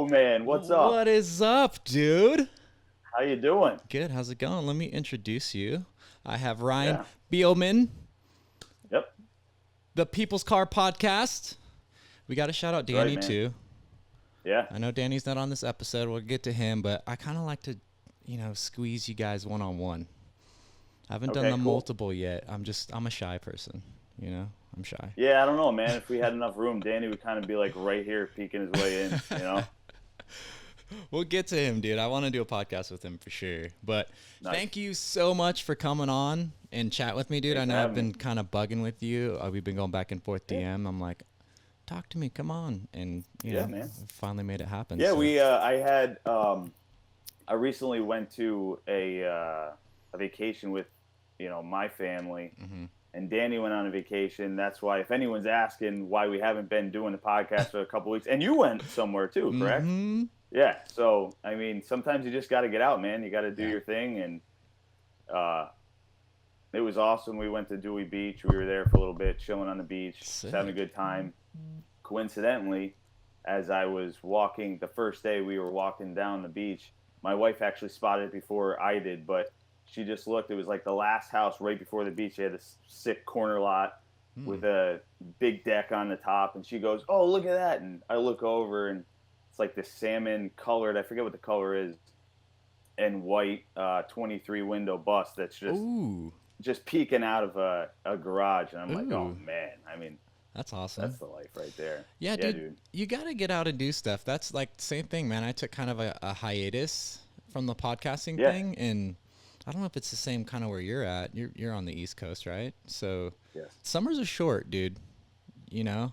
Yo, man, what's up? What is up, dude? How you doing? Good. How's it going? Let me introduce you. I have Ryan Yeah. Beilman, Yep. the People's Car Podcast. We got to shout out That's right, Danny man. too. Yeah. I know Danny's not on this episode. We'll get to him, but I kind of like to, squeeze you guys one on one. I haven't done Okay, the cool. multiple yet. I'm a shy person. I'm shy. Yeah, I don't know, man. If we had enough room, Danny would kind of be like right here peeking his way in. We'll get to him, dude. I want to do a podcast with him for sure. But Nice. thank you so much for coming on and chat with me, dude. Thanks I for know I've having me. been kind of bugging with you. We've been going back and forth Yeah. DM. I'm like, talk to me, come on, and Yeah, man. finally made it happen. Yeah, So I recently went to a vacation with, my family, and Danny went on a vacation. That's why, if anyone's asking why we haven't been doing the podcast for a couple weeks, and you went somewhere too, correct? Yeah. So, I mean, sometimes you just got to get out, man. You got to do Yeah. your thing, and uh, it was awesome. We went to Dewey Beach. We were there for a little bit, chilling on the beach, just having a good time. Coincidentally, as I was walking the first day, we were walking down the beach. My wife actually spotted it before I did, but she just looked. It was like the last house right before the beach. They had this sick corner lot with a big deck on the top, and she goes, "Oh, look at that!" And I look over, and it's like this salmon colored. I forget what the color is, and white 23 window bus that's Ooh, just peeking out of a garage, and I'm like, oh Ooh. man, I mean, that's awesome. that's the life right there. Yeah, dude, you got to get out and do stuff. That's like same thing, man. I took kind of a hiatus from the podcasting Yeah. thing, and I don't know if it's the same kind of where you're at. You're on the East Coast, right? So Yes. summers are short, dude. You know,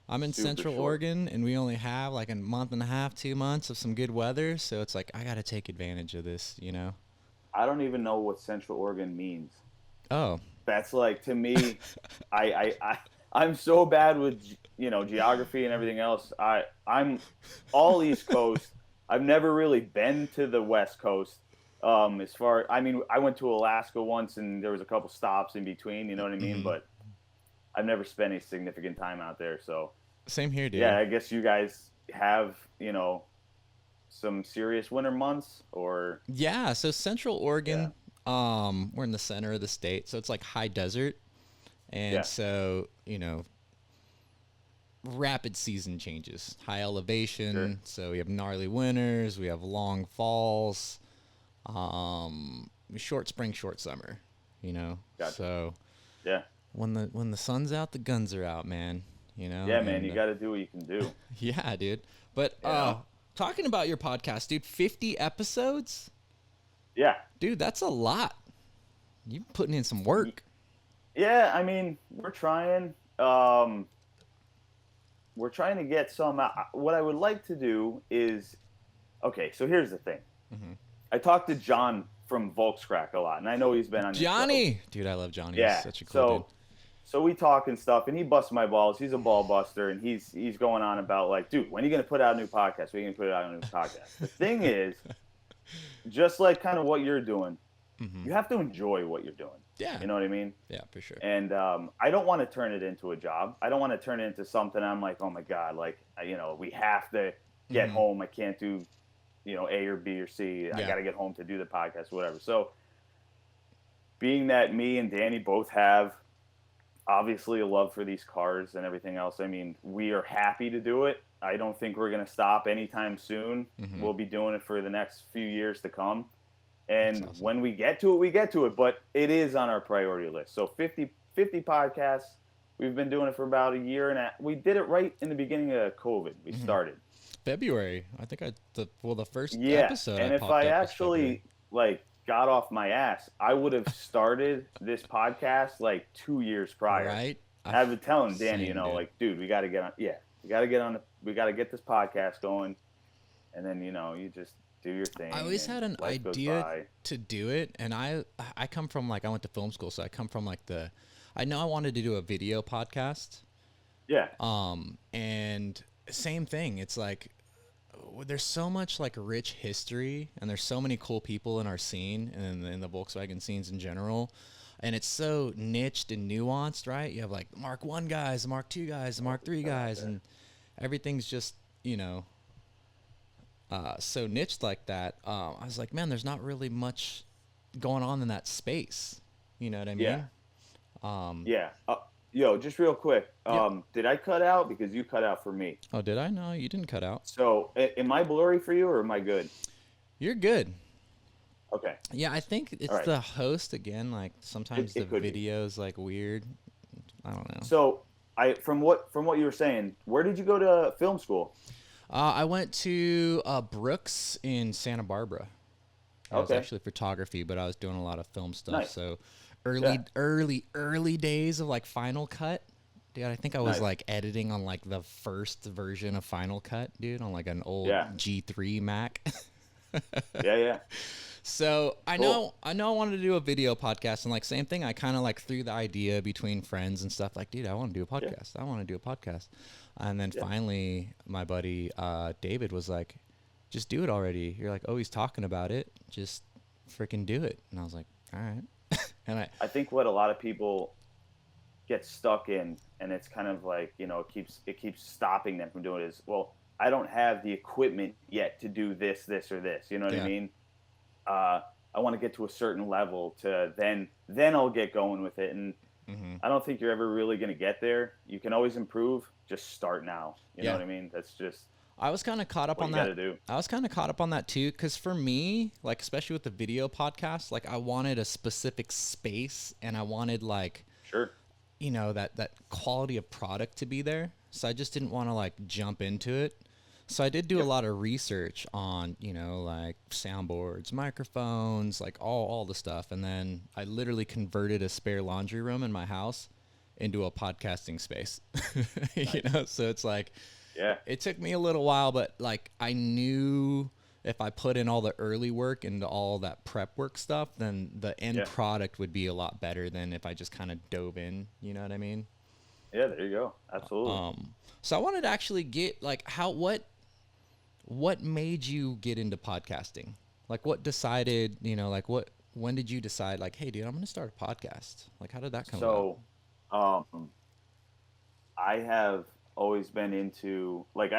I'm in Super Central short. Oregon, and we only have like a month and a half, 2 months of some good weather. So it's like I got to take advantage of this. I don't even know what Central Oregon means. Oh, That's like, to me, I'm so bad with geography and everything else. I'm all East Coast. I've never really been to the West Coast. I mean, I went to Alaska once, and there was a couple stops in between. You know what I mean? But I've never spent any significant time out there. So same here, dude. yeah, I guess you guys have some serious winter months, or Yeah, so Central Oregon, we're in the center of the state, so it's like high desert. And Yeah. so, rapid season changes, high elevation. Sure. So we have gnarly winters, we have long falls, short spring, short summer. Gotcha. So yeah, when the sun's out, the guns are out, man. yeah, man, and you got to do what you can do. yeah, dude. But Yeah. talking about your podcast, dude, 50 episodes? Yeah, Dude, that's a lot. You putting in some work. yeah. I mean, we're trying. We're trying to get some. What I would like to do is, okay. So here's the thing. I talked to John from Volkswagen a lot, and I know he's been on your show. Johnny, dude, I love Johnny. Yeah. He's such a cool dude. So we talk and stuff, and he busts my balls. He's a ball buster, and he's going on about like, dude, when are you gonna put out a new podcast? When are you gonna put out a new podcast? The thing is, just like kind of what you're doing, you have to enjoy what you're doing. Yeah. You know what I mean? Yeah, for sure. And I don't want to turn it into a job. I don't want to turn it into something I'm like, oh my God, like, we have to get home. I can't do, A or B or C. I Yeah. got to get home to do the podcast, whatever. So being that me and Danny both have obviously a love for these cars and everything else, I mean, we are happy to do it. I don't think we're going to stop anytime soon. We'll be doing it for the next few years to come. And That's awesome. when we get to it, we get to it. But it is on our priority list. So 50 podcasts. We've been doing it for about a year and we did it right in the beginning of COVID. We started. February. I think the first Yeah. episode. And if popped I up was actually February. got off my ass, I would have started this podcast like 2 years prior. Right? I've been telling Danny, Same, dude. like, dude, we got to get on. Yeah, we got to get on. We got to get this podcast going, and then you just do your thing. I always and had an life goes idea by. to do it, and I come from like I went to film school, so I come from like I know I wanted to do a video podcast. Yeah, And same thing. It's like there's so much like rich history, and there's so many cool people in our scene and in the Volkswagen scenes in general. And it's so niched and nuanced, right? You have like Mark 1 guys, the Mark 2 guys, the Mark 3 guys, and everything's just, so niched like that, I was like, man, there's not really much going on in that space. You know what I Yeah. mean? Um, Yeah. Yo, just real quick. yep. Did I cut out? Because you cut out for me. Oh, did I? No, you didn't cut out. So, am I blurry for you or am I good? You're good. Okay. Yeah, I think All it's right. the host again. Like sometimes the It could be. video's like weird. I don't know. So, from what you were saying, where did you go to film school? I went to Brooks in Santa Barbara. It was Okay. actually photography, but I was doing a lot of film stuff. Nice. So Yeah. early days of like Final Cut. Dude, I think I was Nice. like editing on like the first version of Final Cut, dude, on like an old Yeah. G3 Mac. Yeah. Yeah. So Cool. I know I wanted to do a video podcast, and like same thing. I kind of like threw the idea between friends and stuff. Like, dude, I want to do a Yeah. podcast. I want to do a podcast. And then Yeah. finally, my buddy David was like, "Just do it already. You're like always talking about it. Just freaking do it." And I was like, "All right." And I think what a lot of people get stuck in, and it's kind of like, it keeps stopping them from doing it, is, well, I don't have the equipment yet to do this or this. You know what I yeah, mean? I want to get to a certain level to then I'll get going with it. And hmm I don't think you're ever really going to get there. You can always improve. Just start now. You know yeah. what I mean? That's just I was kind of caught up what on you got that. to do. I was kind of caught up on that too, because for me, like especially with the video podcast, like I wanted a specific space, and I wanted like Sure. that quality of product to be there. So I just didn't want to like jump into it. So I did do a Yep. lot of research on, like soundboards, microphones, like all the stuff. And then I literally converted a spare laundry room in my house into a podcasting space. Nice. So it's like Yeah. it took me a little while, but like I knew if I put in all the early work into all that prep work stuff, then the end Yeah. product would be a lot better than if I just kind of dove in. You know what I mean? Yeah. There you go. Absolutely. So I wanted to actually get like what made you get into podcasting? Like what decided, like when did you decide like, hey dude, I'm going to start a podcast? Like how did that come about? So, um, I have always been into, like,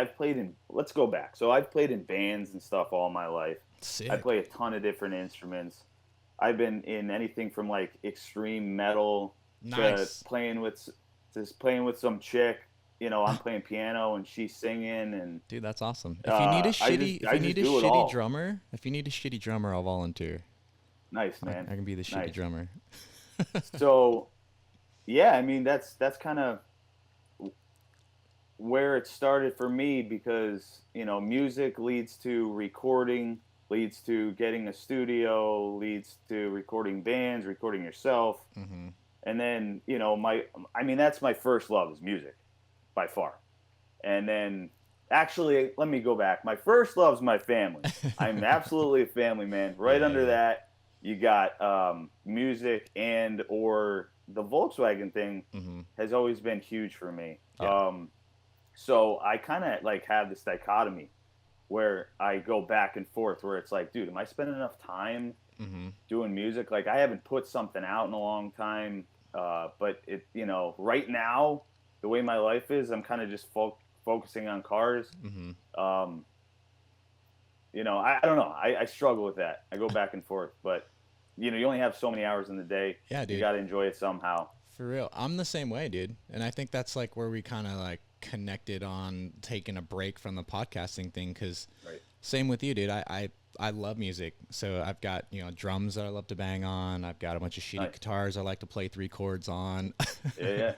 let's go back. So I've played in bands and stuff all my life. I Sick. play a ton of different instruments. I've been in anything from like extreme metal to Nice. playing with some chick. I'm playing piano and she's singing, and Dude, that's awesome. If you need a shitty I just do it all. if you need a shitty drummer, I'll volunteer. Nice, I man. can be the shitty Nice. drummer. So yeah, I mean that's kind of where it started for me, because music leads to recording, leads to getting a studio, leads to recording bands, recording yourself. hmm And then that's my first love, is music, by far. And then, actually, let me go back, my first love is my family. I'm absolutely a family man. Right under Yeah. that, you got music, and or the Volkswagen thing hmm has always been huge for me. Yeah. So I kind of like have this dichotomy where I go back and forth, where it's like, dude, am I spending enough time hmm doing music? Like, I haven't put something out in a long time. But right now, the way my life is, I'm kind of just focusing on cars. hmm Um, I don't know. I struggle with that. I go back and forth, but you only have so many hours in the day. Yeah, You dude. got to enjoy it somehow. For real. I'm the same way, dude. And I think that's like where we kind of like connected on taking a break from the podcasting thing, cuz Right. same with you, dude. I love music. So I've got, drums that I love to bang on. I've got a bunch of shitty Nice. guitars I like to play three chords on. Yeah. Yeah.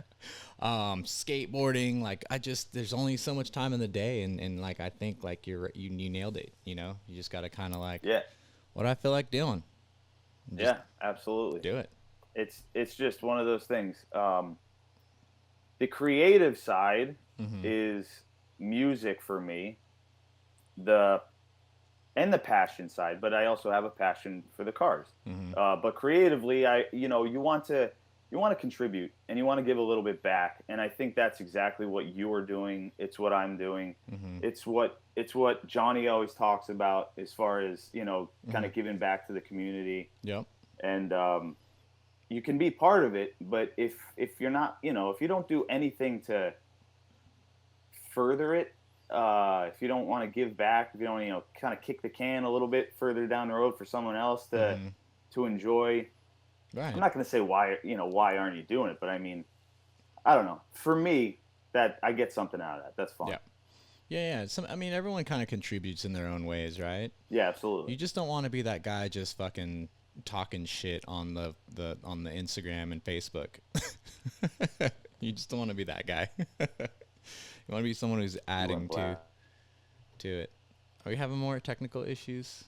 Skateboarding, like there's only so much time in the day, and like I think like you nailed it, You just got to kind of like Yeah. what do I feel like doing? Just Yeah. Absolutely. do it. It's just one of those things. The creative side Mhm. is music for me, the and the passion side, but I also have a passion for the cars. Mhm. But creatively, you want to contribute, and you want to give a little bit back, and I think that's exactly what you are doing. It's what I'm doing. Mhm. It's what Johnny always talks about, as far as kind Mhm. of giving back to the community. Yep. And you can be part of it, but if you're not, if you don't do anything to further it, if you don't want to give back, if you don't, kind of kick the can a little bit further down the road for someone else to enjoy. Right. I'm not going to say why aren't you doing it, but I mean, I don't know. For me, that I get something out of that. That's fun. Yeah. Yeah. I mean, everyone kind of contributes in their own ways, right? Yeah, absolutely. You just don't want to be that guy just fucking talking shit on the Instagram and Facebook. You just don't want to be that guy. You want to be someone who's adding to it. Are we having more technical issues?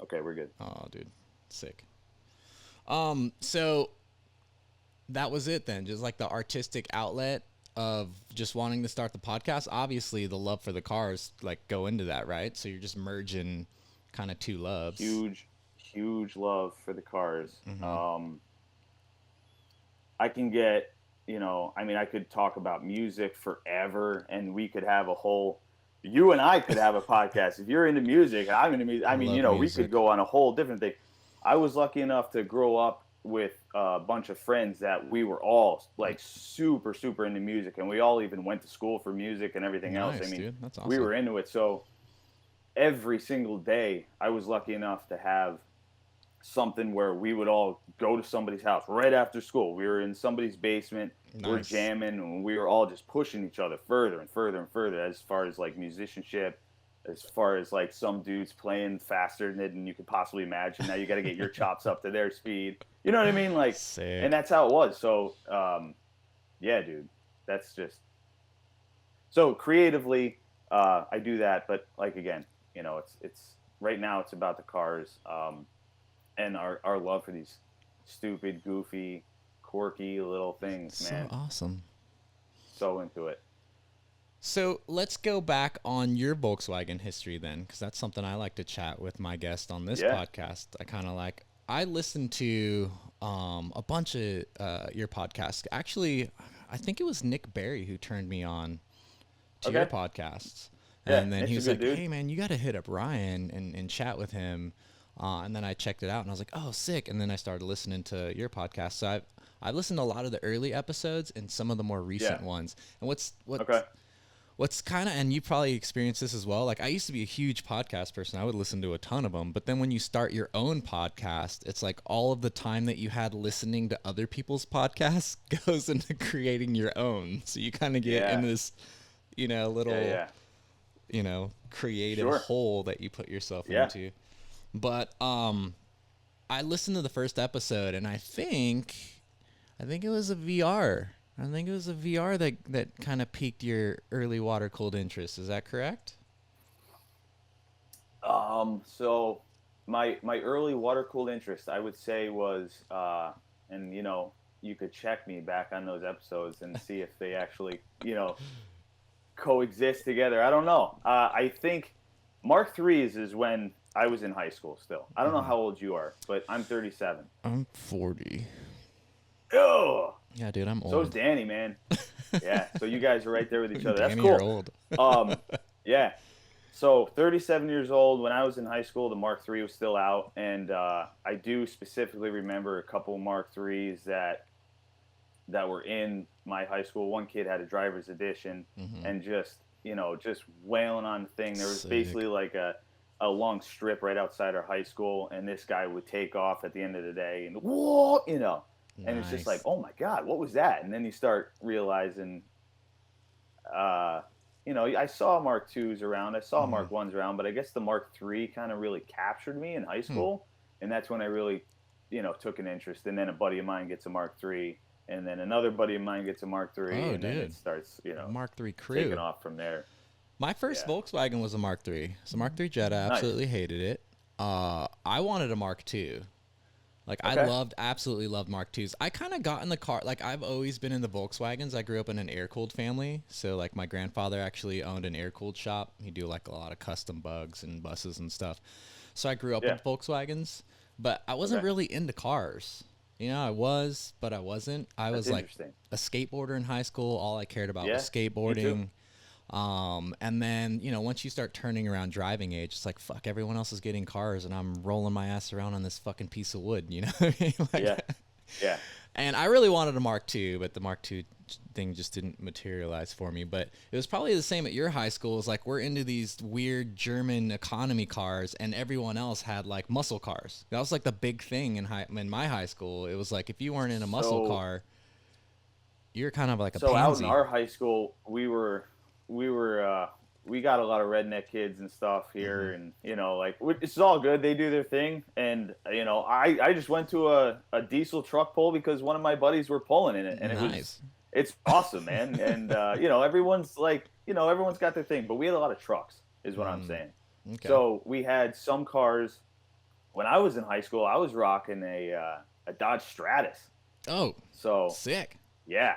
Okay, we're good. Oh, dude, sick. So that was it then. Just like the artistic outlet of just wanting to start the podcast. Obviously, the love for the cars like go into that, right? So you're just merging kind of two loves. Huge love for the cars. Mm-hmm. I can get, I mean, I could talk about music forever, and we could have you and I could have a podcast. If you're into music, I'm into music. I mean, we could go on a whole different thing. I was lucky enough to grow up with a bunch of friends that we were all like super, super into music, and we all even went to school for music and everything else. I mean, dude. That's awesome. We were into it. So every single day, I was lucky enough to have something where we would all go to somebody's house right after school. We were in somebody's basement. Nice. We're jamming, and we were all just pushing each other further and further and further as far as like musicianship, as far as like some dudes playing faster than you could possibly imagine. Now you got to get your chops up to their speed. You know what I mean? Like, sick. And that's how it was. So, yeah, dude, that's just so creatively. I do that, but like again, it's right now it's about the cars. And our love for these stupid, goofy, quirky little things, man. So awesome. So into it. So let's go back on your Volkswagen history then, because that's something I like to chat with my guest on this podcast. I listened to a bunch of your podcasts. Actually, I think it was Nick Berry who turned me on to your podcasts. Yeah, and then he was like, dude. hey, man, you got to hit up Ryan and chat with him. And then I checked it out, and I was like, oh, sick. And then I started listening to your podcast. So I've listened to a lot of the early episodes and some of the more recent ones. And what's kind of, and you probably experienced this as well. Like, I used to be a huge podcast person. I would listen to a ton of them. But then when you start your own podcast, it's like all of the time that you had listening to other people's podcasts goes into creating your own. So you kind of get in this, little, creative hole that you put yourself into. But I listened to the first episode, and I think it was a VR. I think it was a VR that kind of piqued your early water-cooled interest. Is that correct? So my early water-cooled interest, I would say, was, and you could check me back on those episodes and see if they actually, coexist together. I don't know. I think Mark III's is when I was in high school still. I don't know how old you are, but I'm 37. I'm 40. Oh. Yeah, dude, I'm old. So is Danny, man. Yeah, so you guys are right there with each other. That's Danny, cool. you're old. Yeah. So 37 years old. When I was in high school, the Mark III was still out, and I do specifically remember a couple Mark IIIs that were in my high school. One kid had a driver's edition, and just wailing on the thing. There was basically like a long strip right outside our high school, and this guy would take off at the end of the day, and whoa, and it's just like, oh my God, what was that? And then you start realizing, I saw Mark IIs around, I saw Mark I's around, but I guess the Mark III kind of really captured me in high school, and that's when I really, took an interest. And then a buddy of mine gets a Mark III, and then another buddy of mine gets a Mark III, then it starts, Mark III crew taking off from there. My first Volkswagen was a Mark III. It's a Mark III Jetta. I absolutely hated it. I wanted a Mark II. Like, I absolutely loved Mark IIs. I kind of got in the car. Like, I've always been in the Volkswagens. I grew up in an air-cooled family. So, like, my grandfather actually owned an air-cooled shop. He'd do, like, a lot of custom bugs and buses and stuff. So I grew up with Volkswagens. But I wasn't really into cars. I was, but I wasn't. I was, like, a skateboarder in high school. All I cared about was skateboarding. And then, once you start turning around driving age, it's like, fuck, everyone else is getting cars and I'm rolling my ass around on this fucking piece of wood, what I mean? Yeah. And I really wanted a Mark II, but the Mark II thing just didn't materialize for me. But it was probably the same at your high school. It's like we're into these weird German economy cars, and everyone else had like muscle cars. That was like the big thing in my high school. It was like if you weren't in a muscle So car, you're kind of like a so out in pansy. our high school, we were we got a lot of redneck kids and stuff Mm-hmm. here, and like it's all good. They do their thing, and I just went to a diesel truck pull because one of my buddies were pulling in it, and Nice. it's awesome, man. And everyone's like, everyone's got their thing, but we had a lot of trucks, is what I'm Mm, saying. okay. So we had some cars. When I was in high school, I was rocking a Dodge Stratus. Oh, So sick. yeah,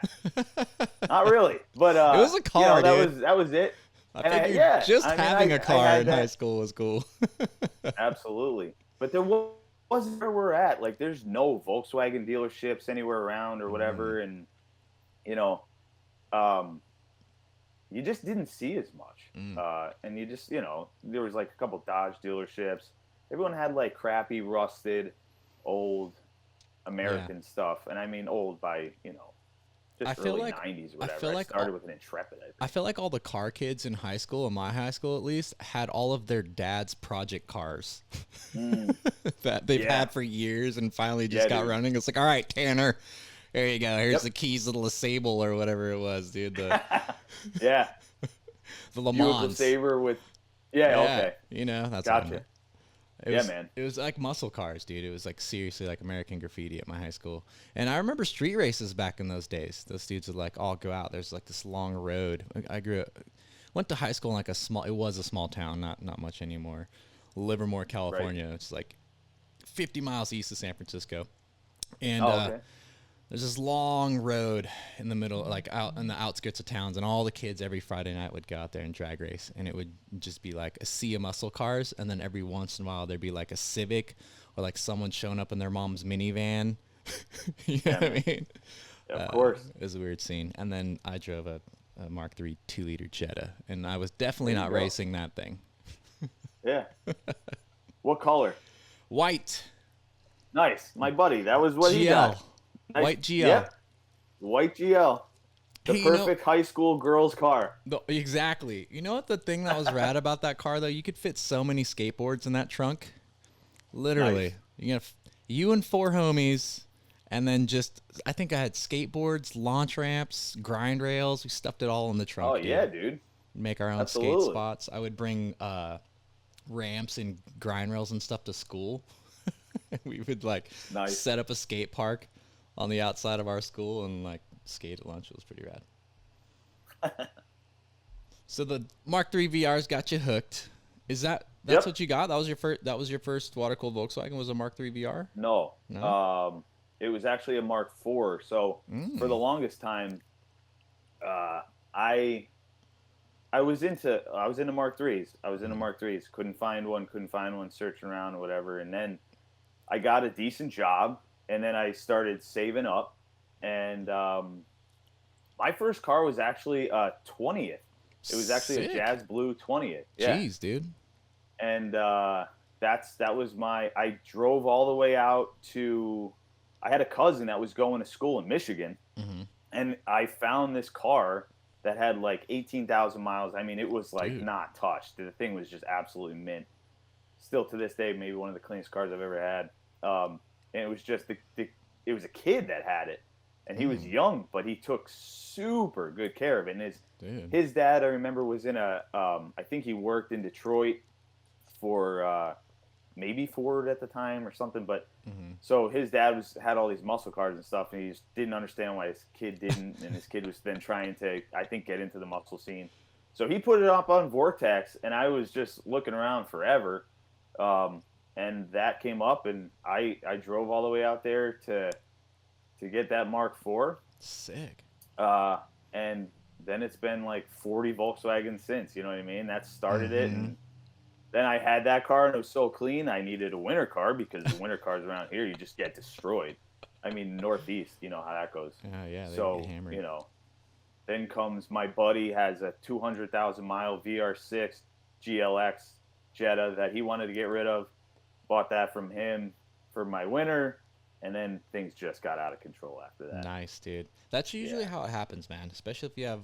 not really, but It was a car, dude. that was it. I And figured yeah, just I mean, having a I car had in high that school was cool. absolutely, but there wasn't where we're at. Like, there's no Volkswagen dealerships anywhere around or Mm, whatever, and you know, um, you just didn't see as much. mm, And you just, there was like a couple Dodge dealerships. Everyone had like crappy, rusted, old yeah. American stuff, and I mean old by I just feel early like '90s or I whatever. feel I like started with an Intrepid, I I think. feel like all the car kids in high school, in my high school at least, had all of their dad's project cars Mm, that they've yeah, had for years and finally just yeah, got dude. running. It's like, all right, Tanner, there you go. Here's Yep. the keys to the LeSable or whatever it was, dude. The Yeah, the Le Buick Mans. LeSabre with. Yeah, Yeah, okay, that's what I gotcha. meant. It Yeah, was man. it was like muscle cars, dude. It was like seriously like American Graffiti at my high school. And I remember street races back in those days. Those dudes would like all go out. There's like this long road. I grew up, went to high school in like it was a small town, not much anymore. Livermore, Right. California. It's like 50 miles east of San Francisco. And Oh, okay. there's this long road in the middle, like out in the outskirts of towns, and all the kids every Friday night would go out there and drag race, and it would just be like a sea of muscle cars, and then every once in a while there'd be like a Civic or like someone showing up in their mom's minivan. You know Yeah, what I man. mean? Of course. It was a weird scene. And then I drove a Mark III 2-liter Jetta, and I was There definitely you not go. racing that thing. Yeah. What color? White Nice. My buddy. That was what he got. GL, Nice. white GL. Yep. White GL. The Hey, you know, perfect high school girl's car. exactly. You know what the thing that was rad about that car though? You could fit so many skateboards in that trunk. Nice. Literally, you and four homies, and then just I think I had skateboards, launch ramps, grind rails. We stuffed it all in the Oh trunk, dude. yeah, dude. Make our own skate Absolutely. spots. I would bring ramps and grind rails and stuff to school. We would like Nice. set up a skate park on the outside of our school and like skate at lunch. It was pretty rad. So the Mark III VR's got you hooked. That's Yep. what you got? That was your first water cooled Volkswagen was a Mark III VR? No. No? It was actually a Mark IV. So for the Mm. longest time, uh, I I was into Mark threes. I was into Mm. Mark threes. Couldn't find one. Couldn't find one. Searching around or whatever. And then I got a decent job. And then I started saving up. And my first car was actually a 20th. It was actually a Sick. Jazz Blue 20th. Yeah. Jeez, dude. And that was my. I drove all the way out to. I had a cousin that was going to school in Michigan, Hmm. and I found this car that had like 18,000 miles. I mean, it was like Dude. not touched. The thing was just absolutely mint. Still to this day, maybe one of the cleanest cars I've ever had. And it was just it was a kid that had it, and he was Mm. young, but he took super good care of it. And Dude. his dad, I remember, was in a. I think he worked in Detroit for maybe Ford at the time or something. But Hmm. so his dad had all these muscle cars and stuff, and he just didn't understand why his kid didn't, and his kid was then trying to, I think, get into the muscle scene. So he put it up on Vortex, and I was just looking around forever, and that came up, and I drove all the way out there to get that Mark IV, Sick. and then it's been like 40 Volkswagens since. You know what I mean? That started it, Hmm. and then I had that car, and it was so clean. I needed a winter car because the winter cars around here you just get destroyed. I mean, Northeast, you know how that goes. Oh yeah, they So get hammered. then comes my buddy has a 200,000 mile VR6 GLX Jetta that he wanted to get rid of. Bought that from him for my winter. And then things just got out of control after that. Nice, dude. That's usually how it happens, man. Especially if you have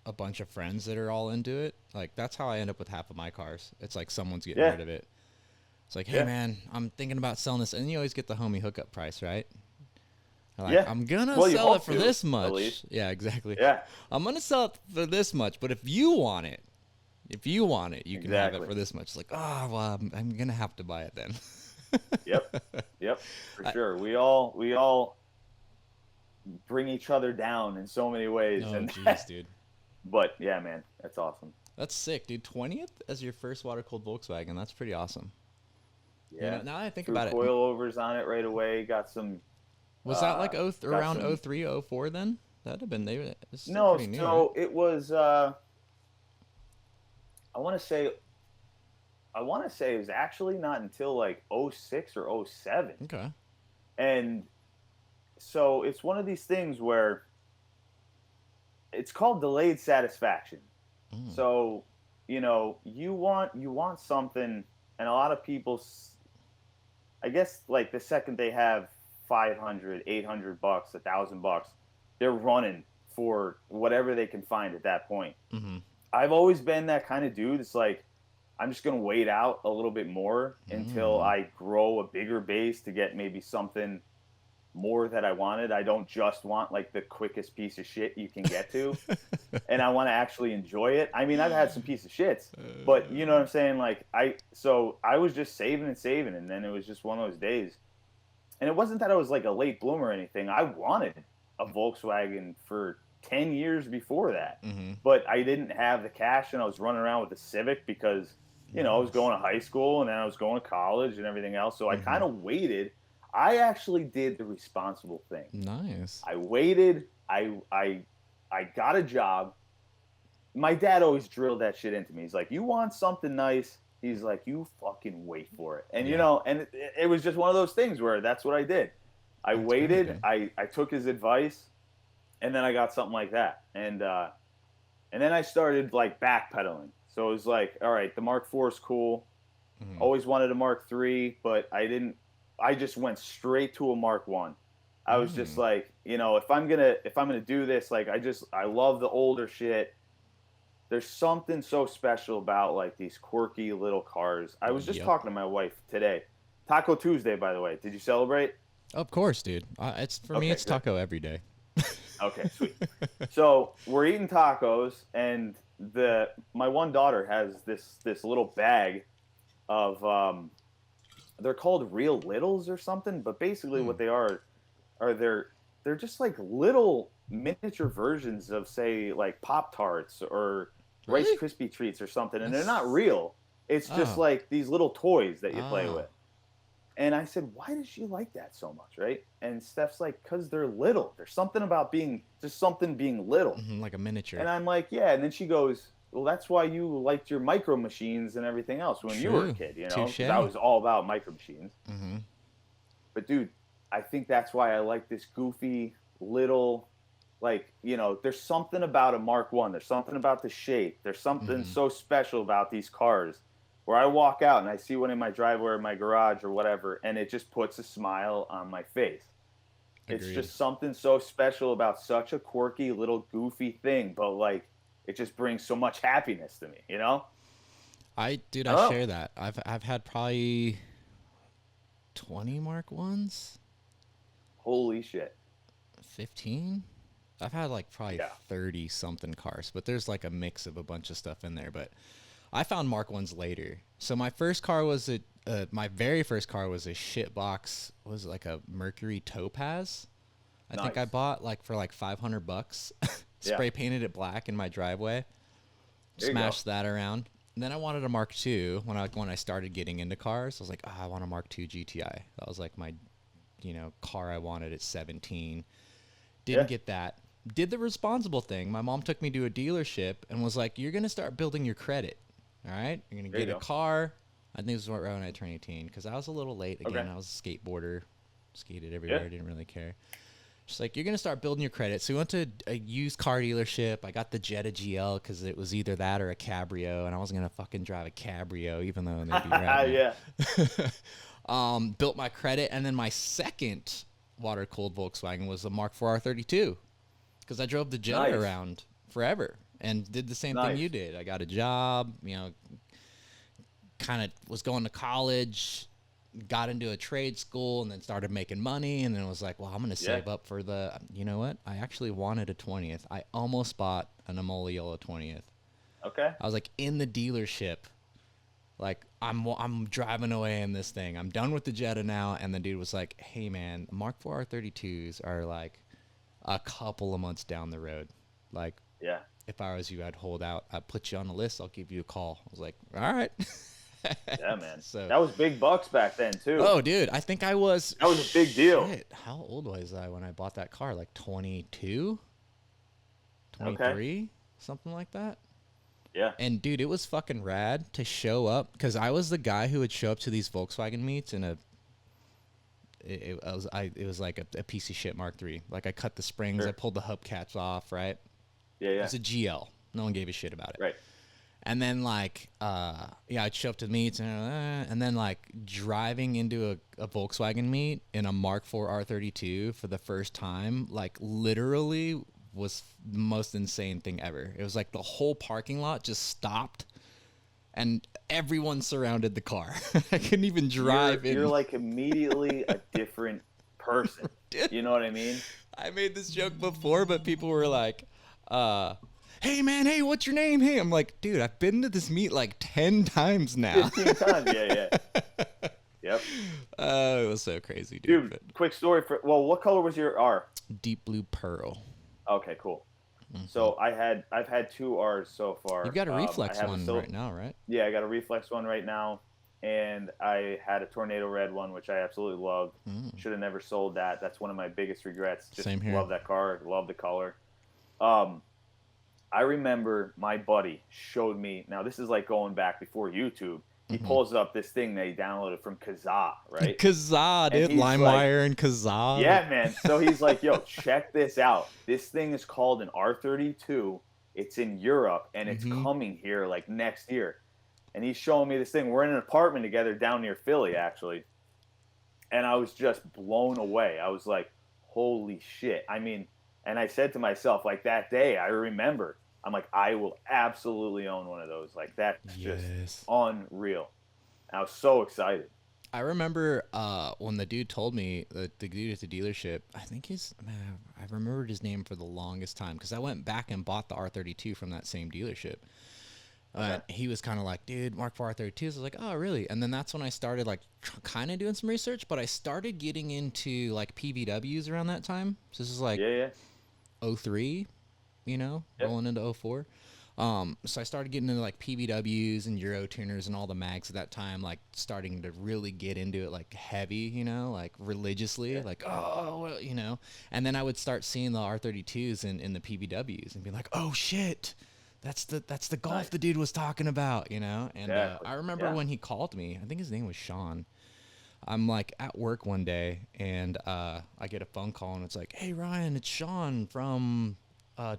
a bunch of friends that are all into it. Like, that's how I end up with half of my cars. It's like someone's getting rid of it. It's like, hey, man, I'm thinking about selling this. And you always get the homie hookup price, right? Like, I'm going to sell it for this much. Yeah, exactly. Yeah. I'm going to sell it for this much. But if you want it, you can have it for this much. It's like, oh, well, I'm going to have to buy it then. Yep, for sure. We all bring each other down in so many ways. Oh, jeez, dude. But yeah, man, that's awesome. That's sick, dude. 20th as your first water-cooled Volkswagen. That's pretty awesome. Yeah. You know, now I think about it. Coilovers on it right away. Got some. Was that like around 03, 04 then? That'd have been they. No, new, so right? it was. I want to say it was actually not until like 06 or 07. Okay. And so it's one of these things where it's called delayed satisfaction. So, you know, you want something, and a lot of people, I guess, like the second they have $500, $800, $1,000, they're running for whatever they can find at that point. I've always been that kind of dude. It's like, I'm just going to wait out a little bit more until I grow a bigger base to get maybe something more that I wanted. I don't just want like the quickest piece of shit you can get to, and I want to actually enjoy it. I mean, I've had some piece of shits, but you know what I'm saying? Like I was just saving, and then it was just one of those days. And it wasn't that I was like a late bloomer or anything. I wanted a Volkswagen for 10 years before that, but I didn't have the cash, and I was running around with the Civic because, you know, I was going to high school and then I was going to college and everything else. So I kind of waited. I actually did the responsible thing. Nice. I waited. I got a job. My dad always drilled that shit into me. He's like, you want something nice? He's like, you fucking wait for it. And, you know, and it was just one of those things where that's what I did. I waited. I took his advice, and then I got something like that. And then I started, like, backpedaling. So it was like, all right, the Mark IV is cool. Always wanted a Mark III, but I just went straight to a Mark I. I was just like, you know, if I'm gonna do this, like, I love the older shit. There's something so special about like these quirky little cars. I was just talking to my wife today. Taco Tuesday, by the way. Did you celebrate? Of course, dude. It's me. It's taco every day. Okay, sweet. So we're eating tacos, and my one daughter has this little bag of they're called Real Littles or something, but basically what they are they're just like little miniature versions of, say, like Pop-Tarts or Rice Krispie treats or something, and they're not real. It's just like these little toys that you play with. And I said, why does she like that so much, right? And Steph's like, because they're little. There's something about being little. Like a miniature. And I'm like, yeah. And then she goes, well, that's why you liked your Micro Machines and everything else when you were a kid, you know? Because I was all about Micro Machines. But, dude, I think that's why I like this goofy little, like, you know, there's something about a Mark I. There's something about the shape. There's something so special about these cars where I walk out and I see one in my driveway or my garage or whatever, and it just puts a smile on my face. Agreed. It's just something so special about such a quirky little goofy thing, but like it just brings so much happiness to me, you know? I share that. I've had probably 20 Mark I's. Holy shit. 15? I've had like probably 30 something cars, but there's like a mix of a bunch of stuff in there. But I found Mark I's later. So my first car was my very first car was a shitbox. Was like a Mercury Topaz. I think I bought like for like $500. Spray painted it black in my driveway. Smashed that around. And then I wanted a Mark II when I started getting into cars. I was like, I want a Mark II GTI. That was like my, you know, car I wanted at 17. Didn't get that. Did the responsible thing. My mom took me to a dealership and was like, you're going to start building your credit. All right? You're going to get a car. I think this was right when I turned 18 because I was a little late. Again, I was a skateboarder. Skated everywhere. Didn't really care. She's like, you're going to start building your credit. So we went to a used car dealership. I got the Jetta GL because it was either that or a Cabrio, and I wasn't going to fucking drive a Cabrio even though they'd be right. Yeah. Built my credit, and then my second water cooled Volkswagen was a Mark IV R32 because I drove the Jetta Nice. around forever and did the same thing Nice. you did. I got a job, you know, kind of was going to college, got into a trade school, and then started making money, and then was like, well, I'm going to save up for the, you know what? I actually wanted a 20th. I almost bought an Amoliola 20th. Okay. I was like in the dealership, like I'm driving away in this thing. I'm done with the Jetta now, and the dude was like, hey man, Mark IV R32s are like a couple of months down the road. Like, Yeah. if I was you, I'd hold out. I'd put you on the list. I'll give you a call. I was like, all right. Yeah, man. So that was big bucks back then too. oh, dude, I think I was. That was a big deal. Shit, how old was I when I bought that car? Like 22, 23, Okay. something like that. Yeah. And dude, it was fucking rad to show up because I was the guy who would show up to these Volkswagen meets in it was like a piece of shit Mark III. Like I cut the springs, Sure. I pulled the hubcaps off, right? Yeah. It Yeah. was a GL. No one gave a shit about it. Right. And then like, yeah, I'd show up to the meets and then like driving into a Volkswagen meet in a Mark IV R32 for the first time, like literally was the most insane thing ever. It was like the whole parking lot just stopped and everyone surrounded the car. I couldn't even drive in. You're like immediately a different person. Dude. You know what I mean? I made this joke before, but people were like, hey man, hey, what's your name? Hey, I'm like, dude, I've been to this meet like 10 times now. 15 times. Yeah. Yep. It was so crazy, dude. Dude, quick story what color was your R? Deep blue pearl. Okay, cool. So I've had 2 R's so far. You've got a reflex I have one right now, right? Yeah, I got a reflex one right now, and I had a tornado red one, which I absolutely loved. Should have never sold that. That's one of my biggest regrets. Just Same here. love that car. Love the color. I remember my buddy showed me. Now this is like going back before YouTube. He pulls up this thing that he downloaded from Kazaa, right? Kazaa, dude. he's LimeWire and Kazaa. Yeah, man. So he's like, yo, check this out. This thing is called an R32. It's in Europe, and it's coming here like next year. And he's showing me this thing. We're in an apartment together down near Philly, actually. And I was just blown away. I was like, holy shit. I mean, and I said to myself, like that day, I remember, I'm like, I will absolutely own one of those. Like, that's just unreal. And I was so excited. I remember when the dude told me, the dude at the dealership, I think I remembered his name for the longest time because I went back and bought the R32 from that same dealership. He was kind of like, dude, Mark IV R32s. I was like, oh, really? And then that's when I started like kind of doing some research, but I started getting into like PVWs around that time. So this is like 03, you know, rolling into 04. So I started getting into like PVWs and Euro tuners and all the mags at that time, like starting to really get into it like heavy, you know, like religiously, like, oh, well, you know. And then I would start seeing the R32s in the PVWs and be like, oh shit, that's the Golf the dude was talking about, you know. And I remember when he called me, I think his name was Sean. I'm like at work one day and I get a phone call and it's like, hey Ryan, it's Sean from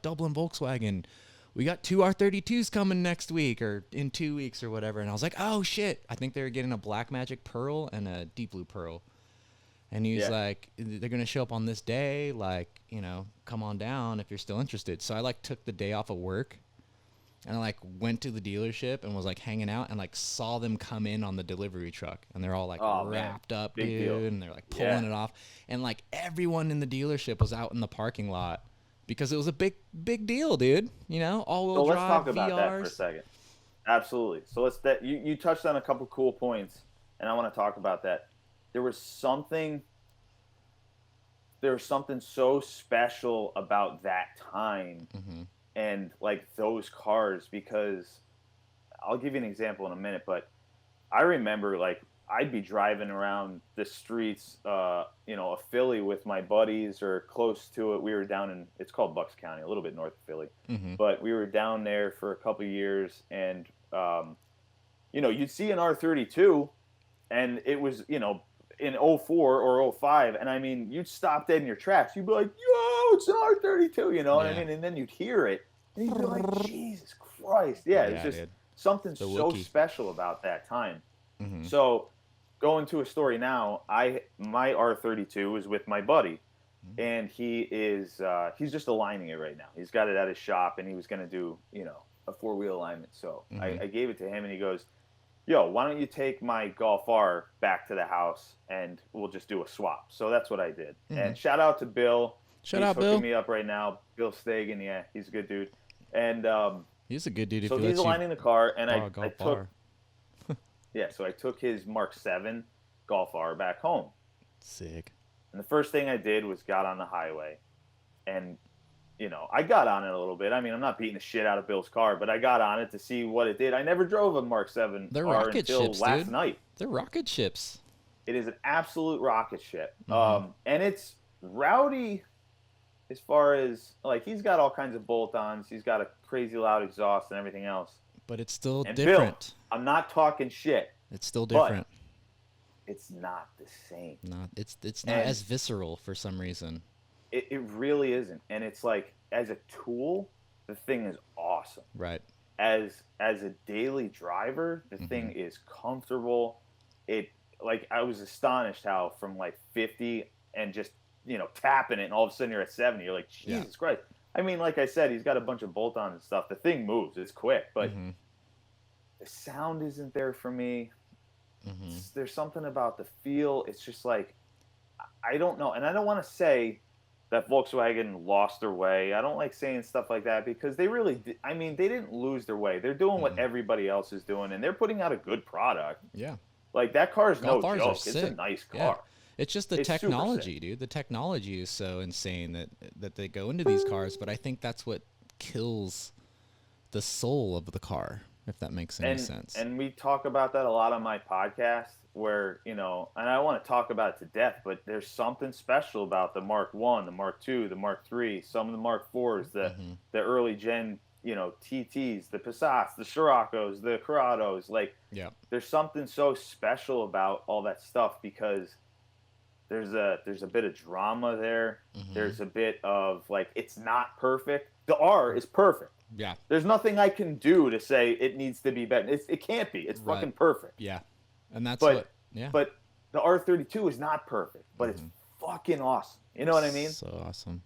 Dublin Volkswagen. We got 2 R32s coming next week or in 2 weeks or whatever. And I was like, oh shit. I think they were getting a Black Magic Pearl and a Deep Blue Pearl. And he was like, they're going to show up on this day. Like, you know, come on down if you're still interested. So I like took the day off of work and I like went to the dealership and was like hanging out and like saw them come in on the delivery truck. And they're all like wrapped up, Big dude. deal. And they're like pulling it off. And like everyone in the dealership was out in the parking lot. Because it was a big deal, dude. You know, all-wheel drive, let's talk about VRs. that for a second. Absolutely. So you touched on a couple cool points, and I want to talk about that. There was something so special about that time and like those cars, because I'll give you an example in a minute, but I remember like I'd be driving around the streets, you know, of Philly with my buddies or close to it. We were down in, it's called Bucks County, a little bit north of Philly, but we were down there for a couple of years, and you know, you'd see an R32 and it was, you know, in 04 or 05, and I mean, you'd stop dead in your tracks. You'd be like, yo, it's an R32, you know what I mean? And then you'd hear it, and you'd be like, Jesus Christ. Yeah, it's just something so special about that time. So going to a story now, my R32 is with my buddy, and he's just aligning it right now. He's got it at his shop, and he was going to do, a 4-wheel alignment. So I gave it to him, and he goes, yo, why don't you take my Golf R back to the house and we'll just do a swap. So that's what I did. And shout out to Bill. He's hooking me up right now. Bill Stagen, yeah, he's a good dude. And he's a good dude. So he's aligning the car, and I took so I took his Mark 7 Golf R back home. Sick. And the first thing I did was got on the highway, and I got on it a little bit. I mean, I'm not beating the shit out of Bill's car, but I got on it to see what it did. I never drove a Mark 7 R until last night. They're rocket ships. It is an absolute rocket ship. And it's rowdy as far as, like, he's got all kinds of bolt-ons. He's got a crazy loud exhaust and everything else. But it's still different. Bill, I'm not talking shit. It's still different. It's not the same. It's not as visceral for some reason. It really isn't. And it's like, as a tool, the thing is awesome. Right. As a daily driver, the thing is comfortable. I was astonished how from like 50 and just, tapping it, and all of a sudden you're at 70. You're like, Jesus Christ. I mean, like I said, he's got a bunch of bolt-ons and stuff. The thing moves. It's quick. But the sound isn't there for me. There's something about the feel. It's just like, I don't know. And I don't want to say that Volkswagen lost their way. I don't like saying stuff like that because they really did. I mean, they didn't lose their way. They're doing what everybody else is doing, and they're putting out a good product. Yeah. Like, that car is no joke. It's a nice car. Yeah. It's just the technology, dude. The technology is so insane that they go into these cars, but I think that's what kills the soul of the car, if that makes any sense. And we talk about that a lot on my podcast where, and I want to talk about it to death, but there's something special about the Mark 1, the Mark 2, the Mark 3, some of the Mark 4s, the early gen, TTs, the Passats, the Scirocco's, the Corrados. Like, there's something so special about all that stuff because there's a bit of drama there. There's a bit of, like, it's not perfect. The R is perfect. Yeah. There's nothing I can do to say it needs to be better. It can't be. It's fucking perfect. Yeah. And that's But the R32 is not perfect, but it's fucking awesome. You know what I mean? So awesome.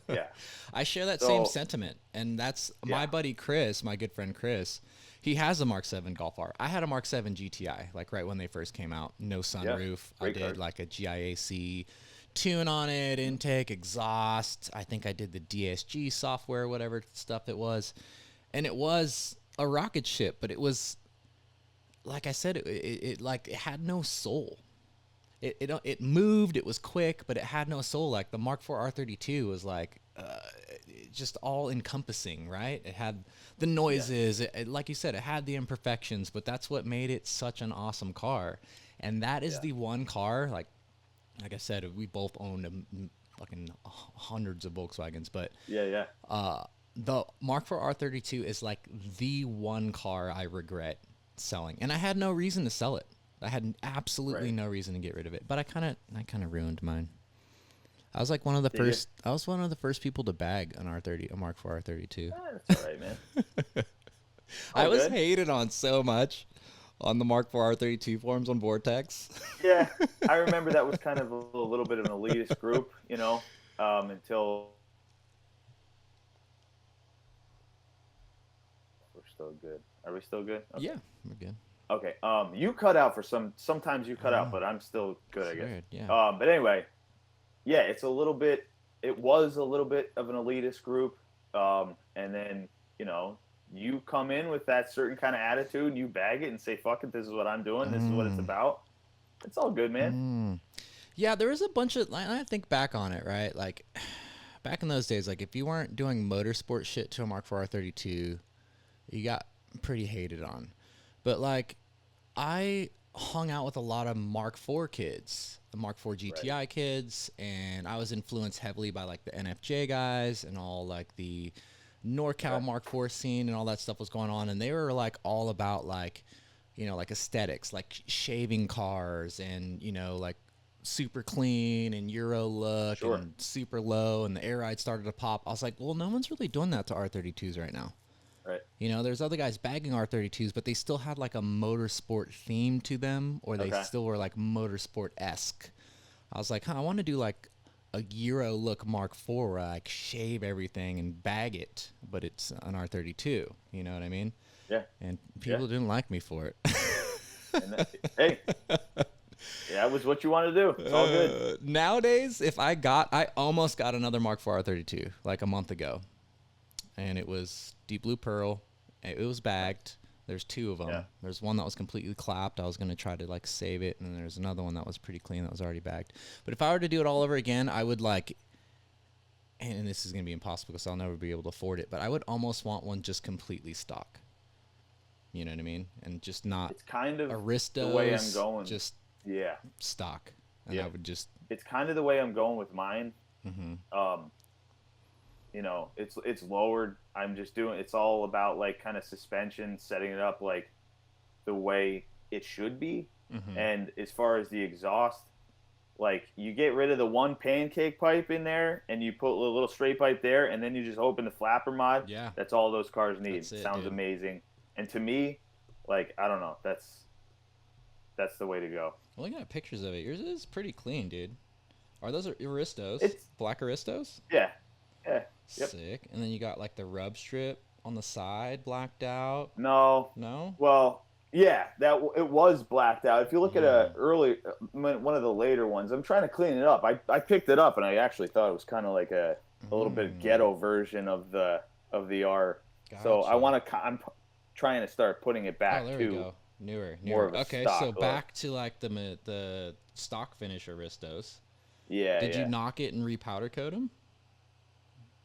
Yeah. I share that same sentiment. And that's my buddy Chris, my good friend Chris. He has a Mark 7 Golf R. I had a Mark 7 GTI, like right when they first came out. No sunroof. I did like a GIAC tune on it, intake, exhaust. I think I did the DSG software, whatever stuff it was. And it was a rocket ship, but it was, like I said, it had no soul. It moved, it was quick, but it had no soul. Like the Mark IV R32 was like just all encompassing, right? It had the noises, like you said, it had the imperfections, but that's what made it such an awesome car. And that is the one car, like I said, we both owned fucking hundreds of Volkswagens, but the Mark IV R32 is like the one car I regret selling, and I had no reason to sell it. I had absolutely no reason to get rid of it, but I kind of ruined mine. I was like one of the first. I was one of the first people to bag a Mark IV R32. That's all right, man. I was hated on so much on the Mark IV R32 forums on Vortex. Yeah, I remember that was kind of a little bit of an elitist group, until we're still good. Are we still good? Okay. Yeah, we're good. Okay. You cut out for sometimes you cut out, but I'm still good, I guess. Yeah. But anyway, yeah, it was a little bit of an elitist group. And then, you come in with that certain kind of attitude and you bag it and say, fuck it, this is what I'm doing. This is what it's about. It's all good, man. Yeah, there was a bunch of, I think back on it, right? Like back in those days, like if you weren't doing motorsport shit to a Mark IV R32, you got pretty hated on. But like I hung out with a lot of Mark IV kids, the Mark IV GTI kids, and I was influenced heavily by like the NFJ guys and all like the NorCal Mark IV scene and all that stuff was going on, and they were like all about like, like aesthetics, like shaving cars and like super clean and Euro look and super low, and the air ride started to pop. I was like, well, no one's really doing that to R32s right now. Right. You know, there's other guys bagging R32s, but they still had like a motorsport theme to them, or they Okay. still were like motorsport-esque. I was like, I want to do like a Euro look Mark IV where I like shave everything and bag it, but it's an R32. You know what I mean? Yeah. And people didn't like me for it. And hey, that was what you want to do. It's all good. Nowadays, I almost got another Mark IV R32 like a month ago, and it was deep blue pearl. It was bagged. There's two of them. Yeah. There's one that was completely clapped. I was going to try to like save it, and then there's another one that was pretty clean that was already bagged. But if I were to do it all over again, I would like, and this is going to be impossible because I'll never be able to afford it, but I would almost want one just completely stock. You know what I mean? And just not It's kind of Aristos, the way I'm going. just Yeah. stock. And I would just... It's kind of the way I'm going with mine. Mm-hmm. You know, it's lowered. I'm just doing, it's all about like kind of suspension, setting it up like the way it should be. Mm-hmm. And as far as the exhaust, like you get rid of the one pancake pipe in there and you put a little straight pipe there, and then you just open the flapper mod. Yeah. That's all those cars need. That's it, Sounds dude. amazing. And to me, like, I don't know, that's the way to go. I'm looking at pictures of it. Yours is pretty clean, dude. Are those Aristos? It's black Aristos? Yeah. Yep. Sick. And then you got like the rub strip on the side blacked out. No. Well, yeah, it was blacked out. If you look at one of the later ones, I'm trying to clean it up. I picked it up and I actually thought it was kind of like a little bit ghetto version of the R. Gotcha. So I'm trying to start putting it back there to we go. Newer. More of a okay, stock so look. Back to like the stock finish Aristos. Yeah. Did you knock it and repowder coat them?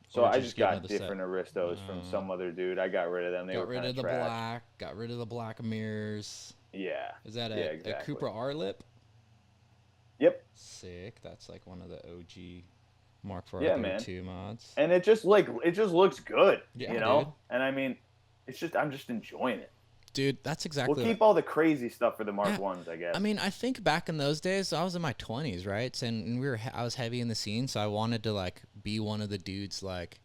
So I just got different Aristos from some other dude. I got rid of them. They got were rid of the trash. black. Got rid of the black mirrors. Yeah. Is that a Cupra R lip? Yep. Sick. That's like one of the OG Mark IV R32 mods. And it just looks good. Yeah, you know? Dude. And I mean, I'm just enjoying it. Dude, that's exactly. We'll keep all the crazy stuff for the Mark I's, I guess. I mean, I think back in those days, I was in my 20s, right? And I was heavy in the scene, so I wanted to like be one of the dudes, like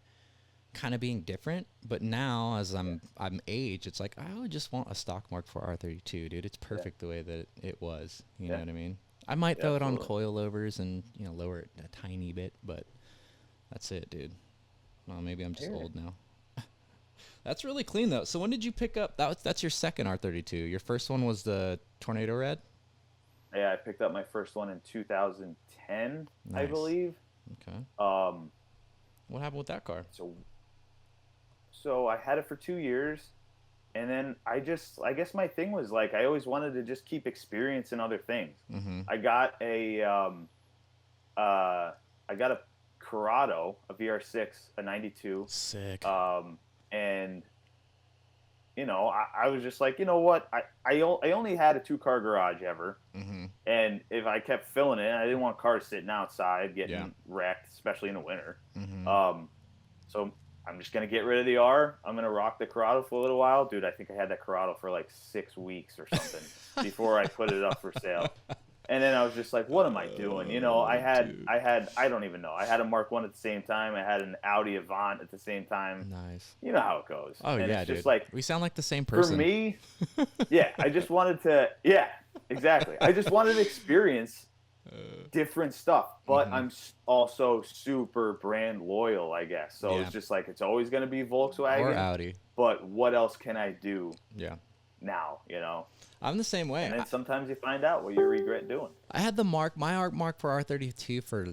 kind of being different. But now, as I'm age, it's like I would just want a stock Mark IV R32, dude. It's perfect the way that it was. You know what I mean? I might throw it on coilovers and lower it a tiny bit, but that's it, dude. Well, maybe I'm just old now. That's really clean though. So when did you pick up? That's your second R32. Your first one was the Tornado Red. Yeah, I picked up my first one in 2010, I believe. Okay. What happened with that car? So I had it for 2 years, and then I guess my thing was like I always wanted to just keep experiencing other things. Mm-hmm. I got a Corrado, a VR6, a 92. Sick. And I was just like, you know what? I only had a 2-car garage ever. Mm-hmm. And if I kept filling it, I didn't want cars sitting outside getting wrecked, especially in the winter. Mm-hmm. So I'm just going to get rid of the R. I'm going to rock the Corrado for a little while. Dude, I think I had that Corrado for like 6 weeks or something before I put it up for sale. And then I was just like, what am I doing? I don't even know. I had a Mark I at the same time. I had an Audi Avant at the same time. Nice. You know how it goes. Oh, and yeah, it's dude. just like, we sound like the same person. For me, I just wanted to, exactly. I just wanted to experience different stuff. But I'm also super brand loyal, I guess. So it's just like, it's always going to be Volkswagen. Or Audi. But what else can I do now, I'm the same way. And then sometimes you find out what you regret doing. I had my Mark for R32 for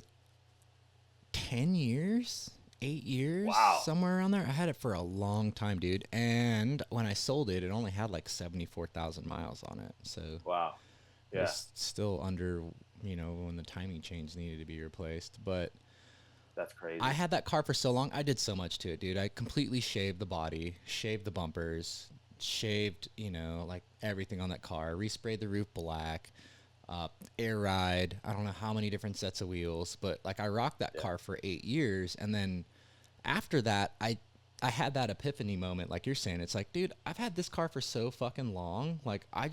10 years, 8 years, somewhere around there. I had it for a long time, dude. And when I sold it, it only had like 74,000 miles on it. So it was still under, when the timing chains needed to be replaced. But that's crazy. I had that car for so long. I did so much to it, dude. I completely shaved the body, shaved the bumpers, shaved, like everything on that car, resprayed the roof black, air ride. I don't know how many different sets of wheels, but like I rocked that car for 8 years. And then after that, I had that epiphany moment. Like you're saying, it's like, dude, I've had this car for so fucking long. Like I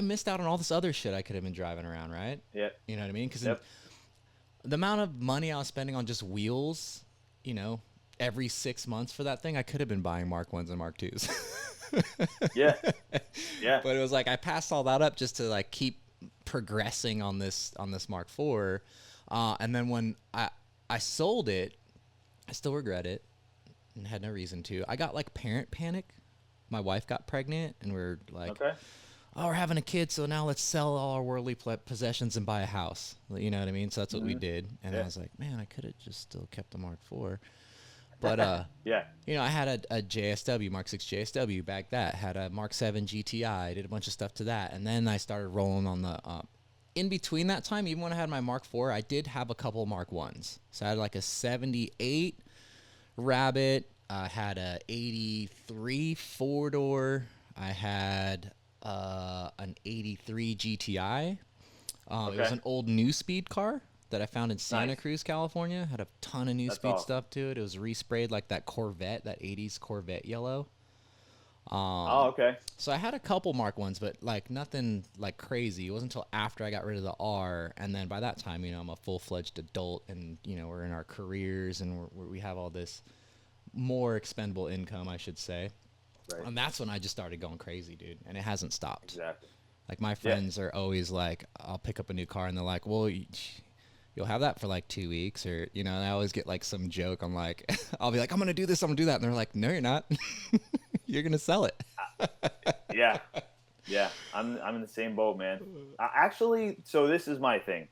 missed out on all this other shit I could have been driving around. Right. Yeah. You know what I mean? Cause the amount of money I was spending on just wheels, every 6 months for that thing, I could have been buying Mark 1s and Mark 2s. Yeah. Yeah. But it was like I passed all that up just to like keep progressing on this Mark IV. And then when I sold it, I still regret it and had no reason to. I got like parent panic. My wife got pregnant and we're like, Okay. oh, we're having a kid, so now let's sell all our worldly possessions and buy a house. You know what I mean? So that's what we did. And I was like, man, I could have just still kept the Mark IV. But yeah. you know, I had a JSW, Mark 6 JSW back that, had a Mark 7 GTI, did a bunch of stuff to that. And then I started rolling on the in between that time, even when I had my Mark IV, I did have a couple Mark 1s. So I had like a 78 Rabbit, I had a 83 four-door, I had an 83 GTI. It was an old New Speed car that I found in Santa Cruz, California. Had a ton of New Speed stuff to it. It was resprayed like that Corvette, that 80s Corvette yellow. Oh, okay. So I had a couple Mark 1s, but like nothing like crazy. It wasn't until after I got rid of the R, and then by that time, you know, I'm a full-fledged adult, and you know, we're in our careers, and we have all this more expendable income, I should say. Right. And that's when I just started going crazy, dude, and it hasn't stopped. Exactly. Like my friends are always like, I'll pick up a new car, and they're like, well, you'll have that for like 2 weeks, or you know, and I always get like some joke. I'm like, I'll be like, I'm gonna do this, I'm gonna do that, and they're like, no, you're not. You're gonna sell it. Yeah. I'm in the same boat, man. Actually, so this is my thing.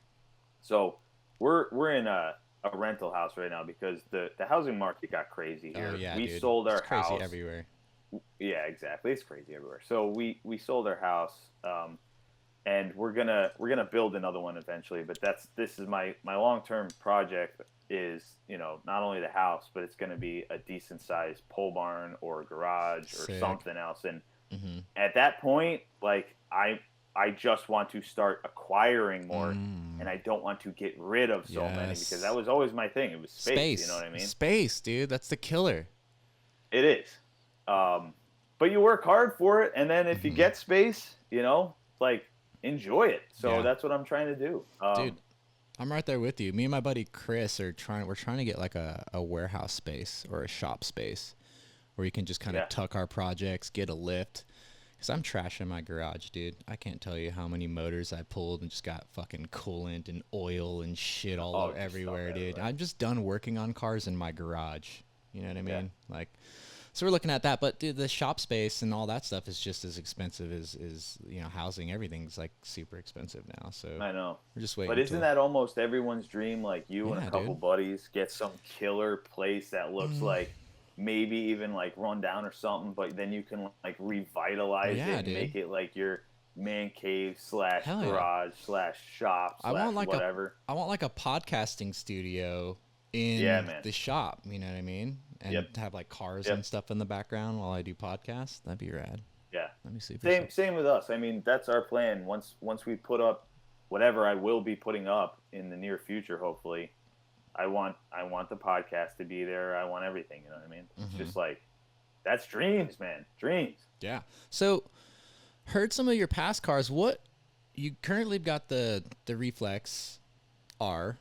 So we're in a rental house right now because the housing market got crazy here. Oh yeah, we dude. sold our it's crazy house everywhere. Yeah, exactly. It's crazy everywhere. So we sold our house, and we're gonna build another one eventually. But this is my long-term project is, you know, not only the house, but it's gonna be a decent sized pole barn or a garage or something else. And at that point, like I just want to start acquiring more, and I don't want to get rid of so many, because that was always my thing. It was space. You know what I mean? Space, dude. That's the killer. It is. But you work hard for it, and then if you get space, you know, like, enjoy it. So that's what I'm trying to do. Dude, I'm right there with you. Me and my buddy Chris we're trying to get like a warehouse space or a shop space where you can just kind of tuck our projects, get a lift. Because I'm trashing my garage, dude. I can't tell you how many motors I pulled and just got fucking coolant and oil and shit all over everywhere, dude. I'm just done working on cars in my garage. You know what I mean? Like, so we're looking at that, but dude, the shop space and all that stuff is just as expensive as you know, housing. Everything's like super expensive now. So I know. We're just waiting. But isn't that almost everyone's dream? Like, you and a couple buddies get some killer place that looks like maybe even like run down or something, but then you can like revitalize it and make it like your man cave / garage / shop / whatever. I want like a podcasting studio in the shop. You know what I mean? And have like cars and stuff in the background while I do podcasts. That'd be rad. Yeah. Let me see. Same with us. I mean, that's our plan. Once we put up whatever I will be putting up in the near future, hopefully, I want the podcast to be there. I want everything. You know what I mean? It's just like, that's dreams, man. Dreams. Yeah. So, heard some of your past cars. What you currently got the Reflex R.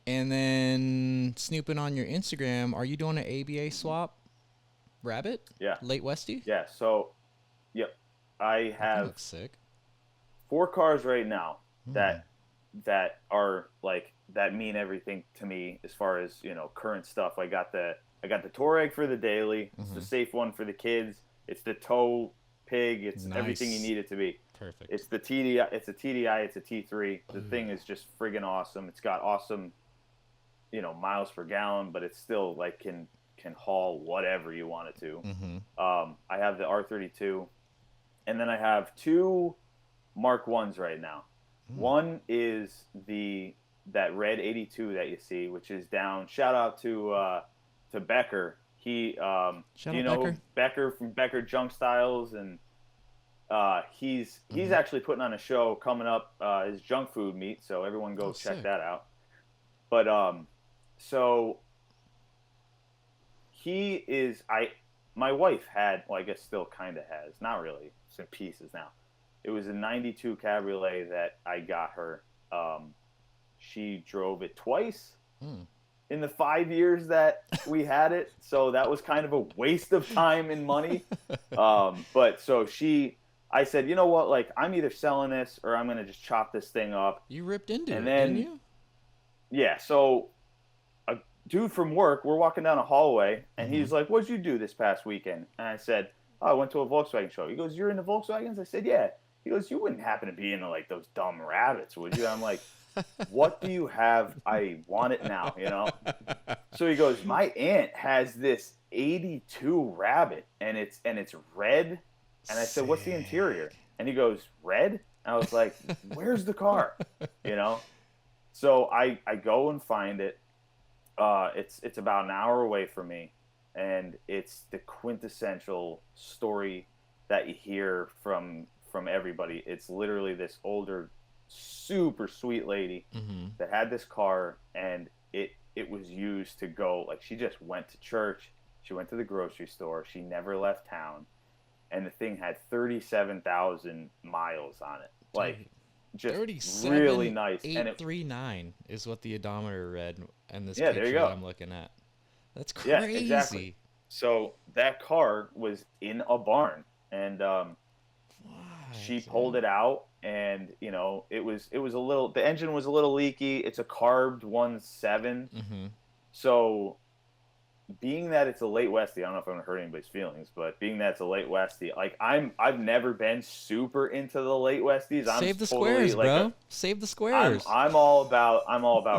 And then snooping on your Instagram, are you doing an ABA swap Rabbit? Yeah. Late Westy? Yeah. So, yep. I have 4 cars right now that are like, that mean everything to me as far as, you know, current stuff. I got the Touareg for the daily. It's the safe one for the kids. It's the tow pig. It's everything you need it to be. Perfect. It's the TDI. It's a TDI. It's a T3. The thing is just friggin' awesome. It's got awesome, you know, miles per gallon, but it's still like can haul whatever you want it to. I have the R32, and then I have 2 Mark 1s right now. One is that red 82 that you see, which is down. Shout out to Becker. He you know Becker from Becker Junk Styles, and he's actually putting on a show coming up, his junk food meet, so everyone go check that out. But so he is my wife had, well, I guess still kind of has, not really, it's in pieces now. It was a 92 Cabriolet that I got her. She drove it twice, in the 5 years that we had it. So that was kind of a waste of time and money. But so I said, you know what? Like, I'm either selling this or I'm going to just chop this thing up. You ripped into And it, then, didn't you? yeah. So a dude from work, we're walking down a hallway, and Mm-hmm. he's like, what'd you do this past weekend? And I said, oh, I went to a Volkswagen show. He goes, you're into Volkswagens? I said, yeah. He goes, you wouldn't happen to be into like those dumb rabbits, would you? I'm like, what do you have? I want it now, you know? So he goes, my aunt has this 82 rabbit, and it's red. And I said, what's the interior? Sick. And he goes, red? And I was like, where's the car? You know? So I go and find it. It's about an hour away from me, and it's the quintessential story that you hear from everybody. It's literally this older, super sweet lady Mm-hmm. that had this car, and it was used to go, like, she just went to church, she went to the grocery store, she never left town, and the thing had 37,000 miles on it. Like, just really nice. And it, 37,839 is what the odometer read in this yeah, there you picture go. that I'm looking at. That's Yeah, crazy. exactly. So that car was in a barn, and she pulled it out, and you know, it was a little, the engine was a little leaky. It's a carbed 1.7. Mm-hmm. So being that it's a late Westie, I don't know if I'm gonna hurt anybody's feelings, but being that it's a late Westie, like, I've never been super into the late Westies. I'm Save the totally squares, like bro. Save the squares. I'm all about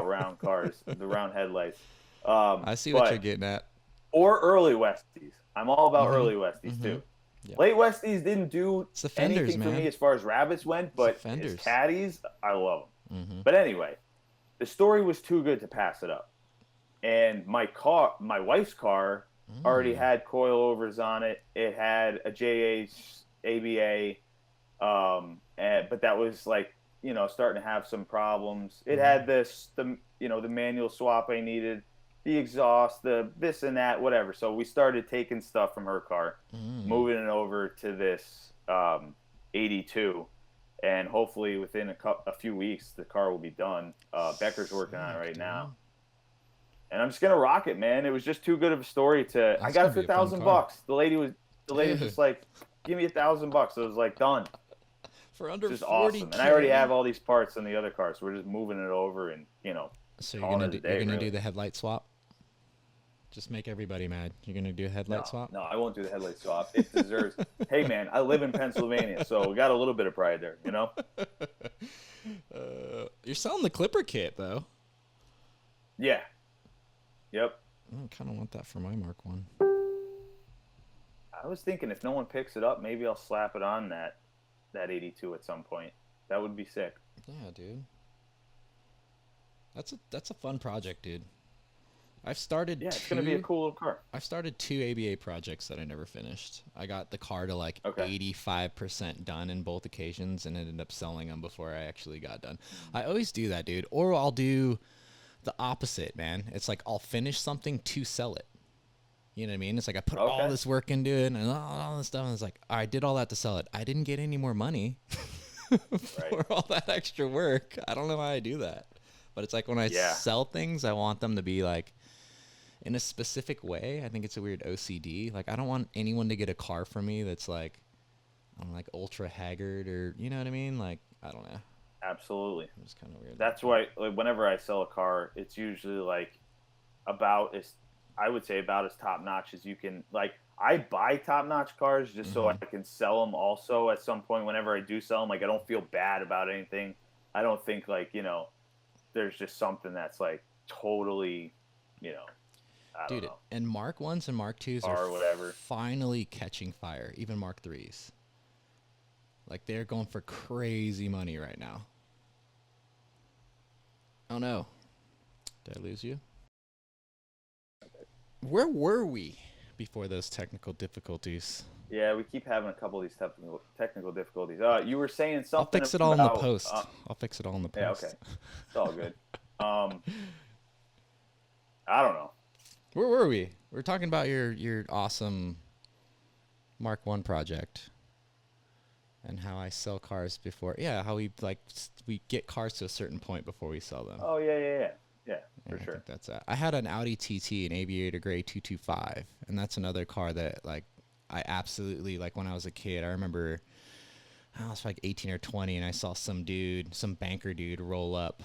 round cars, the round headlights. I see what you're getting at. Or early Westies. I'm all about early Westies Mm-hmm. too. Yep. Late Westies didn't do It's the fenders, anything for man. me as far as rabbits went, but fenders. his caddies, I love them. Mm-hmm. But anyway, the story was too good to pass it up. And my wife's car already had coilovers on it. It had a JH ABA, but that was like, you know, starting to have some problems. It had the manual swap I needed, the exhaust, the this and that, whatever. So we started taking stuff from her car, moving it over to this 82, and hopefully within a few weeks the car will be done. Becker's working on it right now, and I'm just gonna rock it, man. It was just too good of a story to. I got it for $1,000. The lady was just like, give me $1,000. So it was like, done. For under just 40K. Awesome. And I already have all these parts in the other car, so we're just moving it over, and you know. So you're gonna do the headlight swap? Just make everybody mad. You're gonna do a headlight swap? No, I won't do the headlight swap. It deserves. Hey, man, I live in Pennsylvania, so we got a little bit of pride there, you know. You're selling the Clipper kit though. Yeah. Yep. I kind of want that for my Mark 1. I was thinking if no one picks it up, maybe I'll slap it on that 82 at some point. That would be sick. Yeah, dude. That's a fun project, dude. I've started it's gonna be a cool little car. I've started 2 ABA projects that I never finished. I got the car to like 85% done in both occasions and ended up selling them before I actually got done. I always do that, dude. Or I'll do the opposite, man. It's like I'll finish something to sell it. You know what I mean? It's like I put all this work into it and all this stuff, and it's like, I did all that to sell it. I didn't get any more money for all that extra work. I don't know how I do that. But it's like when I sell things, I want them to be like in a specific way. I think it's a weird OCD. Like, I don't want anyone to get a car from me that's like, I'm like ultra haggard, or you know what I mean? Like, I don't know. Absolutely. It's kind of weird. That's why, like, whenever I sell a car, it's usually like about as top notch as you can. Like, I buy top notch cars just so I can sell them also at some point. Whenever I do sell them, like, I don't feel bad about anything. I don't think, like, you know, there's just something that's like totally, you know, I don't know. And Mark 1s and Mark 2s are finally catching fire. Even Mark 3s. Like, they're going for crazy money right now. Oh no. Did I lose you? Where were we before those technical difficulties? Yeah, we keep having a couple of these technical difficulties. You were saying something. I'll fix it all in the post. I'll fix it all in the post. Yeah, okay. It's all good. I don't know. Where were we? We were talking about your awesome Mark 1 project and how I sell cars before. Yeah, how we get cars to a certain point before we sell them. Oh, yeah. Yeah, Yeah, for I sure. think that's it. I had an Audi TT, an Aviator Gray 225, and that's another car that like I absolutely like when I was a kid. I remember I was like 18 or 20, and I saw some dude, some banker dude, roll up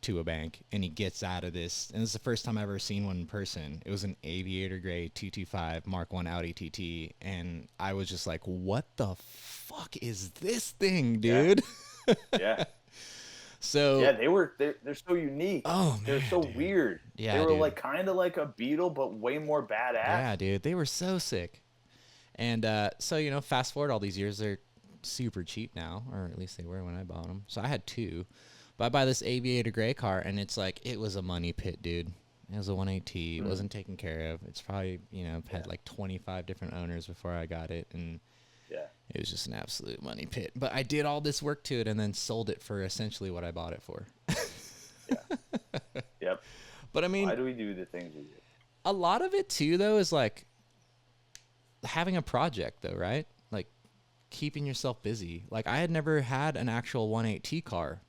to a bank, and he gets out of this, and this is the first time I ever seen one in person. It was an Aviator Gray 225 Mark 1 Audi TT, and I was just like, what the fuck is this thing, Yeah, dude? yeah, So, yeah. They're so unique. oh They're man, so dude. weird. They Yeah, were dude. like kind of like a Beetle, but way more badass. Yeah, dude. They were so sick. And so, fast forward all these years, they're super cheap now, or at least they were when I bought them. So I had two. But I buy this Aviator Gray car, and it's like, it was a money pit, dude. It was a 180. It Mm, wasn't taken care of. It's probably, yeah, had like 25 different owners before I got it. And yeah, it was just an absolute money pit. But I did all this work to it and then sold it for essentially what I bought it for. yeah. Yep. But I Why mean, do we do the things we do? a lot of it too, though, is like having a project, though, right? Like keeping yourself busy. Like I had never had an actual 1.8T car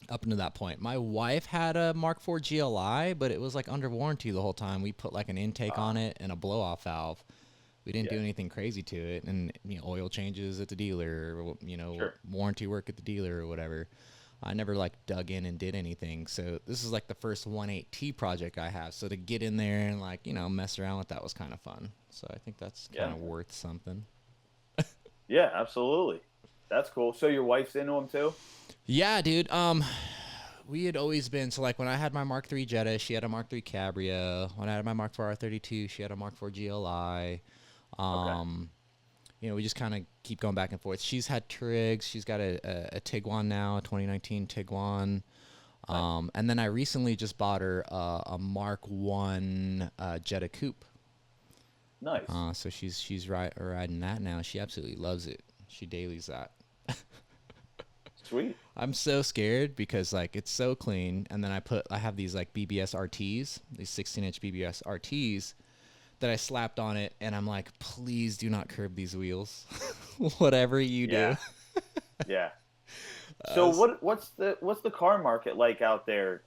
up until that point. My wife had a Mark IV GLI, but it was like under warranty the whole time. We put like an intake Ah, on it and a blow off valve. We didn't yeah, do anything crazy to it, and oil changes at the dealer, or, sure. warranty work at the dealer or whatever. I never like dug in and did anything. So this is like the first 1.8T project I have. So to get in there and like mess around with that was kind of fun. So I think that's kind Yeah, of worth something. yeah, absolutely. That's cool. So your wife's into them too? Yeah, dude. We had always been so like when I had my Mark III Jetta, she had a Mark III Cabrio. When I had my Mark IV R32, she had a Mark IV GLI. Okay. Um, we just kind of keep going back and forth. She's had Trigs. She's got a Tiguan now, a 2019 Tiguan. Nice. And then I recently just bought her a Mark One Jetta Coupe. Nice. So she's riding that now. She absolutely loves it. She dailies that. Sweet. I'm so scared because like it's so clean, and then I have these like BBS RTs, these 16-inch BBS RTs that I slapped on it, and I'm like, please do not curb these wheels, whatever you do. Yeah. Yeah. So S- what's the car market like out there?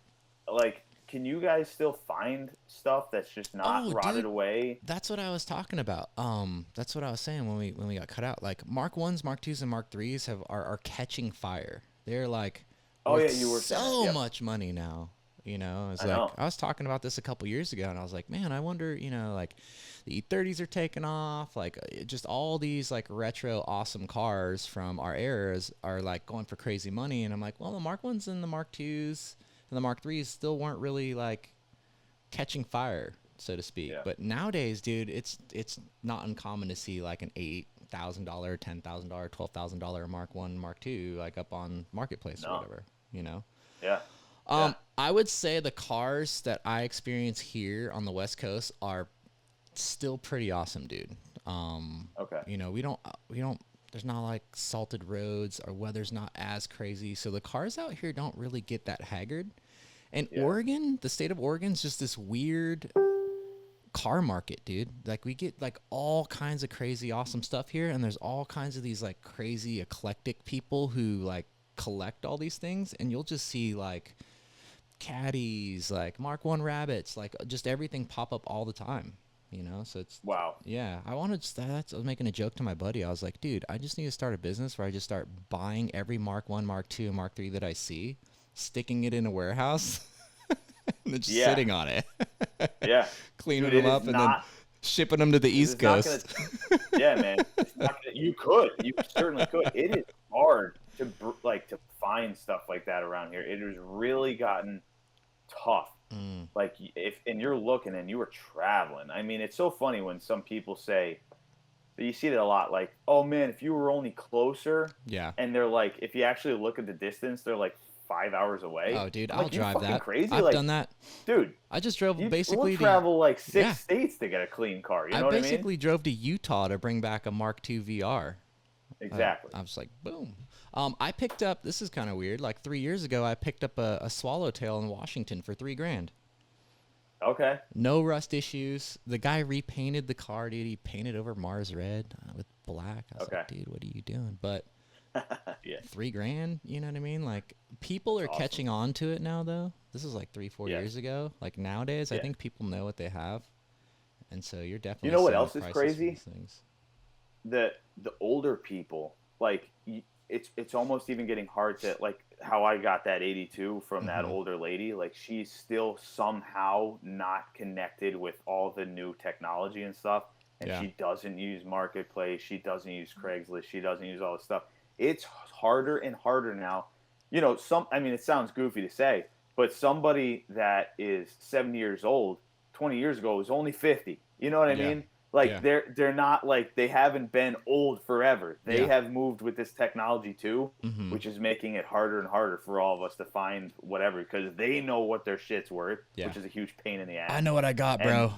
Like, can you guys still find stuff that's just not oh, rotted dude, away? that's what I was talking about. That's what I was saying when we got cut out. Like Mark Ones, Mark Twos, and Mark Threes are catching fire. They're like Oh worth yeah, you were saying that. so Yep. much money now. It's I like know. I was talking about this a couple years ago, and I was like, man, I wonder, like the E30s are taking off, like just all these like retro awesome cars from our eras are like going for crazy money, and I'm like, well, the Mark Ones and the Mark Twos and the Mark Threes still weren't really like catching fire, so to speak. Yeah. But nowadays, dude, it's not uncommon to see like an $8,000, $10,000, $12,000 Mark One, Mark Two, like up on Marketplace or No. whatever. You know. Yeah. Yeah. I would say the cars that I experience here on the West Coast are still pretty awesome, dude. Okay. We don't. There's not like salted roads. Our weather's not as crazy, so the cars out here don't really get that haggard. And Yeah. Oregon, the state of Oregon's just this weird car market, dude. Like we get like all kinds of crazy awesome stuff here, and there's all kinds of these like crazy eclectic people who like collect all these things, and you'll just see like caddies, like Mark One rabbits, like just everything pop up all the time. So it's Wow. yeah. I was making a joke to my buddy. I was like, dude, I just need to start a business where I just start buying every Mark One, Mark Two, and Mark Three that I see, sticking it in a warehouse, and then just Yeah. sitting on it, Yeah. cleaning Dude, them it is up, and then not. shipping them to the It East is not gonna. Coast. Yeah, man. It's not gonna. You could. You certainly could. It is hard to find stuff like that around here. It has really gotten tough. Mm, Like if and you're looking and you were traveling. I mean, it's so funny when some people say, but you see that a lot. Like, oh man, if you were only closer, yeah. and they're like, if you actually look at the distance, they're like 5 hours away. Oh, dude, I'm I'll like, you drive fucking that. crazy? I've Like, done that. dude, I just drove we'll basically to travel like six yeah. states to get a clean car. You I know what I mean? basically drove to Utah to bring back a Mark II VR. Exactly. I was like, boom. I picked up. This is kind of weird. Like 3 years ago, I picked up a swallowtail in Washington for $3,000. Okay. No rust issues. The guy repainted the car, dude. He painted over Mars red with black. I was Okay. like, dude, what are you doing? But Yeah. $3,000, you know what I mean? Like people are Awesome. catching on to it now, though. This is like 3-4 Yes. years ago. Like nowadays, I Yeah. think people know what they have, and so you're You definitely know what seeing the else is prices for crazy? these things. The older people, like it's almost even getting hard to, like, how I got that 82 from that Mm-hmm. older lady. Like, she's still somehow not connected with all the new technology and stuff, and Yeah. she doesn't use Marketplace, she doesn't use Craigslist, she doesn't use all this stuff. It's harder and harder now. I mean, it sounds goofy to say, but somebody that is 70 years old 20 years ago was only 50. You know what I Yeah. mean? Like, Yeah. they're not, like, they haven't been old forever. They Yeah. have moved with this technology too, Mm-hmm. which is making it harder and harder for all of us to find whatever, because they know what their shit's worth, Yeah. which is a huge pain in the I ass. know what I got, And bro.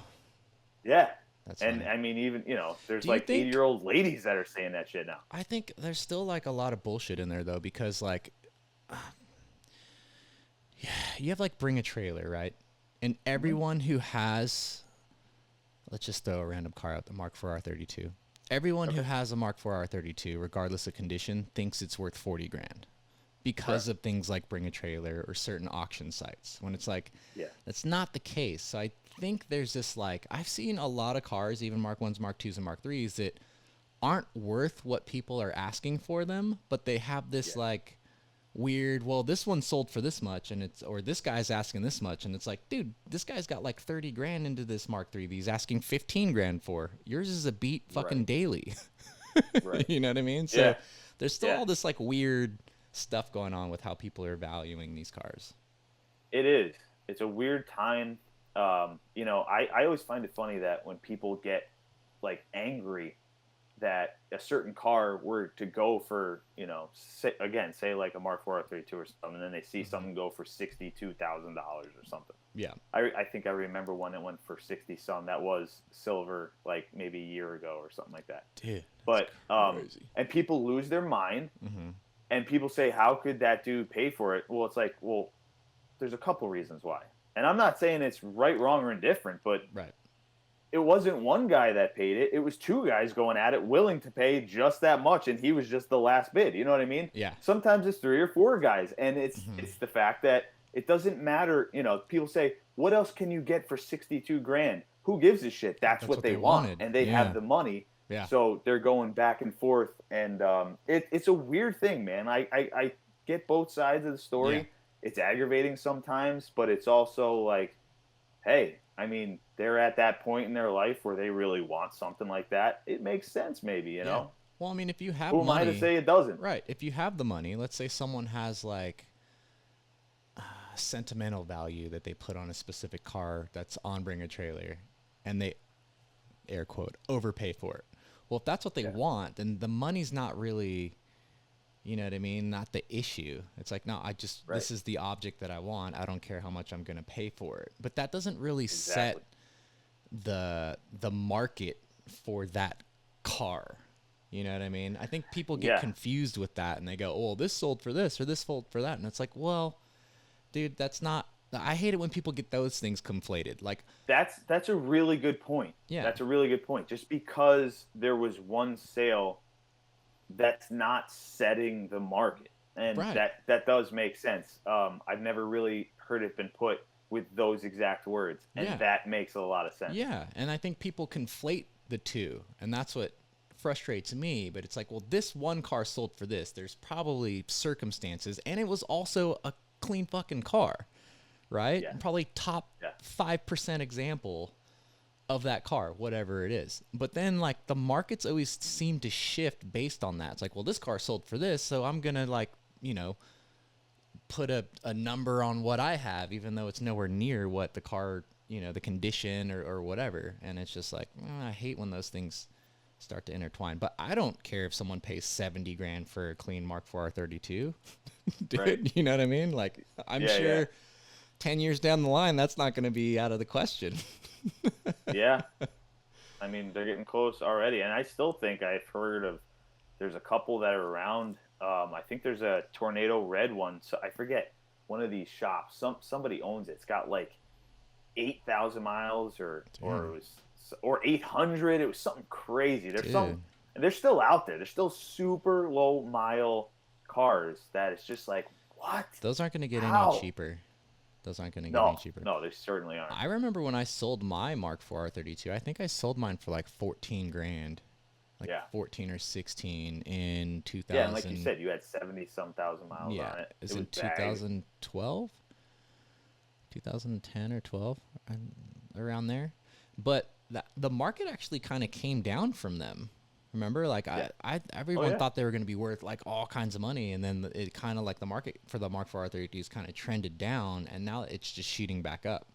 yeah, That's and funny. I mean, even there's Do you like 80 think? year old ladies that are saying that shit now. I think there's still like a lot of bullshit in there though, because like you have like bring a trailer, right? And Mm-hmm. everyone who has, let's just throw a random car out, the Mark IV R32. Everyone who Okay. has a Mark IV R32, regardless of condition, thinks it's worth 40 grand because Correct. of things like bring a trailer or certain auction sites. When it's like, Yeah. that's not the case. So I think there's this like, I've seen a lot of cars, even Mark 1s, Mark 2s, and Mark 3s that aren't worth what people are asking for them, but they have Yeah. this like weird, well, this one sold for this much, and it's, or this guy's asking this much, and it's like, dude, this guy's got like 30 grand into this Mark III that he's asking 15 grand for. Yours is a beat fucking Right. daily. Right. You know what I mean? So Yeah. there's still Yeah. all this like weird stuff going on with how people are valuing these cars. It is. It's a weird time. I always find it funny that when people get, like, angry that a certain car were to go for, say like a Mark IV R32 or something, and then they see Mm-hmm. something go for $62,000 or something. Yeah. I think I remember one that went for 60 some. That was silver, like maybe a year ago or something like that. Dude, that's But crazy. and people lose their mind, Mm-hmm. and people say, "How could that dude pay for it?" Well, it's like, well, there's a couple reasons why. And I'm not saying it's right, wrong, or indifferent, but Right. it wasn't one guy that paid it. It was two guys going at it, willing to pay just that much, and he was just the last bid. You know what I mean? Yeah. Sometimes it's three or four guys, and Mm-hmm. it's the fact that it doesn't matter. People say, "What else can you get for 62 grand?" Who gives a shit? That's what they want, wanted. and they Yeah. have the money. Yeah. So they're going back and forth, and it's a weird thing, man. I get both sides of the story. Yeah. It's aggravating sometimes, but it's also like, hey, I mean, they're at that point in their life where they really want something like that. It makes sense, maybe, Yeah. Well, I mean, if you have Who am I to money, say it doesn't? right? If you have the money, let's say someone has like sentimental value that they put on a specific car that's on Bring a Trailer, and they air quote overpay for it. Well, if that's what they Yeah. want, then the money's not really, you know what I mean, not the issue. It's like, no, Right. this is the object that I want. I don't care how much I'm going to pay for it. But that doesn't really Exactly. set the market for that car. You know what I mean? I think people get Yeah. confused with that, and they go, "Oh, this sold for this or this sold for that," and it's like, well, dude, that's not. I hate it when people get those things conflated. Like, That's a really good point. yeah, That's a really good point. Just because there was one sale, that's not setting the market, and right. that does make sense. I've never really heard it been put with those exact words, and Yeah. that makes a lot of sense. Yeah, and I think people conflate the two, and that's what frustrates me. But it's like, well, this one car sold for this. There's probably circumstances, and it was also a clean fucking car, right? Yeah. Probably top Yeah. 5% example of that car, whatever it is. But then, like, the markets always seem to shift based on that. It's like, well, this car sold for this, so I'm gonna, like, put a number on what I have, even though it's nowhere near what the car, the condition or whatever. And it's just like, I hate when those things start to intertwine. But I don't care if someone pays 70 grand for a clean Mark IV R32. Dude, Right. you know what I mean? Like, I'm Yeah, sure yeah. 10 years down the line, that's not going to be out of the question. Yeah. I mean, they're getting close already, and I still think I've heard of. There's a couple that are around. I think there's a Tornado Red one. So I forget one of these shops. Somebody owns it. It's got like 8,000 miles, or Damn. it was, or 800. It was something crazy. There's some, Dude. and they're still out there. There's still super low mile cars that it's just like, what? Those aren't going to get How? any cheaper. Those aren't going to get any No, cheaper. no, they certainly aren't. I remember when I sold my Mark IV R32, I think I sold mine for like 14 grand. Like 14 or 16 in 2000. Yeah, and like you said, you had 70-some thousand miles on it. It's It was in 2012, 2010 or 12, around there. But the market actually kind of came down from them. Remember, like everyone thought they were going to be worth like all kinds of money, and then it kind of like the market for the Mark IV R32s kind of trended down, and now it's just shooting back up.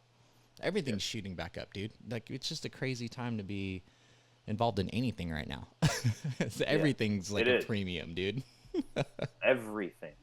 Everything's shooting back up, dude. Like it's just a crazy time to be involved in anything right now. Everything's like a premium, dude. Everything,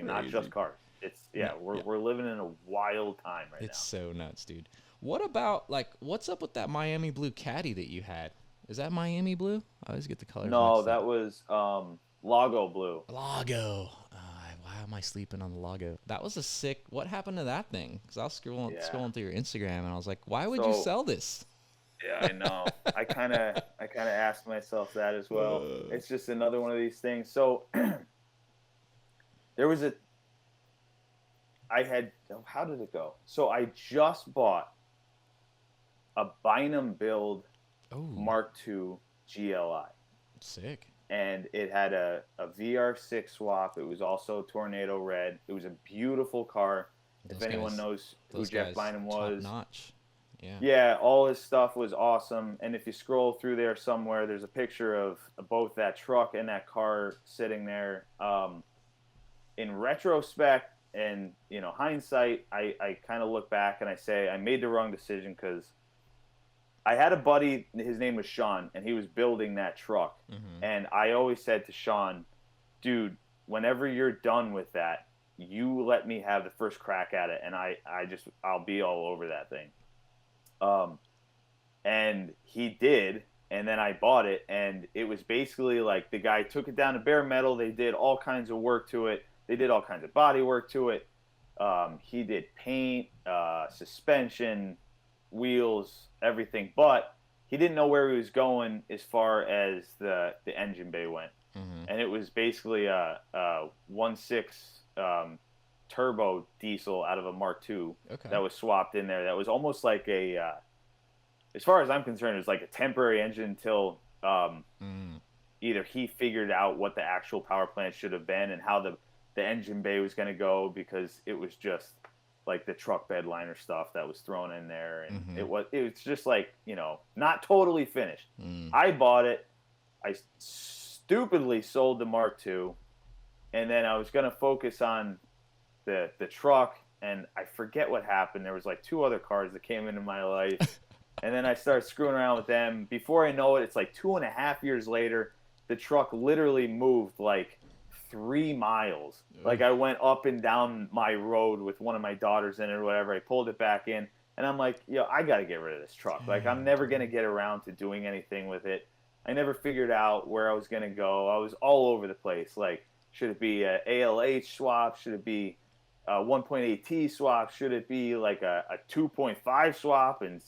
not just cars. It's we're living in a wild time right now. It's so nuts, dude. What about like what's up with that Miami blue caddy that you had? Is that Miami blue? I always get the colors. No, that was Lago blue. Lago. Why am I sleeping on the Lago? That was a sick. What happened to that thing? Because I was scrolling through your Instagram and I was like, why would you sell this? Yeah, I know. I kind of asked myself that as well. It's just another one of these things. So how did it go? So I just bought a Bynum build Mark II GLI. Sick. And it had a VR6 swap. It was also tornado red. It was a beautiful car. If anyone knows who Jeff Bynum was. Top notch. Yeah, all his stuff was awesome. And if you scroll through there somewhere, there's a picture of both that truck and that car sitting there. In retrospect and hindsight, I kind of look back and I say I made the wrong decision because I had a buddy, his name was Sean, and he was building that truck. Mm-hmm. And I always said to Sean, dude, whenever you're done with that, you let me have the first crack at it, and I'll be all over that thing. And he did, and then I bought it, and it was basically like the guy took it down to bare metal. They did all kinds of work to it. They did all kinds of body work to it. He did paint, suspension, wheels, everything, but he didn't know where he was going as far as the engine bay went. Mm-hmm. And it was basically a 1.6 turbo diesel out of a Mark II that was swapped in there. That was almost like as far as I'm concerned, it was like a temporary engine until either he figured out what the actual power plant should have been and how the engine bay was going to go, because it was just like the truck bed liner stuff that was thrown in there, and it was just like, not totally finished. I bought it. I stupidly sold the Mark II, and then I was going to focus on the truck, and I forget what happened. There was like 2 other cars that came into my life, and then I started screwing around with them. Before I know it, it's like 2.5 years later, the truck literally moved like 3 miles. Like I went up and down my road with one of my daughters in it or whatever. I pulled it back in, and I'm like, I got to get rid of this truck. Like I'm never going to get around to doing anything with it. I never figured out where I was going to go. I was all over the place. Like, should it be a ALH swap? Should it be a 1.8T swap? Should it be like a 2.5 swap and,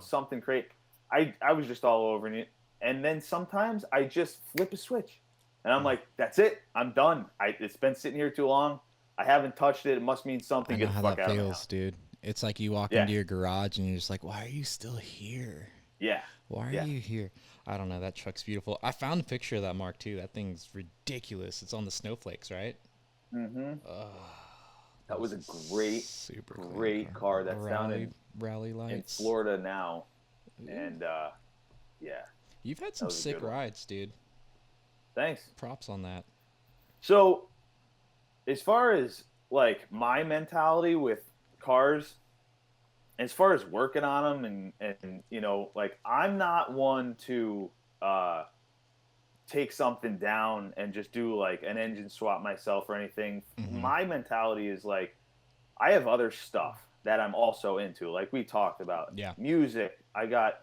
something crazy? I was just all over it. And then sometimes I just flip a switch. And I'm like, that's it. I'm done. It's been sitting here too long. I haven't touched it. It must mean something. I know how that feels, dude. It's like you walk into your garage and you're just like, why are you still here? Yeah. Why are you here? I don't know. That truck's beautiful. I found a picture of that Mark II. That thing's ridiculous. It's on the snowflakes, right? Mm-hmm. That was a great car. That's down in Rally Lights in Florida now. And, You've had some sick rides, dude. Thanks. Props on that. So, as far as like my mentality with cars, as far as working on them and like I'm not one to take something down and just do like an engine swap myself or anything. Mm-hmm. My mentality is like I have other stuff that I'm also into, like we talked about. Yeah. Music. I got,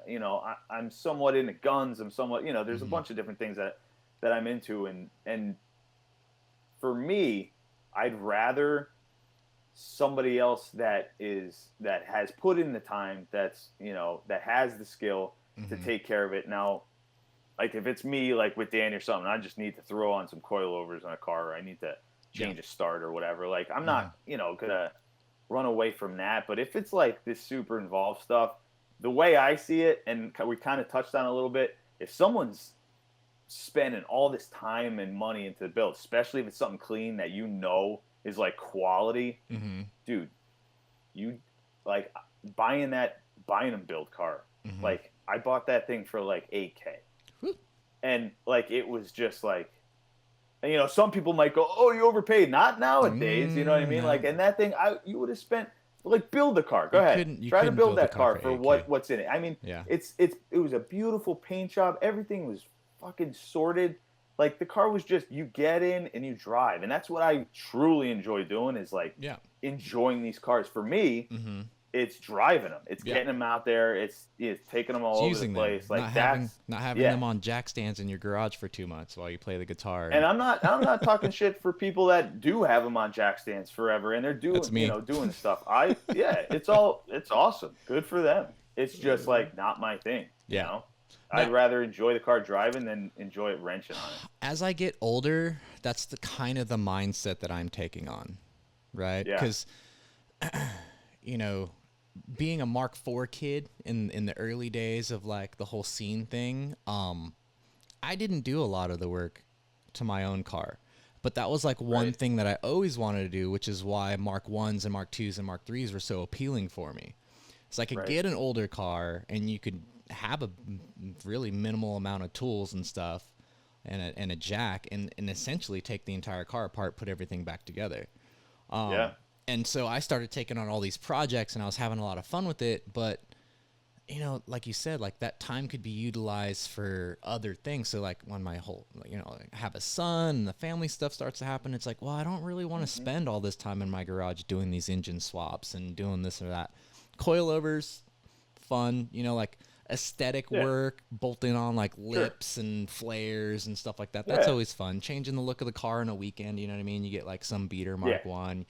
I'm somewhat into guns. I'm somewhat, there's a bunch of different things that I'm into, and for me, I'd rather somebody else that has put in the time, that's that has the skill to take care of it. Now, like if it's me, like with Danny or something, I just need to throw on some coilovers on a car, or I need to change a start or whatever. Like I'm not gonna run away from that. But if it's like this super involved stuff, the way I see it, and we kind of touched on it a little bit, if someone's spending all this time and money into the build, especially if it's something clean that you know is like quality, dude, you like buying a build car. Like I bought that thing for like $8K, and like it was just like, you know, some people might go, "Oh, you overpaid." Not nowadays, you know what I mean? No. Like, and that thing, you would have spent. Like, build the car. Go ahead. Try to build that car for what's in it. I mean, it was a beautiful paint job. Everything was fucking sorted. Like, the car was just, you get in and you drive. And that's what I truly enjoy doing, is like enjoying these cars. For me, it's driving them. It's getting them out there. It's taking them all over the place. Like, not having them on jack stands in your garage for 2 months while you play the guitar. And I'm not talking shit for people that do have them on jack stands forever and they're doing doing stuff. It's awesome. Good for them. It's just like not my thing. You know? I'd rather enjoy the car driving than enjoy it wrenching on it. As I get older, that's the kind of the mindset that I'm taking on, right? Because you know, being a Mark IV kid in the early days of like the whole scene thing, I didn't do a lot of the work to my own car, but that was like one thing that I always wanted to do, which is why Mark I's and Mark II's and Mark III's were so appealing for me. So I could get an older car and you could have a really minimal amount of tools and stuff and a jack and essentially take the entire car apart, put everything back together. And so I started taking on all these projects and I was having a lot of fun with it. But, you know, like you said, like that time could be utilized for other things. So like when my whole, you know, I have a son and the family stuff starts to happen, it's like, well, I don't really want to spend all this time in my garage doing these engine swaps and doing this or that. Coilovers, fun, you know, like aesthetic work, bolting on like lips and flares and stuff like that. That's always fun. Changing the look of the car in a weekend, you know what I mean? You get like some beater Mark I.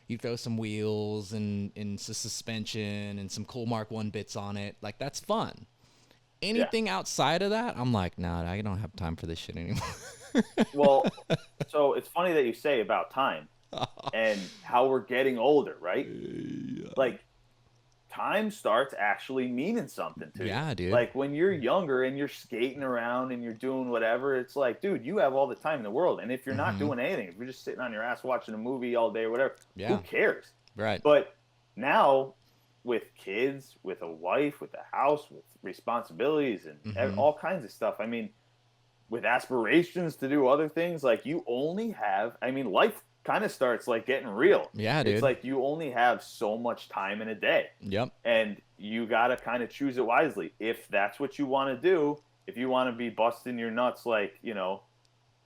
You throw some wheels and suspension and some cool Mark I bits on it. Like, that's fun. Anything outside of that, I'm like, nah, I don't have time for this shit anymore. Well, so it's funny that you say about time and how we're getting older, right? Like, time starts actually meaning something to you. Yeah, dude. Like, when you're younger and you're skating around and you're doing whatever, it's like, dude, you have all the time in the world. And if you're not doing anything, if you're just sitting on your ass watching a movie all day or whatever, who cares? Right. But now, with kids, with a wife, with a house, with responsibilities and all kinds of stuff, I mean, with aspirations to do other things, like, you only have, I mean, life kind of starts like getting real. Yeah, dude. It's like you only have so much time in a day. Yep. And you got to kind of choose it wisely. If that's what you want to do, if you want to be busting your nuts, like, you know,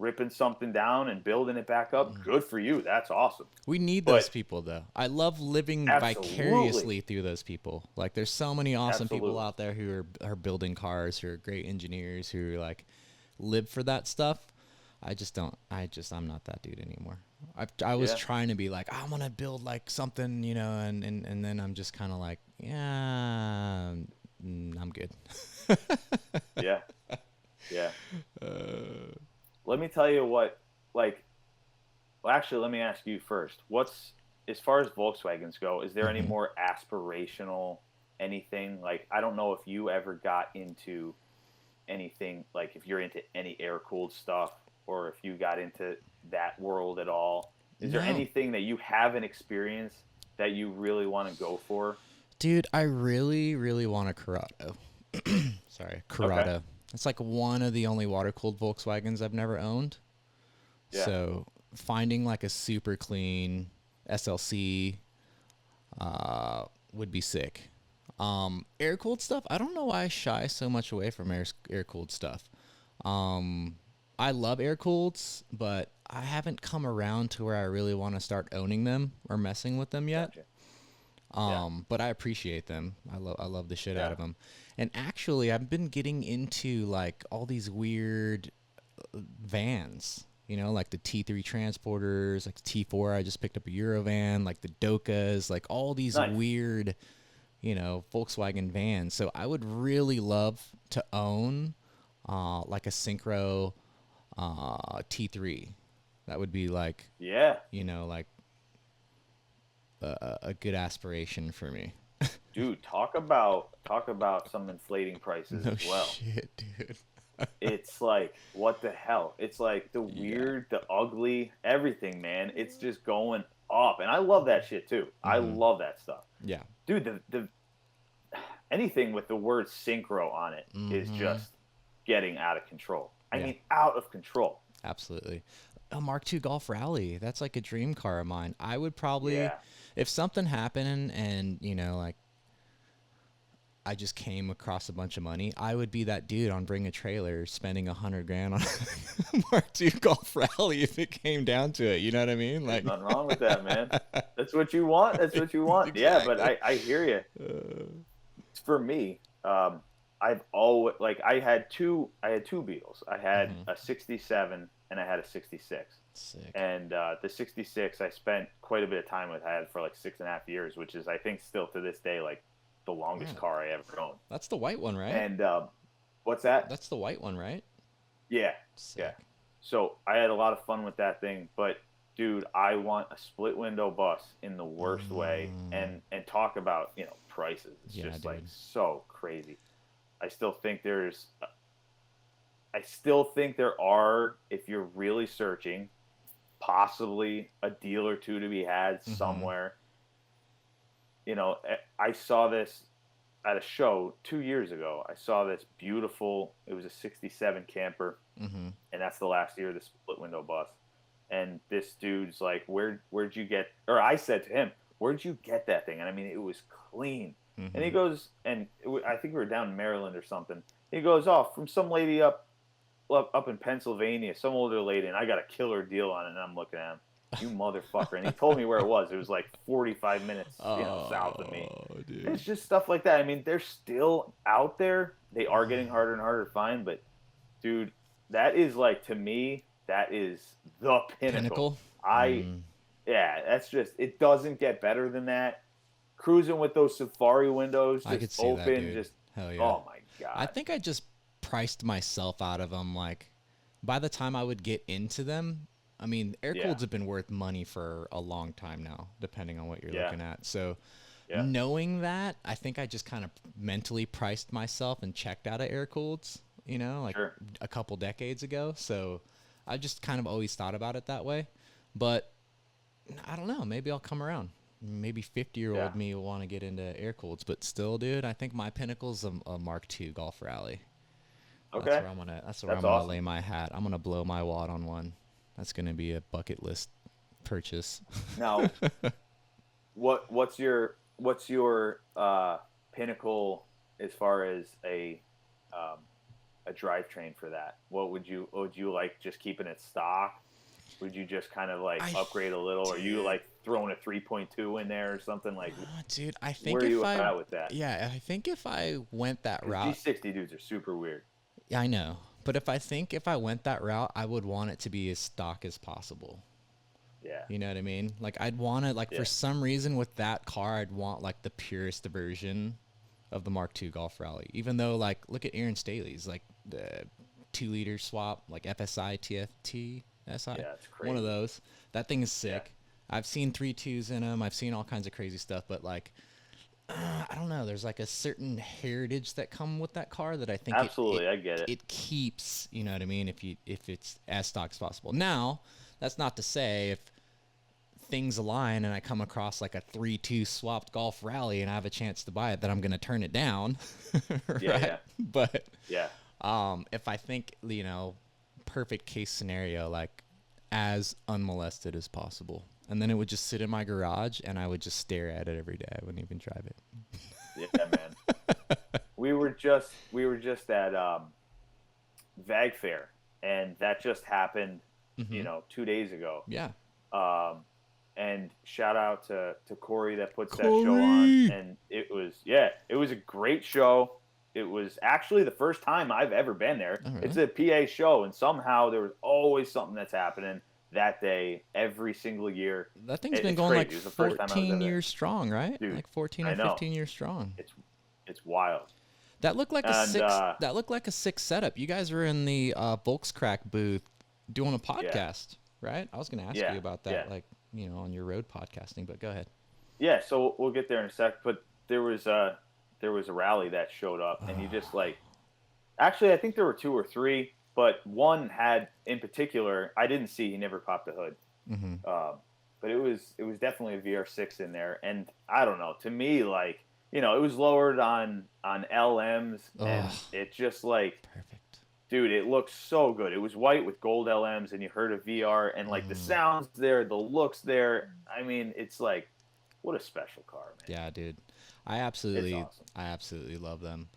ripping something down and building it back up, good for you. That's awesome. We need those people, though. I love living vicariously through those people. Like, there's so many awesome people out there who are building cars, who are great engineers, who like live for that stuff. I'm not that dude anymore. I was trying to be like, I want to build like something, you know, and then I'm just kind of like, I'm good. Yeah. Let me tell you what, like, well, actually, let me ask you first. As far as Volkswagens go, is there any more aspirational anything? Like, I don't know if you ever got into anything, like if you're into any air-cooled stuff, or if you got into that world at all. Is there anything that you haven't experienced that you really want to go for? Dude, I really, really want a Corrado. Sorry, Corrado. Okay. It's like one of the only water-cooled Volkswagens I've never owned. Yeah. So finding like a super clean SLC would be sick. Air-cooled stuff, I don't know why I shy so much away from air-cooled stuff. I love air-cooleds, but I haven't come around to where I really want to start owning them or messing with them yet. Gotcha. But I appreciate them. I love the shit out of them. And actually, I've been getting into like all these weird vans, you know, like the T3 transporters, like the T4. I just picked up a Eurovan, like the Dokas, like all these weird, you know, Volkswagen vans. So I would really love to own like a Synchro T3. That would be like, you know, like a good aspiration for me. Dude, talk about some inflating prices No as well. shit, dude. It's like, what the hell? It's like the Yeah. weird, the ugly, everything, man. It's just going up. And I love that shit too. I Mm-hmm. love that stuff. Yeah. Dude, the anything with the word synchro on it is Mm-hmm. just getting out of control. I Yeah. mean, out of control. Absolutely. A Mark II Golf Rally. That's like a dream car of mine. I would probably, Yeah. if something happened and, like I just came across a bunch of money, I would be that dude on Bring a Trailer spending 100 grand on a Mark II Golf Rally if it came down to it. You know what I mean? There's Like, nothing wrong with that, man. That's what you want. That's what you want. Yeah, but exactly. I hear you. Uh, For me, I've always like I had two Beetles. I had mhm. a '67 and I had a '66. Sick. And the '66 I spent quite a bit of time with. I had for like 6.5 years, which is I think still to this day like the longest Man, car I ever owned. that's the white one, right? And what's that? That's the white one, right? Yeah, yeah. Sick. So I had a lot of fun with that thing, but dude, I want a split window bus in the worst way, Mm, and talk about prices. It's yeah, just like dude. so crazy. I still think there's, I still think there are, if you're really searching, possibly a deal or two to be had Mm-hmm. somewhere. I saw this at a show 2 years ago. I saw this beautiful. It was a '67 camper, Mm-hmm. and that's the last year of the split window bus. And this dude's like, "Where'd you get?" Or I said to him, "Where'd you get that thing?" And I mean, it was clean. And Mm-hmm. he goes, I think we were down in Maryland or something. He goes, "Oh, from some lady up in Pennsylvania, some older lady, and I got a killer deal on it." And I'm looking at him, "You motherfucker!" And he told me where it was. It was like 45 minutes, south of me. Oh, And dude. it's just stuff like that. I mean, they're still out there. They are getting harder and harder to find, but dude, that is like, to me, that is the pinnacle. Pinnacle. I Mm, Yeah, that's just, it doesn't get better than that. Cruising with those safari windows I just could see that, open, dude. just, Hell yeah. oh my I god. think I just priced myself out of them. Like, by the time I would get into them, I mean, air Yeah, cooleds have been worth money for a long time now, depending on what you're yeah, looking at. So, yeah, knowing that, I think I just kind of mentally priced myself and checked out of air cooleds, like sure. a couple decades ago. So, I just kind of always thought about it that way. But I don't know. Maybe I'll come around. Maybe 50-year-old Yeah. me will want to get into air cooleds, but still, dude, I think my pinnacle's a Mark II Golf Rally. That's Okay. where I'm gonna. That's where I'm That's gonna awesome. lay my hat. I'm gonna blow my wad on one. That's gonna be a bucket list purchase. Now, what's your pinnacle as far as um, a drivetrain for that? What would you like, just keeping it stock? Would you just kind of like I, upgrade a little? Or you dude, like throwing a 3.2 in there or something like? dude, I Where think are if you I, at with that? yeah, I think if I went that Because route, G60 dudes are super weird. yeah, I know. But if I went that route, I would want it to be as stock as possible. Yeah, You know what I mean? Like I'd want it like for yeah, some reason with that car, I'd want like the purest version of the Mark II Golf Rally. Even though like look at Aaron Staley's like the 2 liter swap, like FSI TFT SI, yeah. It's one of crazy. those. That thing is Yeah, sick. I've seen 3.2s in them. I've seen all kinds of crazy stuff, but like I don't know. There's like a certain heritage that come with that car that I think it it absolutely. I get it. it keeps. You know what I mean? If it's as stock as possible. Now, that's not to say if things align and I come across like a 3.2 swapped Golf Rally and I have a chance to buy it, that I'm gonna turn it down, Yeah, right? yeah, But yeah, if I think perfect case scenario, like as unmolested as possible. And then it would just sit in my garage and I would just stare at it every day. I wouldn't even drive it. yeah, man. We were just at Vag Fair, and that just happened, Hmm. 2 days ago. Yeah. Um, and shout out to Corey that puts that show on. Corey. And it was a great show. It was actually the first time I've ever been there. Oh, It's really? a PA show, and somehow there was always something that's happening that day every single year. That thing's been It's going like crazy. It was the first time I was 14 ever there. years strong, right? Dude, Like 14 or I know. 15 years strong. It's wild. That looked like a And six. That looked like a six setup. You guys were in the Volkscrack booth doing a yeah, podcast, right? I was going to ask yeah, you about yeah. that, like on your road podcasting. But go ahead. Yeah, so we'll get there in a sec. But there was a rally that showed up, and you just like actually I think there were two or three, but one had in particular I didn't see. He never popped the hood. Mm-hmm. But it was definitely a VR6 in there, and I don't know. To me, like it was lowered on LMs, and Oh, it just like, perfect. dude, it looks so good. It was white with gold LMs, and you heard a VR, and like the Mm. sounds there, the looks there. I mean, it's like, what a special car, man. Yeah, dude. It's awesome. I absolutely love them.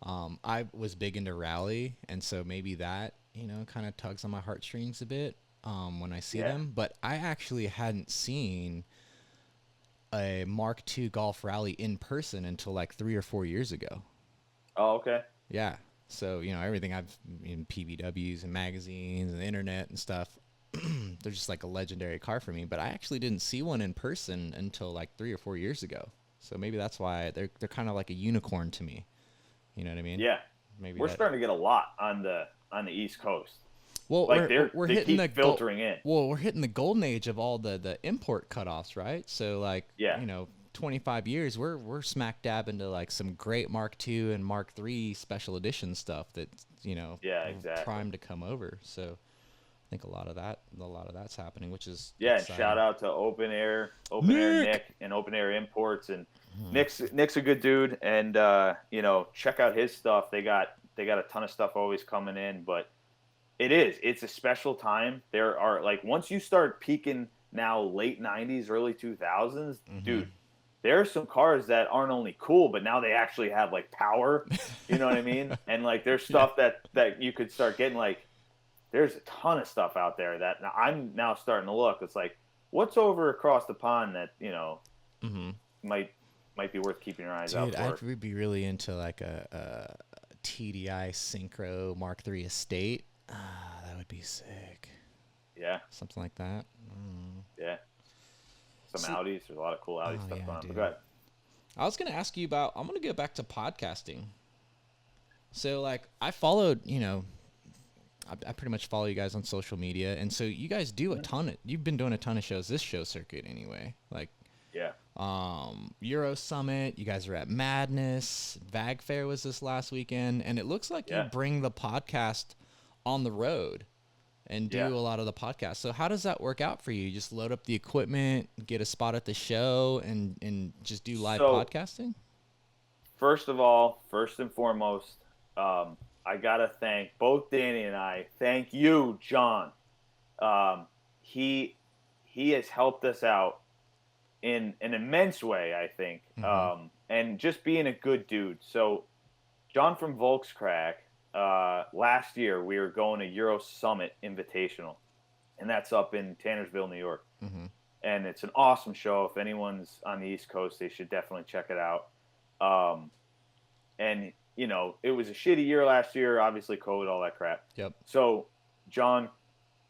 I was big into rally, and so maybe that kind of tugs on my heartstrings a bit when I see Yeah. them. But I actually hadn't seen a Mark II Golf Rally in person until like 3 or 4 years ago. Oh, okay. Yeah. So everything I've in PBWs and magazines and the internet and stuff, they're just like a legendary car for me. But I actually didn't see one in person until like 3 or 4 years ago. So maybe that's why they're kind of like a unicorn to me. You know what I mean? Yeah. Maybe We're that. starting to get a lot on the East Coast. Well, Like we're they hitting keep the filtering in. well, we're hitting the golden age of all the import cutoffs, right? So like Yeah. 25 years, we're smack dab into like some great Mark II and Mark III special edition stuff that's Yeah, exactly. primed to come over. So I think a lot of that's happening, which is Yeah, and shout exciting. out to Open Air Nick. Nick and Open Air Imports, and Mhm. Nick's a good dude, and check out his stuff. They got a ton of stuff always coming in, but it's a special time. There are like once you start peaking now late 90s, early 2000s, Mhm. dude, there are some cars that aren't only cool, but now they actually have like power. You know what I mean? And like there's Yeah. stuff that you could start getting like there's a ton of stuff out there that now I'm now starting to look. It's like what's over across the pond that Mhm. might might be worth keeping your eyes out Dude, for. be really into like a TDI Synchro Mark III Estate. That would be sick. Yeah, Something like that. Mm. yeah. Some So, Audis. There's a lot of cool Audi oh stuff yeah, going on. But go dude. ahead. I was gonna ask you about. I'm gonna go back to podcasting. So like, I followed. I pretty much follow you guys on social media, and so you guys do a Mhm. ton of. You've been doing a ton of shows this show circuit anyway. Like, Yeah, Euro Summit. You guys are at Madness. Vag Fair was this last weekend, and it looks like you yeah, bring the podcast on the road and yeah. do a lot of the podcasts. So how does that work out for you? You just load up the equipment, get a spot at the show, and just do live So podcasting? first of all, first and foremost, I gotta thank both Danny and I. Thank you, John. Um, he he has helped us out in an immense way, I think, Mm-hmm. and just being a good dude. So John from Volkswagen, last year we were going to Euro Summit Invitational, and that's up in Tannersville, New York. Mm-hmm. And it's an awesome show. If anyone's on the East Coast, they should definitely check it out. Um, and it was a shitty year last year, obviously COVID, all that crap. Yep. So John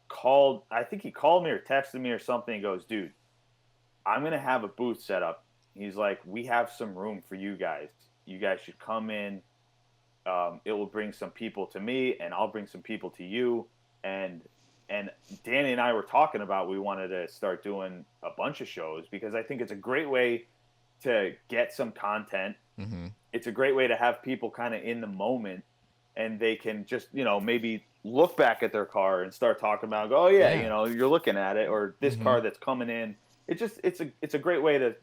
called. I think he called me or texted me or something. He goes, "Dude, I'm gonna have a booth set up." He's like, "We have some room for you guys. You guys should come in. It will bring some people to me, and I'll bring some people to you." And Danny and I were talking about we wanted to start doing a bunch of shows because I think it's a great way to get some content. Mm-hmm. It's a great way to have people kind of in the moment, and they can just maybe look back at their car and start talking about, go, oh yeah, Yeah. you're looking at it, or this Mm-hmm. car that's coming in. It's a great way to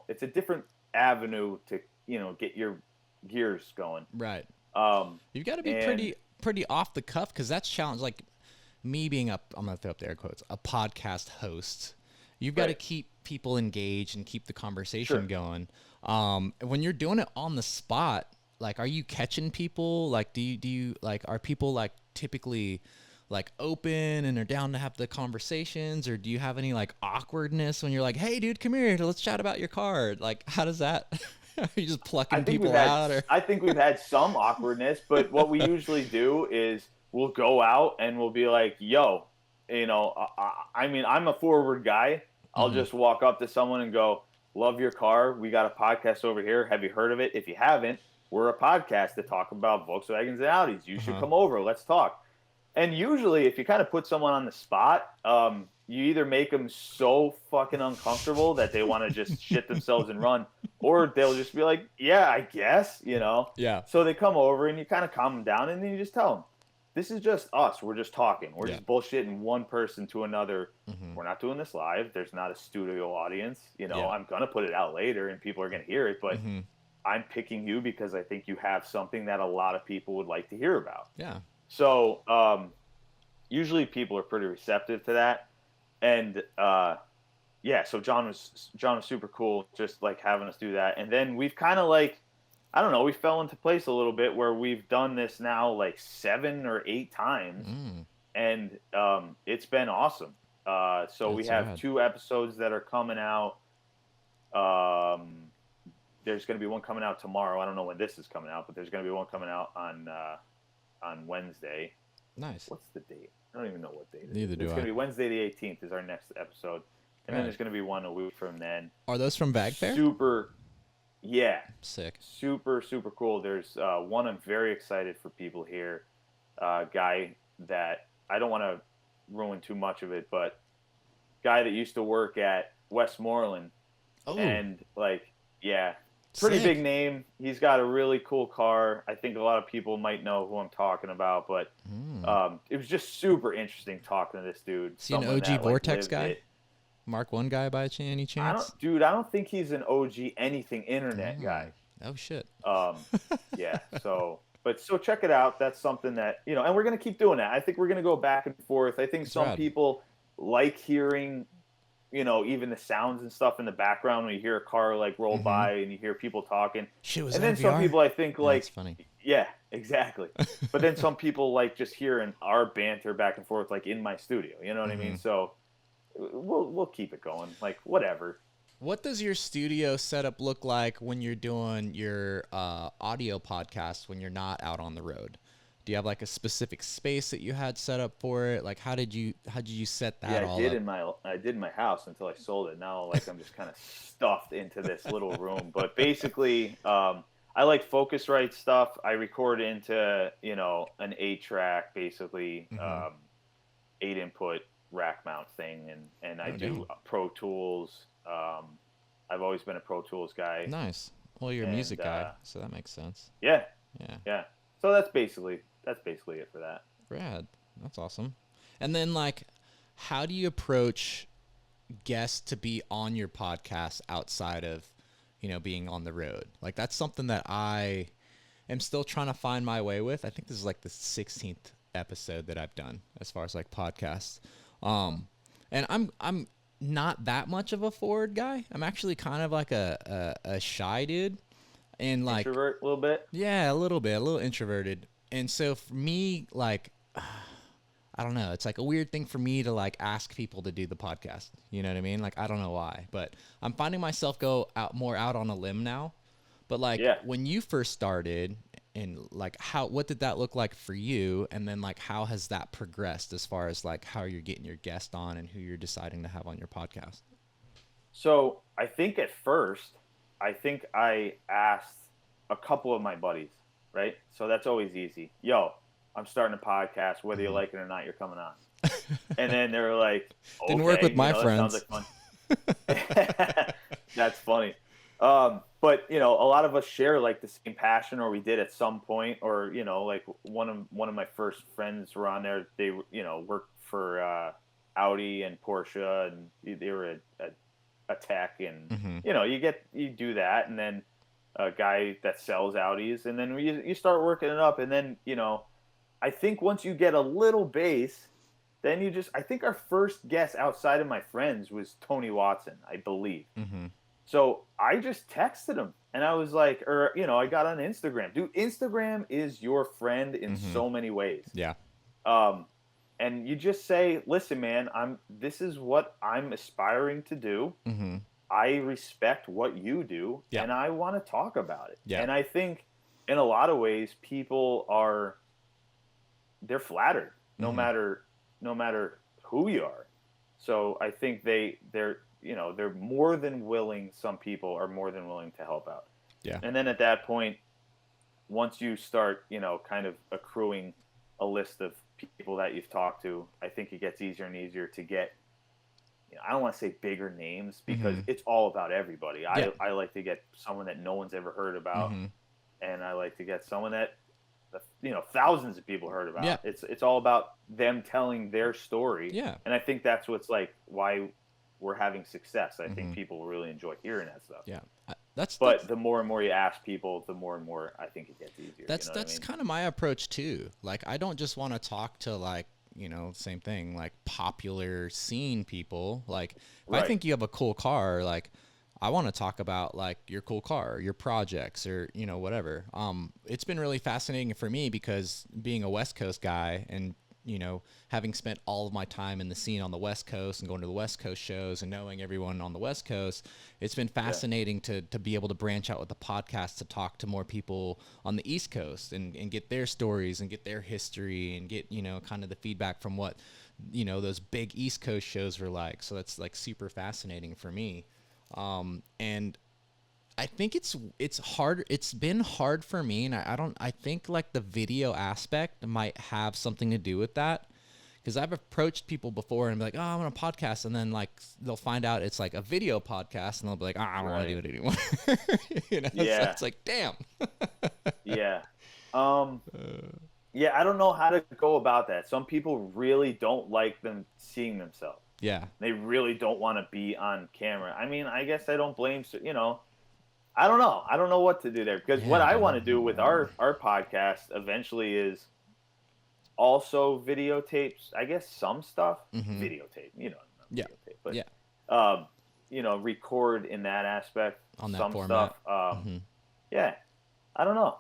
it's a different avenue to get your gears going. Right. Um, You've got to be and pretty off the cuff because that's challenge. Like me being I'm gonna throw up the air quotes, a podcast host. You've got to right, keep people engaged and keep the conversation sure. going. When you're doing it on the spot, like, are you catching people? Like, do you like, are people like typically like open and are down to have the conversations, or do you have any like awkwardness when you're like, hey, dude, come here, let's chat about your car? Like, how does that? Are you just I plucking think we've people had out, or? I think we've had some awkwardness, but what we usually do is we'll go out and we'll be like, "Yo, I mean, I'm a forward guy. I'll Mm-hmm. just walk up to someone and go, "Love your car. We got a podcast over here. Have you heard of it? If you haven't, we're a podcast that talk about Volkswagens and Audis. You should Uh-huh. come over. Let's talk." And usually, if you kind of put someone on the spot, you either make them so fucking uncomfortable that they want to just shit themselves and run, or they'll just be like, yeah, I guess, you know? Yeah. So they come over and you kind of calm them down, and then you just tell them, this is just us. We're just talking. We're just bullshitting one person to another. We're not doing this live. There's not a studio audience. You know, I'm going to put it out later and people are going to hear it, but I'm picking you because I think you have something that a lot of people would like to hear about. Yeah. So usually people are pretty receptive to that. And yeah, so John was super cool, just like having us do that. And then we've kind of like, I don't know, we fell into place a little bit where we've done this now like 7 or 8 times, and it's been awesome. So we have 2 episodes that are coming out. There's going to be one coming out tomorrow. I don't know when this is coming out, but there's going to be one coming out on Wednesday. Nice. What's the date? I don't even know what date it is. Neither do I. It's going to be Wednesday the 18th is our next episode. And then there's going to be one a week from then. Are those from Bag Fair? Yeah. Sick. Super cool. There's one I'm very excited for people here. Guy that, I don't want to ruin too much of it, but guy that used to work at Westmoreland. Oh. And like, yeah. Pretty big name. He's got a really cool car. I think a lot of people might know who I'm talking about, but it was just super interesting talking to this dude. Is he an OG Vortex guy? Mark 1 guy by any chance? I don't think he's an OG anything internet guy. Oh shit. Yeah. So check it out. That's something that, you know, and we're gonna keep doing that. I think we're gonna go back and forth. I think some people like hearing, you know, even the sounds and stuff in the background when you hear a car like roll by and you hear people talking. Shit, was and then some people I think like, that's funny. Yeah, exactly. But then some people like just hearing our banter back and forth like in my studio. You know what I mean? So we'll keep it going. Like whatever. What does your studio setup look like when you're doing your audio podcast when you're not out on the road? Do you have like a specific space that you had set up for it? Like how did you set that all up? I did in my house until I sold it. Now like I'm just kind of stuffed into this little room. But basically, I like Focusrite stuff. I record into, you know, an 8-track basically, 8-input rack mount thing, and I do Pro Tools. I've always been a Pro Tools guy. Nice. Well, you're a music guy, so that makes sense. Yeah. So that's basically it for that. Rad. That's awesome. And then like, how do you approach guests to be on your podcast outside of, you know, being on the road? Like that's something that I am still trying to find my way with. I think this is like the 16th episode that I've done as far as like podcasts. And I'm not that much of a forward guy. I'm actually kind of like a shy dude. And like introvert a little bit? Yeah, a little introverted. And so for me, like, I don't know. It's like a weird thing for me to like ask people to do the podcast. You know what I mean? Like, I don't know why, but I'm finding myself go more out on a limb now. But like when you first started and like what did that look like for you? And then like, how has that progressed as far as like how you're getting your guest on and who you're deciding to have on your podcast? So I think at first, I asked a couple of my buddies, right? So that's always easy. Yo, I'm starting a podcast. Whether you like it or not, you're coming on. And then they were like, okay, didn't work with my friends. That sounds like fun. That's funny. But you know, a lot of us share like the same passion, or we did at some point, or you know, like one of my first friends were on there. They, you know, worked for Audi and Porsche, and they were a tech, and you know, you do that, and then a guy that sells Audis, and then you start working it up, and then you know, I think once you get a little base, then I think our first guest outside of my friends was Tony Watson, I believe. So I just texted him, and I was like, or you know, I got on Instagram. Dude, Instagram is your friend in so many ways. Yeah. And you just say, listen, man, this is what I'm aspiring to do. I respect what you do, and I want to talk about it. And I think in a lot of ways, people they're flattered no matter who you are. So I think they're more than willing. Some people are more than willing to help out. Yeah. And then at that point, once you start, you know, kind of accruing a list of people that you've talked to, I think it gets easier and easier to get I don't want to say bigger names because Mm-hmm. it's all about everybody. Yeah. I like to get someone that no one's ever heard about, Mm-hmm. and I like to get someone that thousands of people heard Yeah. about. It's all about them telling their story, Yeah. and I think that's what's like why we're having success. I Mm-hmm. think people really enjoy hearing that stuff. Yeah. That's But the more and more you ask people, the more and more I think it gets easier. You know what I that's mean? kind of my approach too. Like, I don't just want to talk to, like, same thing, like popular scene people. Like, if I Right. think you have a cool car, like, I want to talk about like your cool car, your projects, or whatever. It's been really fascinating for me because being a West Coast guy and having spent all of my time in the scene on the West Coast and going to the West Coast shows and knowing everyone on the West Coast, it's been fascinating to be able to branch out with the podcast to talk to more people on the East Coast and get their stories and get their history and get, kind of the feedback from what, those big East Coast shows were like. So that's like super fascinating for me. And I think it's hard. It's been hard for me, and I think like the video aspect might have something to do with that, because I've approached people before and be like, oh, I'm on a podcast, and then like they'll find out it's like a video podcast, and they'll be like, oh, I don't want to do it anymore. Yeah. So it's like, damn. Yeah. Yeah, I don't know how to go about that. Some people really don't like them seeing themselves. Yeah. They really don't want to be on camera. I mean, I guess I don't blame, I don't know. I don't know what to do there, because what I want to do with our podcast eventually is also videotapes. I guess some stuff, videotape, not videotape, but record in that aspect On that some format. stuff. Yeah, I don't know.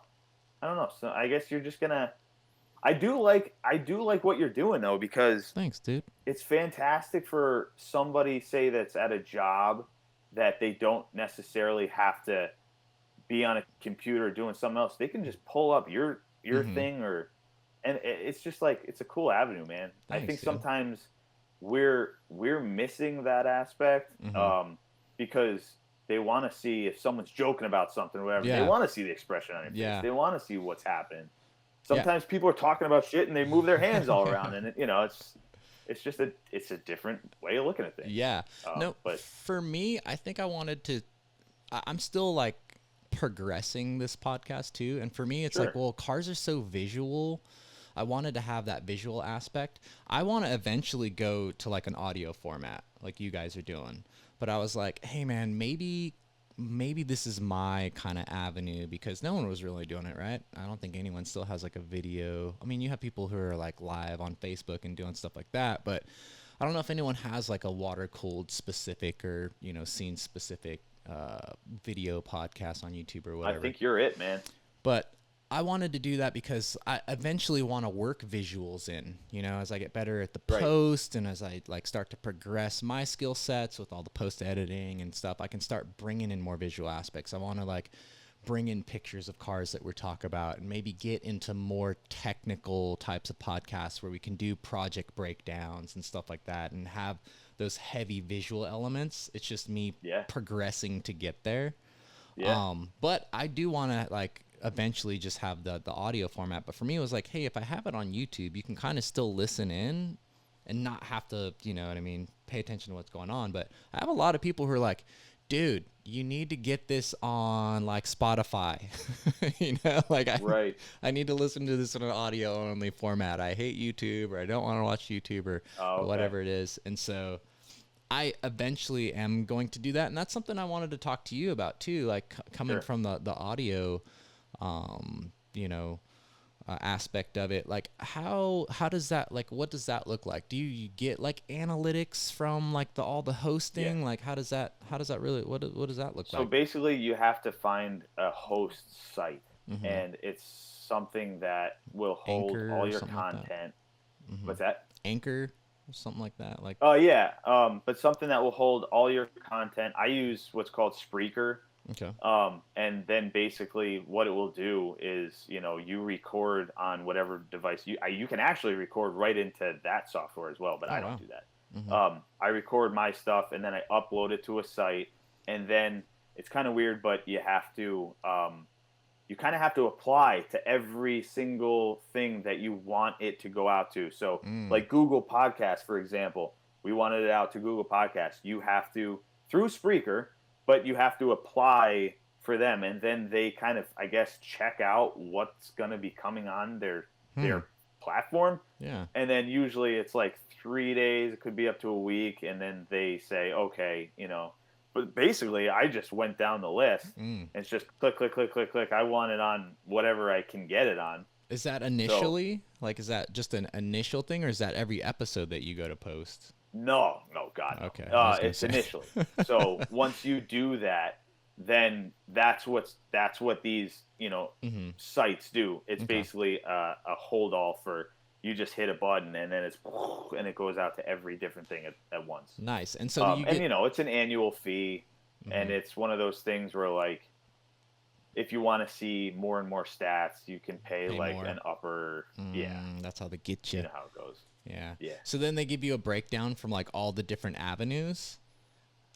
So I guess you're just gonna. I do like what you're doing though, because Thanks, dude. it's fantastic for somebody, say, that's at a job that they don't necessarily have to be on a computer doing something else. They can just pull up your thing, and it's just like, it's a cool avenue, man. Thanks, I think dude. sometimes we're missing that aspect, because they want to see if someone's joking about something or whatever. Yeah. They want to see the expression on your face. Yeah. They want to see what's happening. Sometimes people are talking about shit and they move their hands all around, and it's just it's a different way of looking at things. Yeah. No, but for me, I think I wanted to. I'm still like progressing this podcast too, and for me, it's like, well, cars are so visual. I wanted to have that visual aspect. I want to eventually go to like an audio format, like you guys are doing. But I was like, hey man, maybe this is my kind of avenue, because no one was really doing it, right? I don't think anyone still has like a video. I mean, you have people who are like live on Facebook and doing stuff like that, but I don't know if anyone has like a water-cooled specific or, scene specific video podcast on YouTube or whatever. I think you're it, man. But I wanted to do that because I eventually want to work visuals in, as I get better at the post, and as I like start to progress my skill sets with all the post editing and stuff, I can start bringing in more visual aspects. I want to like bring in pictures of cars that we talk about, and maybe get into more technical types of podcasts where we can do project breakdowns and stuff like that, and have those heavy visual elements. It's just me progressing to get there. Yeah. But I do want to like eventually just have the audio format. But for me, it was like, hey, if I have it on YouTube, you can kind of still listen in and not have to, pay attention to what's going on. But I have a lot of people who are like, dude, you need to get this on like Spotify. I need to listen to this in an audio only format. I hate YouTube, or I don't want to watch YouTube, or whatever it is. And so I eventually am going to do that. And that's something I wanted to talk to you about too, like coming from the audio aspect of it. Like how does that, like, what does that look like? Do you get like analytics from like all the hosting? Like how does that really, what does that look like? So basically you have to find a host site, and it's something that will hold Anchor all your content. Like What's that? Anchor or something like that? Like, oh yeah. But something that will hold all your content. I use what's called Spreaker. Okay. And then basically what it will do is, you record on whatever device you can actually record right into that software as well, but I don't do that. I record my stuff and then I upload it to a site, and then it's kind of weird, but you have to, you kind of have to apply to every single thing that you want it to go out to. So like Google Podcasts, for example, we wanted it out to Google Podcasts. You have to, through Spreaker, but you have to apply for them, and then they kind of, I guess, check out what's going to be coming on their platform. Yeah. And then usually it's like 3 days, it could be up to a week, and then they say, okay, But basically, I just went down the list. And it's just click, click, click, click, click. I want it on whatever I can get it on. Is that initially? Is that just an initial thing, or is that every episode that you go to post? No, God. Okay. It's initially. So once you do that, then that's what these sites do. It's basically a hold all for, you just hit a button and then it goes out to every different thing at once. Nice. And so it's an annual fee, and it's one of those things where, like, if you want to see more and more stats, you can pay like more. An upper. That's how they get you. You know how it goes. Yeah. So then they give you a breakdown from like all the different avenues.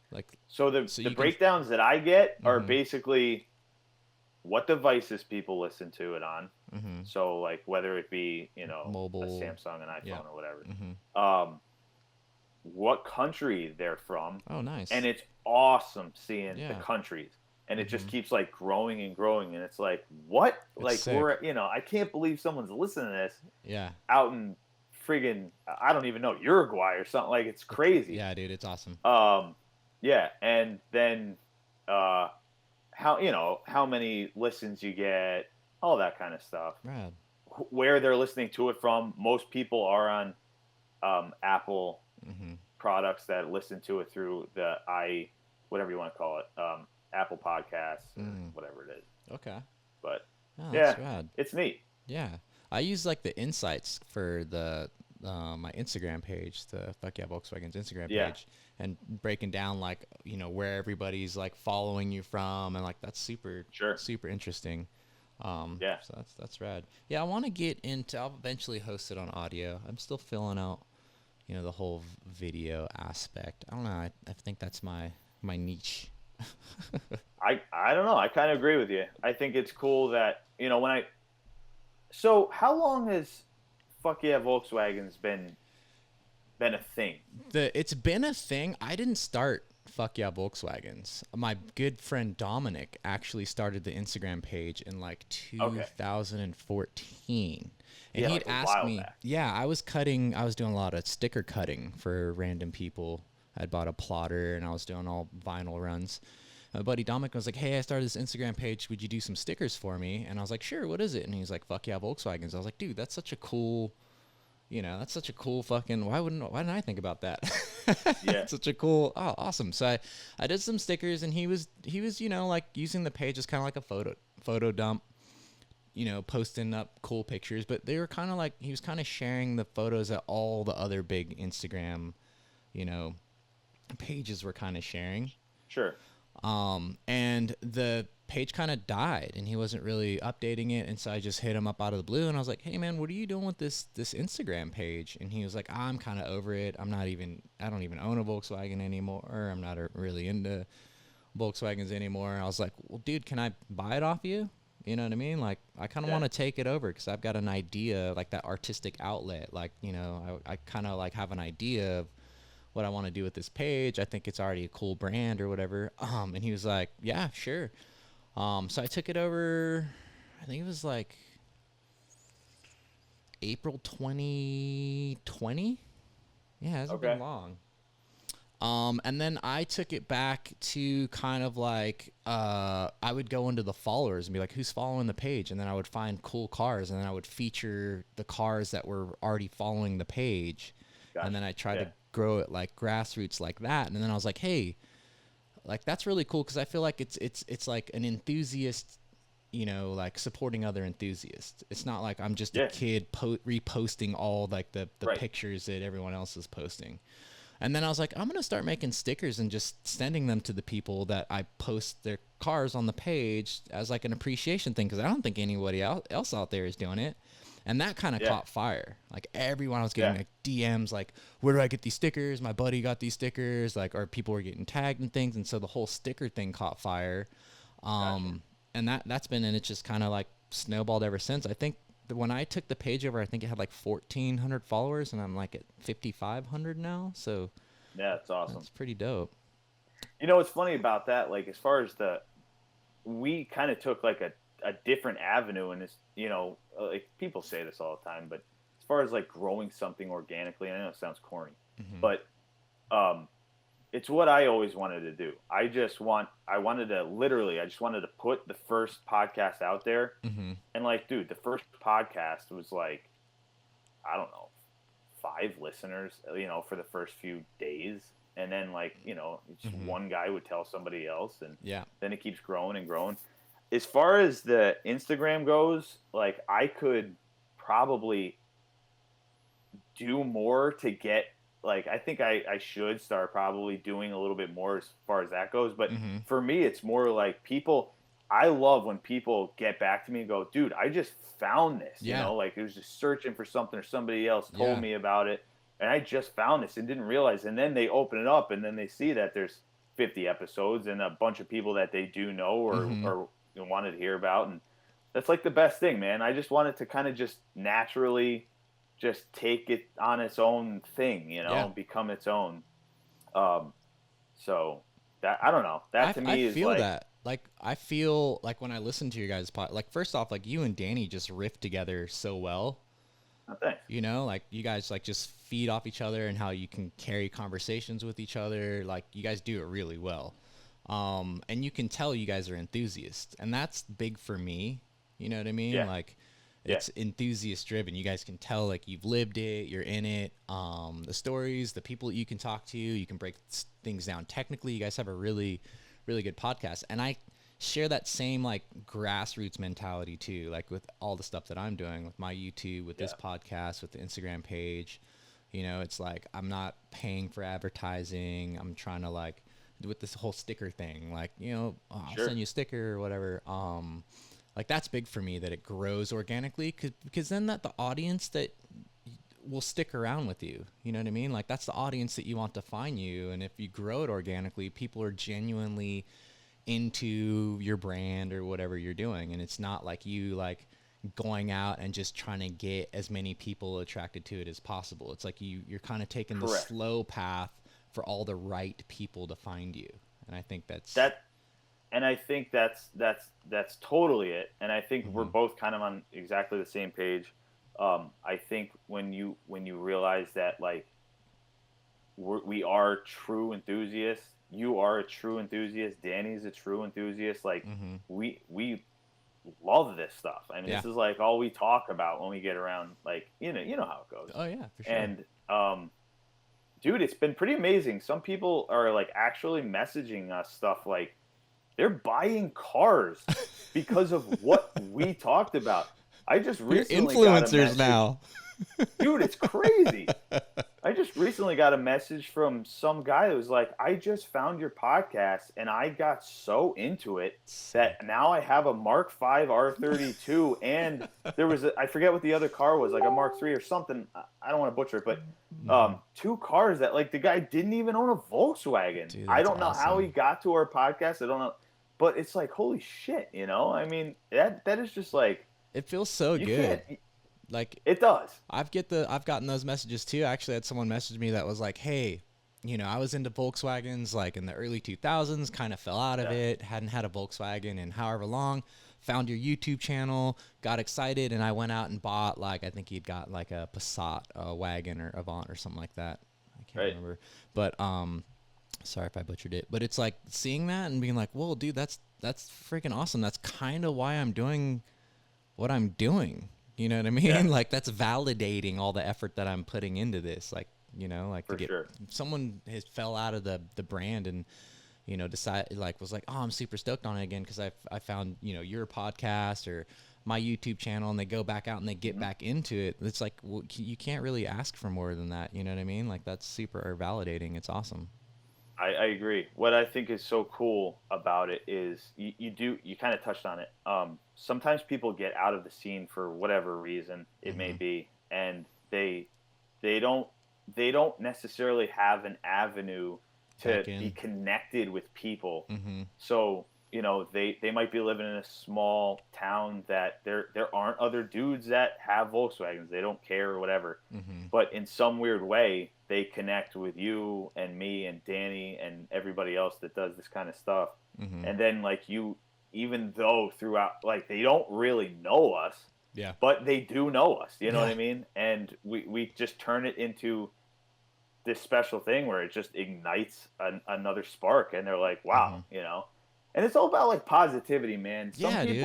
The breakdowns that I get are basically what devices people listen to it on. So like whether it be mobile, a Samsung, an iPhone, or whatever. What country they're from. Oh, nice. And it's awesome seeing the countries. And it just keeps like growing and growing, and it's like, what? It's like sick. we're I can't believe someone's listening to this. Yeah. Out in friggin' I don't even know, Uruguay or something. Like, it's crazy. Yeah, dude, it's awesome. Yeah, and then how many listens you get, all that kind of stuff. Rad. Where they're listening to it from. Most people are on Apple products that listen to it through the whatever you want to call it, Apple Podcasts, or whatever it is. Okay. But that's rad. It's neat. Yeah, I use like the insights for the my Instagram page, the FYEAH Volkswagen's Instagram page, and breaking down like where everybody's like following you from, and like that's super interesting. So that's rad. Yeah, I want to get into. I'll eventually host it on audio. I'm still filling out, the whole video aspect. I don't know. I think that's my niche. I don't know. I kind of agree with you. I think it's cool that So how long has FYEAH Volkswagen's been a thing? It's been a thing. I didn't start FYEAH Volkswagens. My good friend Dominic actually started the Instagram page in like 2014. And he'd asked me, I was doing a lot of sticker cutting for random people. I'd bought a plotter and I was doing all vinyl runs. My buddy Dominic was like, hey, I started this Instagram page. Would you do some stickers for me? And I was like, sure, what is it? And he's like, FYEAH Volkswagens. I was like, dude, that's such a cool, fucking, why didn't I think about that? Yeah. Such a cool, awesome. So I did some stickers, and he was, like using the page as kind of like a photo dump, posting up cool pictures, but they were kind of like, he was kind of sharing the photos that all the other big Instagram, pages were kind of sharing. Sure. And the page kind of died, and he wasn't really updating it, and so I just hit him up out of the blue, and I was like, hey man, what are you doing with this Instagram page? And he was like, I'm kind of over it. I don't even own a Volkswagen anymore, or I'm not really into Volkswagens anymore. I was like, well, dude, can I buy it off you? You know what I mean? Like, I kind of want to take it over, because I've got an idea, like that artistic outlet. Like, I kind of like have an idea of what I want to do with this page. I think it's already a cool brand or whatever. And he was like, yeah, sure. So I took it over, I think it was like April 2020. Yeah, it hasn't been long. And then I took it back to kind of like, I would go into the followers and be like, who's following the page? And then I would find cool cars, and then I would feature the cars that were already following the page. Gotcha. And then I tried to grow it like grassroots like that. And then I was like, hey, like that's really cool, because I feel like it's like an enthusiast, like supporting other enthusiasts. It's not like I'm just a kid reposting all like the pictures that everyone else is posting. And then I was like, I'm going to start making stickers and just sending them to the people that I post their cars on the page as like an appreciation thing, because I don't think anybody else out there is doing it. And that kind of caught fire. Like everyone was getting like DMs, like, where do I get these stickers? My buddy got these stickers, like, or people were getting tagged and things. And so the whole sticker thing caught fire. And that's been, and it's just kind of like snowballed ever since. I think when I took the page over, I think it had like 1,400 followers, and I'm like at 5,500 now. So Yeah, it's awesome. that's pretty dope. You know what's funny about that? Like, as far as we kind of took like a different avenue, and it's, you know, like people say this all the time, but as far as like growing something organically, I know it sounds corny, but it's what I always wanted to do. I just wanted to put the first podcast out there. And like, dude, the first podcast was like, I don't know, 5 listeners, you know, for the first few days. And then like, you know, just one guy would tell somebody else, and then it keeps growing and growing. As far as the Instagram goes, like I could probably do more to get, like, I think I should start probably doing a little bit more as far as that goes. But for me, it's more like I love when people get back to me and go, dude, I just found this, you know, like it was just searching for something or somebody else told me about it. And I just found this and didn't realize. And then they open it up and then they see that there's 50 episodes and a bunch of people that they do know or wanted to hear about. And that's like the best thing, man. I just wanted to kind of just naturally just take it on its own thing, you know, become its own. So that, I don't know. That to me is feel like that. Like I feel like when I listen to your guys' pod, like first off, like you and Danny just riff together so well. Oh, thanks. You know, like you guys like just feed off each other and how you can carry conversations with each other. Like you guys do it really well. And you can tell you guys are enthusiasts, and that's big for me. You know what I mean? Like it's enthusiast driven. You guys can tell like you've lived it, you're in it. The stories, the people that you can talk to, you can break things down technically. You guys have a really, really good podcast. And I share that same like grassroots mentality too, like with all the stuff that I'm doing with my YouTube, with this podcast, with the Instagram page. You know, it's like I'm not paying for advertising. I'm trying to like with this whole sticker thing, like, you know, I'll send you a sticker or whatever. Like that's big for me, that it grows organically, because then that the audience that will stick around with you, you know what I mean? Like that's the audience that you want to find you. And if you grow it organically, people are genuinely into your brand or whatever you're doing. And it's not like you like going out and just trying to get as many people attracted to it as possible. It's like you're kind of taking the slow path for all the right people to find you. And I think that's totally it. And I think we're both kind of on exactly the same page. I think when you realize that like we are true enthusiasts, you are a true enthusiast, Danny's a true enthusiast. Like we love this stuff. I mean, this is like all we talk about when we get around. Like you know how it goes. Oh yeah, for sure. And dude, it's been pretty amazing. Some people are like actually messaging us stuff like they're buying cars because of what we talked about. I just recently You're influencers now. Dude, it's crazy. I just recently got a message from some guy that was like, I just found your podcast and I got so into it that now I have a Mark V R32 and there was I forget what the other car was, like a Mark III or something. I don't want to butcher it, but 2 cars that like the guy didn't even own a Volkswagen. Dude, I don't know awesome. how he got to our podcast. I don't know. But it's like, holy shit, you know? I mean, that is just like, it feels so good. Like it does. I've gotten those messages too. I actually had someone message me that was like, hey, you know, I was into Volkswagens like in the early 2000s, kind of fell out of it, hadn't had a Volkswagen in however long, found your YouTube channel, got excited, and I went out and bought like, I think he'd got like a Passat, a wagon or Avant or something like that. I can't remember. But sorry if I butchered it, but it's like seeing that and being like, whoa, dude, that's freaking awesome. That's kind of why I'm doing what I'm doing. You know what I mean? Yeah. Like that's validating all the effort that I'm putting into this. Like, you know, like for to get someone has fell out of the brand and, you know, decided like was like, oh, I'm super stoked on it again because I found, you know, your podcast or my YouTube channel, and they go back out and they get back into it. It's like, well, you can't really ask for more than that. You know what I mean? Like that's super validating. It's awesome. I agree. What I think is so cool about it is you kind of touched on it. Sometimes people get out of the scene for whatever reason it may be, and they don't necessarily have an avenue to be connected with people. So you know, they might be living in a small town that there aren't other dudes that have Volkswagens. They don't care or whatever. Mm-hmm. But in some weird way, they connect with you and me and Danny and everybody else that does this kind of stuff. Mm-hmm. And then like even though throughout, like, they don't really know us, Yeah. but they do know us. You know Yeah. what I mean? And we just turn it into this special thing where it just ignites another spark, and they're like, wow, Mm-hmm. you know. And it's all about like positivity, man. Yeah, dude.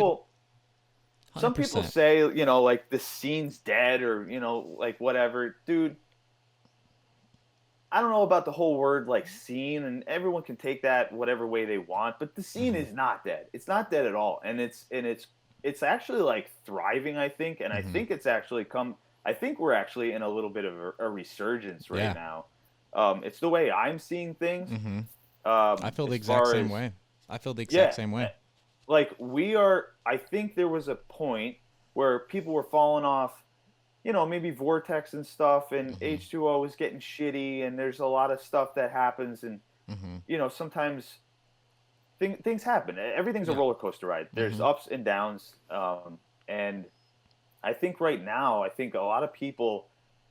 Some people 100%. say, you know, like the scene's dead, or, you know, like whatever. Dude, I don't know about the whole word like scene, and everyone can take that whatever way they want, but the scene Mm-hmm. is not dead. It's not dead at all. And it's actually like thriving, I think, and I Mm-hmm. think it's actually come I think we're actually in a little bit of a resurgence right Yeah. now. It's the way I'm seeing things. Mm-hmm. I feel the As exact far same as, way. I feel the exact yeah, same way. like I think there was a point where people were falling off, you know, maybe Vortex and stuff, and Mm-hmm. H2O was getting shitty, and there's a lot of stuff that happens, and, Mm-hmm. you know, sometimes things happen. Everything's a Yeah. roller coaster ride. There's Mm-hmm. ups and downs, and I think right now, I think a lot of people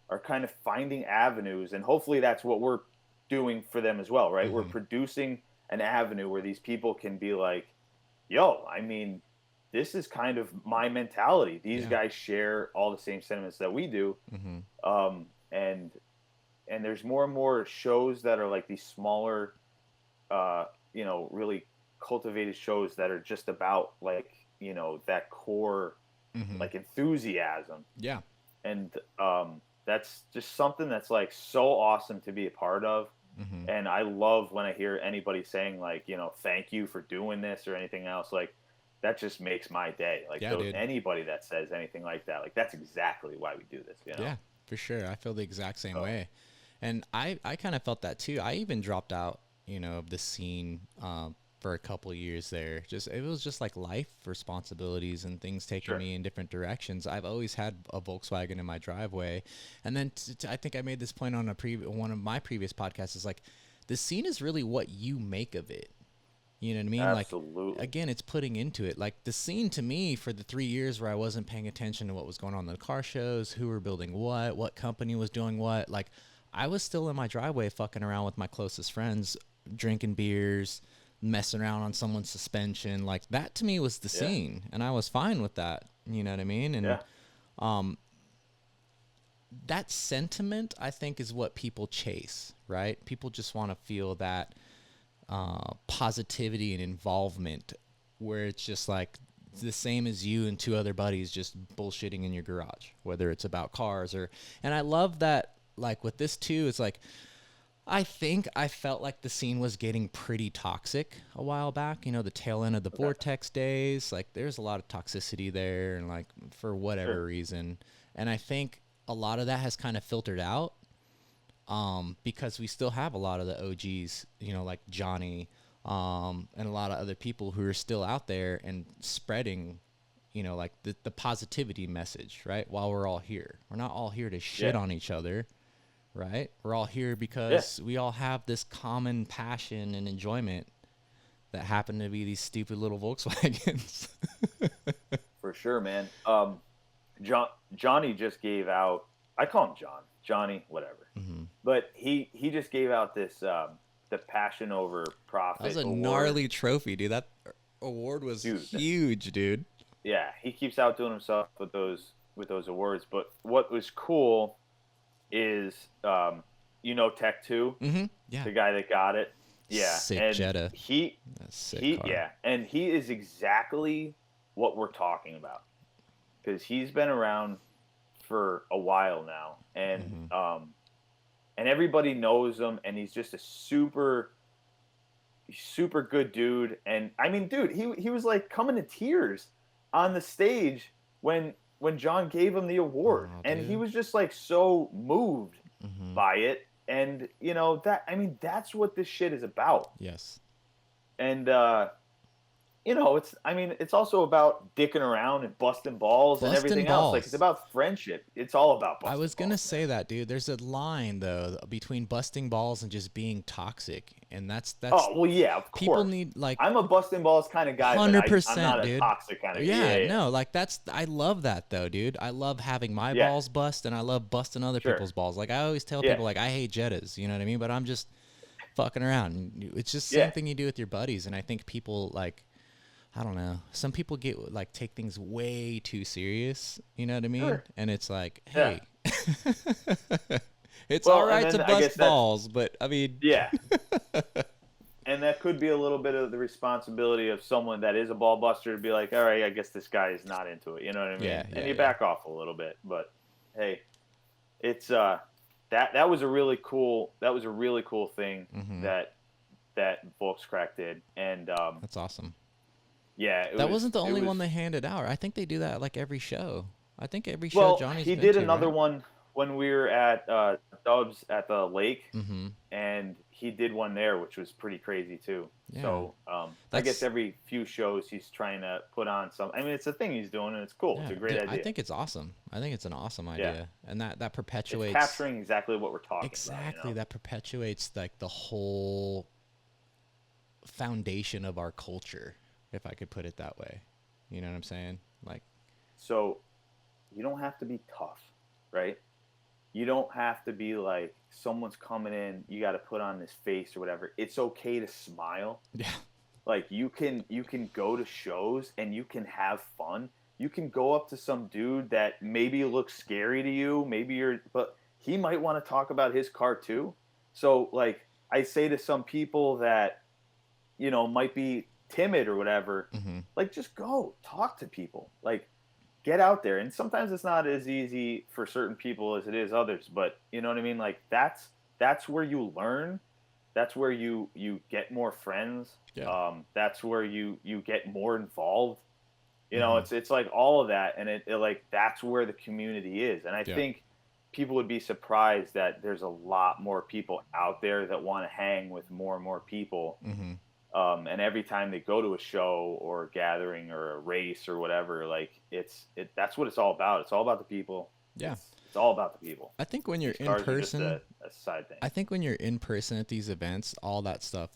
are kind of finding avenues, and hopefully that's what we're doing for them as well, right? We're Mm-hmm. producing an avenue where these people can be like, yo, I mean, this is kind of my mentality. These Yeah. guys share all the same sentiments that we do. Mm-hmm. And there's more and more shows that are like these smaller, you know, really cultivated shows that are just about like, you know, that core Mm-hmm. like enthusiasm. Yeah. And that's just something that's like so awesome to be a part of. Mm-hmm. And I love when I hear anybody saying like, you know, thank you for doing this or anything else. Like, that just makes my day. Like, Yeah, dude. anybody that says anything like that, like, that's exactly why we do this, you know? Yeah, for sure. I feel the exact same So, way. And I kind of felt that too. I even dropped out, you know, of the scene for a couple of years there. Just it was just like life responsibilities and things taking sure. me in different directions. I've always had a Volkswagen in my driveway, and then I think I made this point on one of my previous podcasts. Is like the scene is really what you make of it. You know what I mean? Absolutely. Like, again, it's putting into it. Like, the scene to me for the 3 years where I wasn't paying attention to what was going on in the car shows, who were building what company was doing what, like, I was still in my driveway fucking around with my closest friends, drinking beers, messing around on someone's suspension. Like, that to me was the Yeah. scene, and I was fine with that. You know what I mean? And Yeah. that sentiment, I think, is what people chase, right? People just want to feel that positivity and involvement, where it's just like the same as you and two other buddies just bullshitting in your garage, whether it's about cars or. And I love that, like with this too, it's like I think I felt like the scene was getting pretty toxic a while back, you know, the tail end of the Vortex days. Like, there's a lot of toxicity there, and like for whatever reason. And I think a lot of that has kind of filtered out, because we still have a lot of the OGs, you know, like Johnny, and a lot of other people who are still out there and spreading, you know, like the positivity message, right? While we're all here, we're not all here to shit on each other, right? We're all here because we all have this common passion and enjoyment that happen to be these stupid little Volkswagens. For sure, man. Johnny just gave out, I call him Johnny, whatever. Mm-hmm. But he just gave out this the Passion Over Profit That was a award. gnarly trophy, dude. That award was huge, dude. Yeah, he keeps outdoing himself with those awards. But what was cool is, you know, Tech 2, Yeah, the guy that got it. Yeah, sick and Jetta. That's sick car. Yeah, and he is exactly what we're talking about, because he's been around for a while now, and and everybody knows him, and he's just a super good dude. And I mean, dude, he was like coming to tears on the stage when John gave him the award, and he was just like so moved by it. And you know, that, I mean, that's what this shit is about. Yes. And it's also about dicking around and busting balls and Busting everything else. Like, it's balls. about friendship. It's all about I busting was gonna balls, man. say that, dude. There's a line though between busting balls and just being toxic, and that's Oh, well, yeah, of people course. need like I'm a busting balls kind of guy, but I'm not 100%, a dude. toxic kind of. Yeah, Yeah, yeah, no, like that's I love that though, dude. I love having my yeah. balls bust, and I love busting other Sure. people's balls. Like I always tell Yeah, people, like I hate Jettas, you know what I mean? But I'm just fucking around. It's just yeah. same thing you do with your buddies, and I think people like I don't know. Some people get like take things way too serious. You know what I mean? Sure. And it's like, Yeah. hey, it's all Well, and right to then I guess bust that's balls, but I mean, yeah. And that could be a little bit of the responsibility of someone that is a ball buster to be like, all right, I guess this guy is not into it. You know what I mean? yeah, And yeah, you yeah. back off a little bit. But hey, it's that was a really cool thing Hmm. that Volkswagen did. And That's awesome. yeah, That wasn't the it only was one they handed out. I think they do that at, like every show. I think every show well, Johnny's he been did to, another right? one when we were at Dubs at the lake, Mm-hmm. and he did one there, which was pretty crazy too. Yeah, So I guess that's every few shows he's trying to put on some. I mean, it's a thing he's doing, and it's cool. It's yeah. a great I idea. think it's awesome. I think it's an awesome Yeah, idea, and that it's perpetuates capturing exactly what we're talking about. exactly that perpetuates like the whole foundation of our culture, if I could put it that way. You know what I'm saying? Like, So you don't have to be tough, right? You don't have to be like someone's coming in. You got to put on this face or whatever. It's okay to smile. yeah, Like, you can go to shows and you can have fun. You can go up to some dude that maybe looks scary to you, but he might want to talk about his car too. So like I say to some people that might be timid or whatever, mm-hmm. like just go talk to people. Like get out there. And sometimes it's not as easy for certain people as it is others, but you know what I mean? Like that's where you learn. That's where you get more friends. Yeah, That's where you get more involved. mm-hmm. It's like all of that, and it like that's where the community is. And I Yeah, think people would be surprised that there's a lot more people out there that want to hang with more and more people. mm-hmm. And every time they go to a show or a gathering or a race or whatever, like that's what it's all about. It's all about the people. Yeah. It's all about the people. I think when you're These in cars are just person, a side thing. I think when you're in person at these events, all that stuff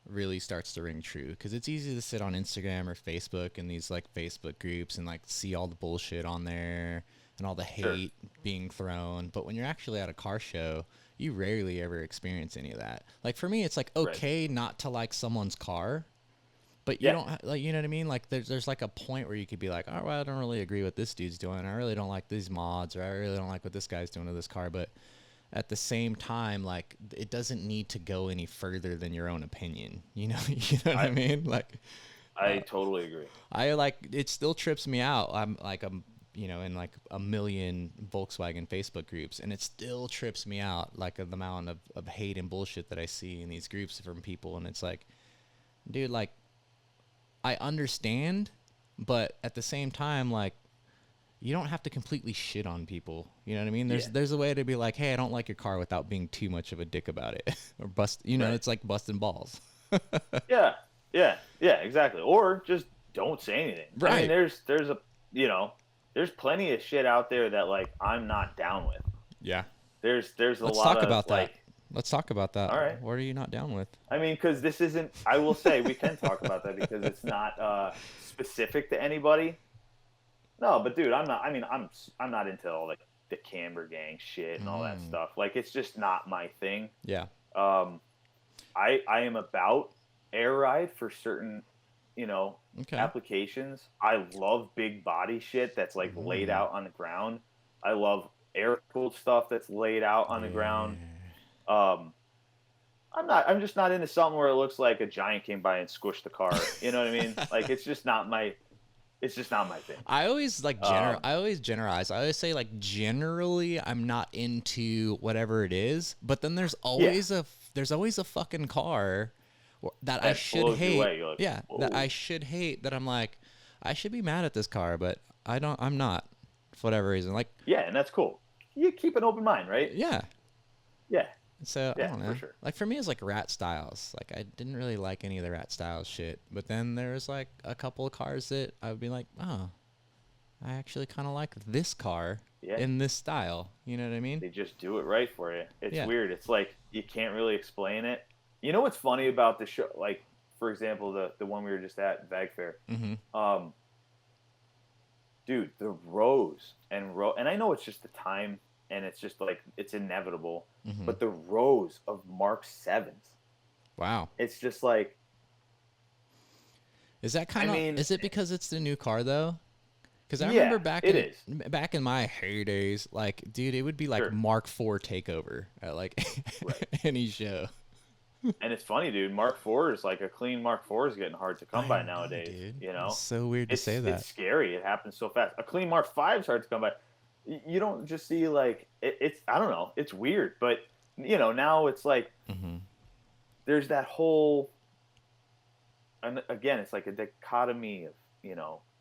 really starts to ring true because it's easy to sit on Instagram or Facebook and these like Facebook groups and like see all the bullshit on there and all the Sure. hate being thrown. But when you're actually at a car show, you rarely ever experience any of that. Like for me, it's like Right. okay not to like someone's car, but you Yeah. don't like, you know what I mean? Like there's like a point where you could be like, oh, well, I don't really agree with this dude's doing. I really don't like these mods, or I really don't like what this guy's doing to this car. But at the same time, like it doesn't need to go any further than your own opinion. You know, you know what I I mean? Like I totally agree. I like it still trips me out. I'm you know in like a million Volkswagen Facebook groups, and it still trips me out like the amount of hate and bullshit that I see in these groups from people. And it's like, dude, like I understand, but at the same time, like you don't have to completely shit on people. You know what I mean? Yeah. There's a way to be like, hey, I don't like your car without being too much of a dick about it or bust. You know, Right. it's like busting balls. Yeah. Yeah. Yeah. Exactly. Or just don't say anything. I mean, Right. there's a there's plenty of shit out there that like I'm not down with. Yeah. There's a Let's lot talk of about that. like, Let's talk about that. all right. What are you not down with? I mean, because this isn't. I will say we can talk about that because it's not specific to anybody. No, but dude, I'm not. I mean, I'm not into all like the Camber Gang shit and all that Mm. stuff. Like, it's just not my thing. Yeah. Um, I am about air ride for certain, Okay. applications. I love big body shit that's like laid Mm. out on the ground. I love air cooled stuff that's laid out on the ground. Um, I'm just not into something where it looks like a giant came by and squished the car. You know what I mean? Like it's just not my thing. I always like I always generalize. I always say like generally I'm not into whatever it is, but then there's always there's always a fucking car that I That should blows you hate. away. You're like, Yeah, that "Whoa." I should hate that I'm like I should be mad at this car, but I'm not for whatever reason. Like Yeah, and that's cool. You keep an open mind, right? yeah. Yeah. So I Yeah, don't for know. sure. Like for me, it's like Rat Styles. Like I didn't really like any of the Rat Styles shit. But then there's like a couple of cars that I would be like, oh, I actually kind of like this car Yeah, in this style. You know what I mean? they just do it right for you. It's Yeah. weird. It's like you can't really explain it. You know what's funny about the show? Like, for example, the one we were just at, Vag Fair. Mm-hmm. Um, dude, the and I know it's just the time, and it's just like it's inevitable. Mm-hmm. But the rows of Mark Sevens, Wow. it's just like, Is that I kind of? mean, Is it because it's the new car though? Because I yeah, remember back it in is. back in my heydays, like, dude, it would be like Sure, Mark IV takeover at like right. any show. And it's funny, dude. Mark IV is like a clean Mark IV is getting hard to come I by know, nowadays. dude. You It's know, so weird to say it's that. scary. It happens so fast. A clean Mark V is hard to come by. You don't just see like it's I don't know. It's weird, but now it's like Mm-hmm. there's that whole, and again, it's like a dichotomy of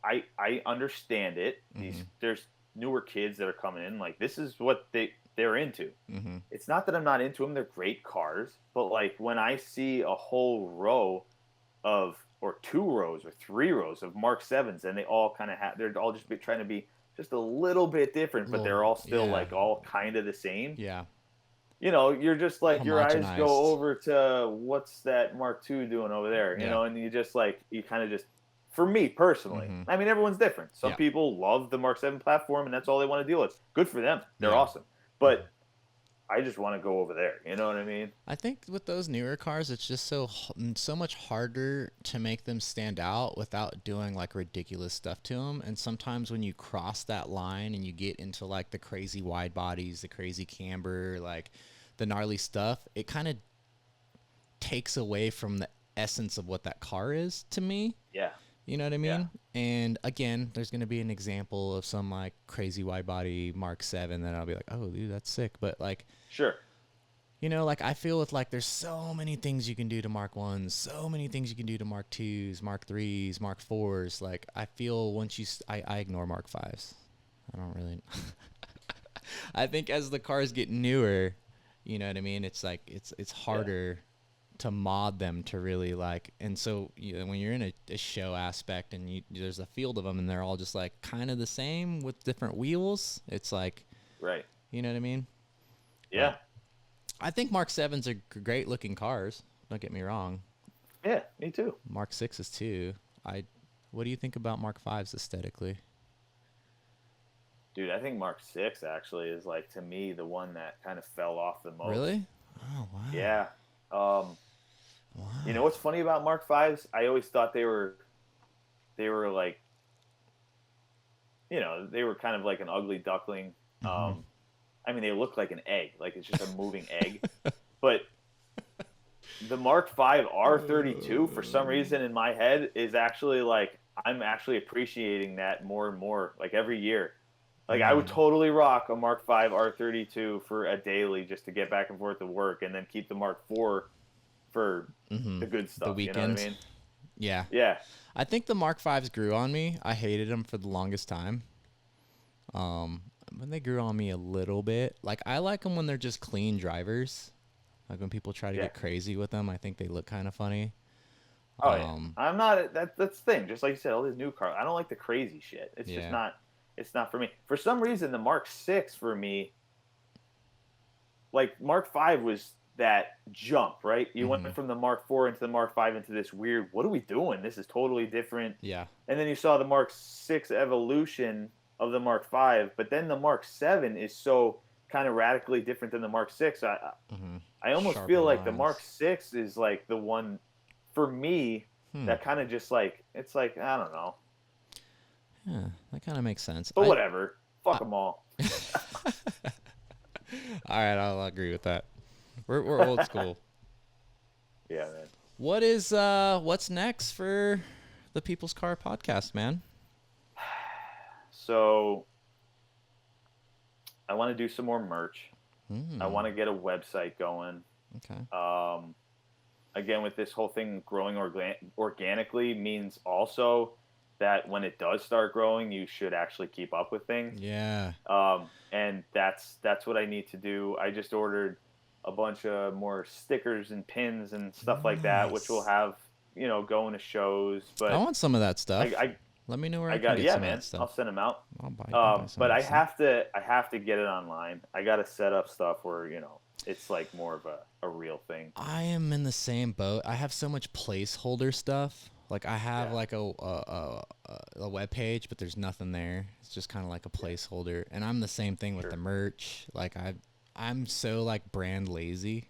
I understand it. Mm-hmm. There's newer kids that are coming in, like this is what they're into. Mm-hmm. It's not that I'm not into them. They're great cars, but like when I see a whole row of, or 2 rows or 3 rows of Mark Sevens, and they all kind of they're all just trying to be just a little bit different, but Little, they're all still yeah, like all kind of the same. yeah, You're just like, your eyes go homogenized. over to what's that Mark II doing over there, Yeah. and you just like, you kind of just, for me personally, Mm-hmm. I mean, everyone's different. Some Yeah. people love the Mark 7 platform, and that's all they want to deal with. Good for them. They're Yeah. awesome. But I just want to go over there. You know what I mean? I think with those newer cars, it's just so much harder to make them stand out without doing like ridiculous stuff to them. And sometimes when you cross that line and you get into like the crazy wide bodies, the crazy camber, like the gnarly stuff, it kind of takes away from the essence of what that car is to me. Yeah. You know what I Yeah. mean? And again, there's going to be an example of some like crazy wide body Mark 7 that I'll be like, oh, dude, that's sick. But like, Sure. like I feel with like there's so many things you can do to Mark 1s, so many things you can do to Mark 2s, Mark 3s, Mark 4s. Like I feel once I ignore Mark 5s. I don't really. I think as the cars get newer, you know what I mean? It's like it's harder to mod them to really like, and so when you're in a show aspect and there's a field of them and they're all just like kind of the same with different wheels, it's like, Right. you know what I mean? Yeah. But I think Mark 7s are great looking cars, don't get me wrong. Yeah, me too. Mark 6s too. What do you think about Mark 5s aesthetically? Dude, I think Mark 6 actually is like, to me, the one that kind of fell off the most. Really? Oh wow. Yeah. Wow. You know what's funny about Mark 5s? I always thought they were like, they were kind of like an ugly duckling. Mhm. I mean, they look like an egg, like it's just a moving egg. But the Mark 5 R32, for some reason in my head, is actually like, I'm actually appreciating that more and more, like every year. Like I would totally rock a Mark 5 R32 for a daily just to get back and forth to work, and then keep the Mark 4 for the good stuff. The weekends. You know what I mean? Yeah. Yeah. I think the Mark 5s grew on me. I hated them for the longest time. When they grew on me a little bit. Like I like them when they're just clean drivers. Like when people try to get crazy with them, I think they look kind of funny. Oh yeah. I'm not. That's the thing. Just like you said, all these new cars. I don't like the crazy shit. It's just not. It's not for me. For some reason, the Mark 6 for me, like Mark 5 was that jump, right? You went from the Mark 4 into the Mark 5 into this weird, what are we doing? This is totally different. Yeah. And then you saw the Mark 6 evolution of the Mark 5, but then the Mark 7 is so kind of radically different than the Mark 6. I almost feel like the Mark 6 is like the one, for me, that kind of just like, it's like, I don't know. Yeah, that kind of makes sense. But whatever. Fuck them all. All right, I'll agree with that. We're old school. Yeah, man. What's next for the People's Car podcast, man? So I want to do some more merch. I want to get a website going. Okay. Again, with this whole thing growing organically means also that when it does start growing, you should actually keep up with things. Yeah. And that's what I need to do. I just ordered a bunch of more stickers and pins and stuff like that, which we'll Nice. have, going to shows. I But want some of that I, stuff. I, Let me know where I I can got, get yeah, some of man, that stuff. I'll send them out. I'll buy some of But that stuff. I have to get it online. I got to set up stuff where, it's like more of a real thing. I am in the same boat. I have so much placeholder stuff. Like I have Yeah. like a web page, but there's nothing there. It's just kind of like a placeholder. And I'm the same thing with Sure. the merch. Like I'm so like brand lazy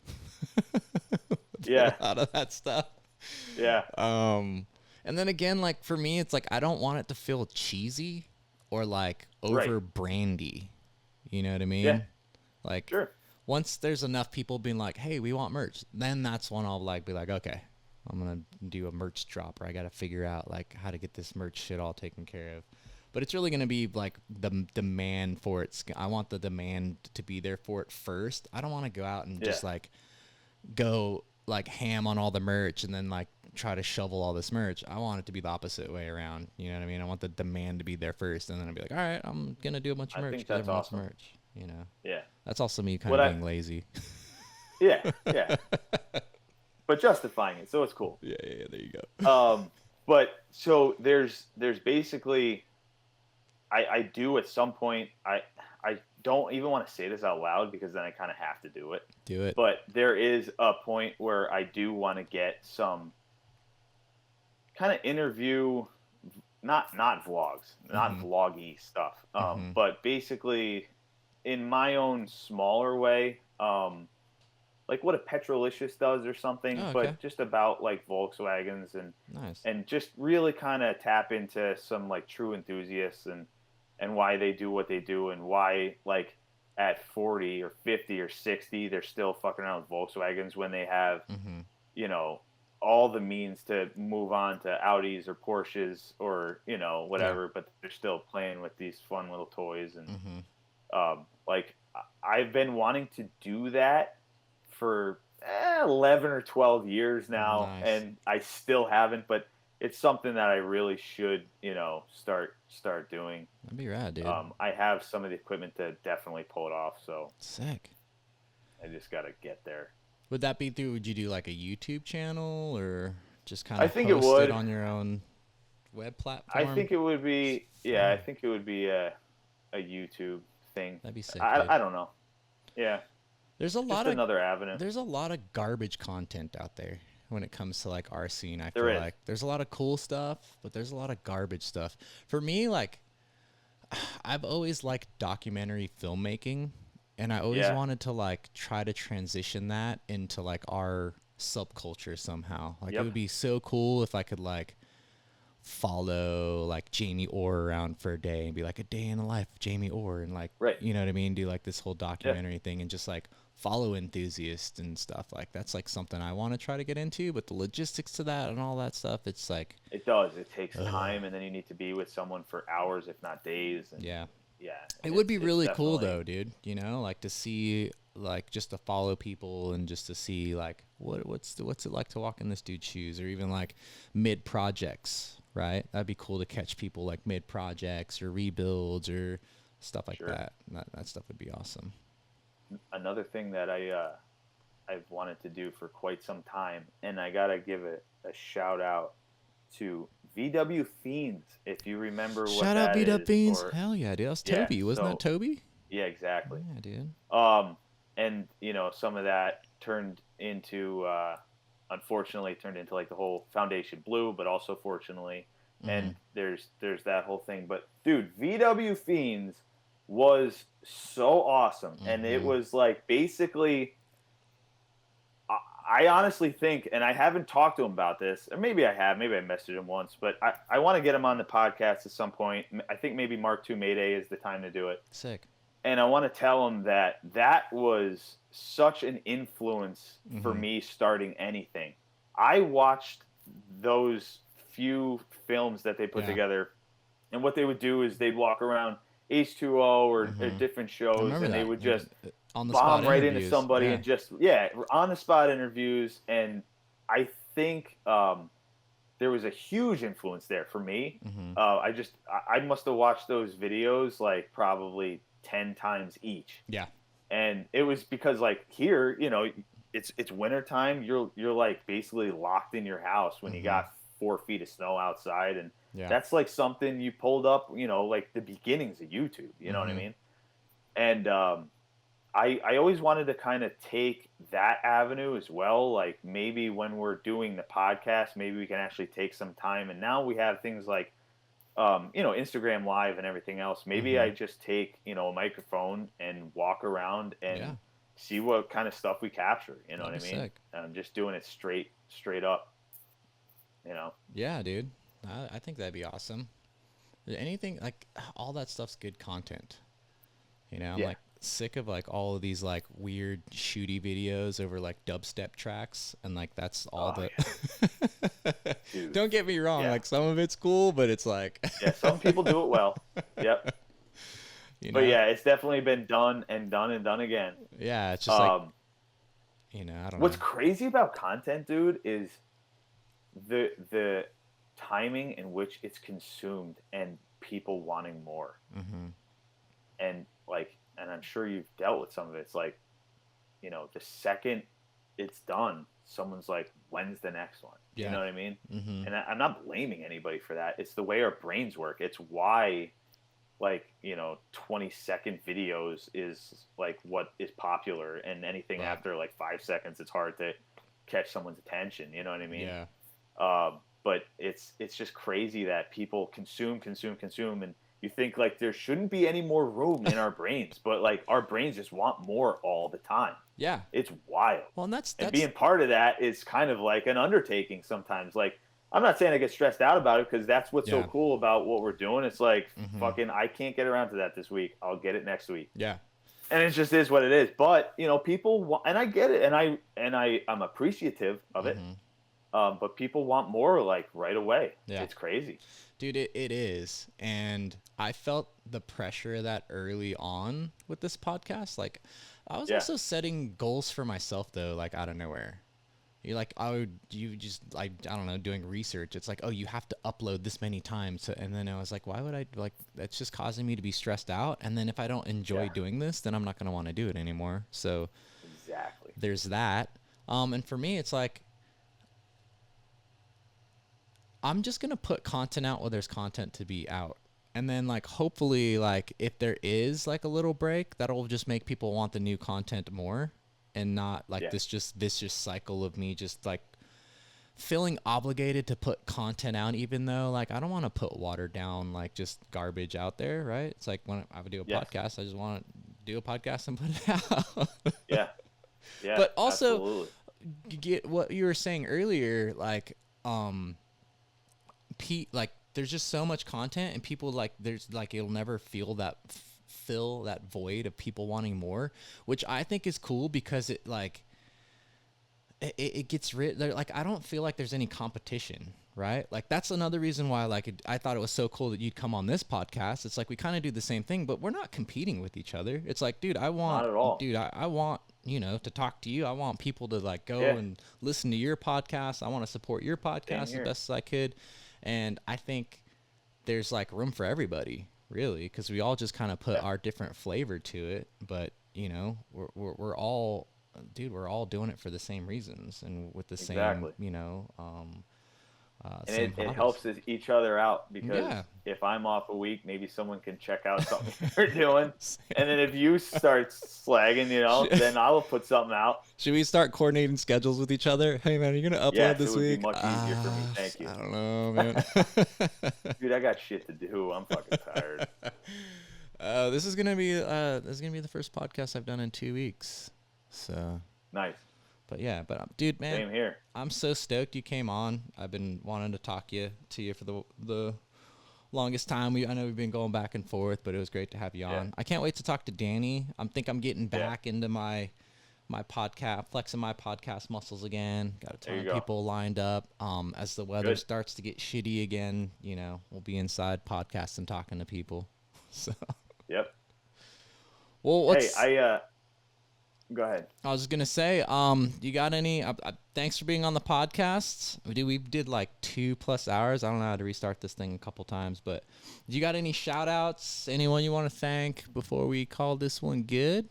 with Yeah. a lot of that stuff. Yeah. And then again, like for me, it's like I don't want it to feel cheesy or like Right. over brandy. You know what I mean? Yeah. Like Sure. once there's enough people being like, "Hey, we want merch," then that's when I'll like be like, "Okay, I'm gonna do a merch drop, or I gotta figure out like how to get this merch shit all taken care of." But it's really gonna be like the demand for it. I want the demand to be there for it first. I don't want to go out and just like go like ham on all the merch and then like try to shovel all this merch. I want it to be the opposite way around. You know what I mean? I want the demand to be there first, and then I'll be like, all right, I'm gonna do a bunch of merch think because that's everyone wants awesome. merch. You know? Yeah. That's also me kind of being lazy. Yeah. Yeah. But justifying it, so it's cool. Yeah. There you go. But so there's basically, I do at some point. I don't even want to say this out loud because then I kind of have to do it. Do it. But there is a point where I do want to get some kind of interview, not vlogs, not vloggy stuff, but basically in my own smaller way, like what a Petrolicious does or something, but just about like Volkswagens and just really kind of tap into some like true enthusiasts and why they do what they do and why like at 40 or 50 or 60 they're still fucking around with Volkswagens when they have all the means to move on to Audis or Porsches or whatever, but they're still playing with these fun little toys and like I've been wanting to do that for 11 or 12 years now, and I still haven't, but it's something that I really should, start doing. That'd be rad, dude. I have some of the equipment to definitely pull it off, so sick. I just got to get there. Would that be through, would you do like a YouTube channel or just kind of I think post it would. on your own web platform? I think it would be, I think it would be a YouTube thing. That'd be sick. I don't know. Yeah. There's a lot of another avenue. There's a lot of garbage content out there when it comes to like our scene. I feel like there's a lot of cool stuff, but there's a lot of garbage stuff. For me, like I've always liked documentary filmmaking, and I always wanted to like try to transition that into like our subculture somehow. Like it would be so cool if I could like follow like Jamie Orr around for a day and be like a day in the life of Jamie Orr and like you know what I mean, do like this whole documentary thing and just like follow enthusiasts and stuff. Like that's like something I want to try to get into, but the logistics to that and all that stuff, it's like it takes time, and then you need to be with someone for hours if not days, and it would be really cool though, dude, like to see, like just to follow people and just to see like what's it like to walk in this dude's shoes, or even like mid projects, right? That'd be cool to catch people like mid projects or rebuilds or stuff like that. That stuff would be awesome. Another thing that I've wanted to do for quite some time, and I gotta give it a shout out to VW Fiends, if you remember what shout out VW Fiends. Or, hell yeah, dude. That was Toby. Wasn't that Toby? Yeah, exactly. Yeah, dude. And some of that turned into unfortunately turned into like the whole Foundation Blue, but also fortunately, and there's that whole thing. But dude, VW Fiends was so awesome, and it was like basically, I honestly think, and I haven't talked to him about this, or maybe I have, maybe I messaged him once, but I want to get him on the podcast at some point. I think maybe Mark II May Day is the time to do it. Sick. And I want to tell him that was such an influence for me starting anything. I watched those few films that they put together, and what they would do is they'd walk around H2O or different shows, and they would just bomb right into somebody and just on the spot interviews. And I think there was a huge influence there for me. I must have watched those videos like probably 10 times each. Yeah. And it was because like here, you know, it's winter time. You're like basically locked in your house when you got 4 feet of snow outside, and Yeah. that's like something you pulled up, you know, like the beginnings of YouTube. You know what I mean? And I always wanted to kind of take that avenue as well. Like maybe when we're doing the podcast, maybe we can actually take some time. And now we have things like, you know, Instagram Live and everything else. Maybe I just take, you know, a microphone and walk around and Yeah. see what kind of stuff we capture. You know That'd what be I mean? sick. And I'm just doing it straight up. You know? Yeah, dude. I think that'd be awesome. Anything like all that stuff's good content. You know, I'm Yeah. like sick of like all of these like weird shooty videos over like dubstep tracks, and like that's all Oh, the Dude. Don't get me wrong, Yeah. like some of it's cool, but it's like Yeah. Some people do it well. Yep. you But know. yeah, it's definitely been done and done and done again. Yeah, it's just like, Um, you know, I don't what's know. crazy about content, dude, is the timing in which it's consumed and people wanting more. And like, and I'm sure you've dealt with some of it. It's like, you know, the second it's done, someone's like, when's the next one? You Yeah. know what I mean? And I'm not blaming anybody for that. It's the way our brains work. It's why, like, you know, 20-second videos is like what is popular, and anything Right. after like 5 seconds, it's hard to catch someone's attention. You know what I mean? Yeah. But it's just crazy that people consume, and you think like there shouldn't be any more room in our brains, but like our brains just want more all the time. Yeah. It's wild. Well, and that's And being part of that is kind of like an undertaking sometimes. Like, I'm not saying I get stressed out about it, because that's what's so Yeah. cool about what we're doing. It's like, fucking, I can't get around to that this week. I'll get it next week. Yeah. And it just is what it is. But, you know, people and I get it, and I'm appreciative of it. But people want more like right away. Yeah. It's crazy. Dude, it is. And I felt the pressure of that early on with this podcast. Like, I was also setting goals for myself, though, like out of nowhere. You like, you just like, I don't know, doing research. It's like, oh, you have to upload this many times. And then I was like, why would I, like, that's just causing me to be stressed out. And then if I don't enjoy doing this, then I'm not going to want to do it anymore. So Exactly. there's that. And for me, it's like, I'm just going to put content out where there's content to be out. And then like, hopefully, like if there is like a little break, that'll just make people want the new content more, and not like this just vicious cycle of me just like feeling obligated to put content out, even though like I don't want to put watered down, like just garbage out there. Right. It's like when I would do a podcast, I just want to do a podcast and put it out. Yeah. But also absolutely. get what you were saying earlier, like, like there's just so much content, and people like there's like you'll never fill that void of people wanting more, which I think is cool, because it like it gets rid, like I don't feel like there's any competition, right? Like that's another reason why like I thought it was so cool that you'd come on this podcast. It's like we kind of do the same thing, but we're not competing with each other. It's like, dude, I want you know, to talk to you. I want people to like go and listen to your podcast. I want to support your podcast as best as I could. And I think there's like room for everybody, really, because we all just kind of put our different flavor to it. But you know, we're all, dude, we're all doing it for the same reasons and with the same, you know, and it helps each other out, because if I'm off a week, maybe someone can check out something you're doing, and then if you start slagging, you know, then I'll put something out. Should we start coordinating schedules with each other? Hey man, are you gonna upload this week? Be much easier for me. Thank you. I don't know, man. Dude, I got shit to do. I'm fucking tired. This is gonna be the first podcast I've done in 2 weeks. So nice. But yeah, dude, man, same here. I'm so stoked you came on. I've been wanting to talk to you for the longest time. I know we've been going back and forth, but it was great to have you on. I can't wait to talk to Danny. I'm getting back into my podcast, flexing my podcast muscles again. Got a ton of people lined up. As the weather starts to get shitty again, you know, we'll be inside podcasting, talking to people. So. Yep. Well, go ahead. I was gonna say, you got any? Thanks for being on the podcast. We did like 2+ hours. I don't know how to restart this thing a couple times, but you got any shout outs? Anyone you want to thank before we call this one good?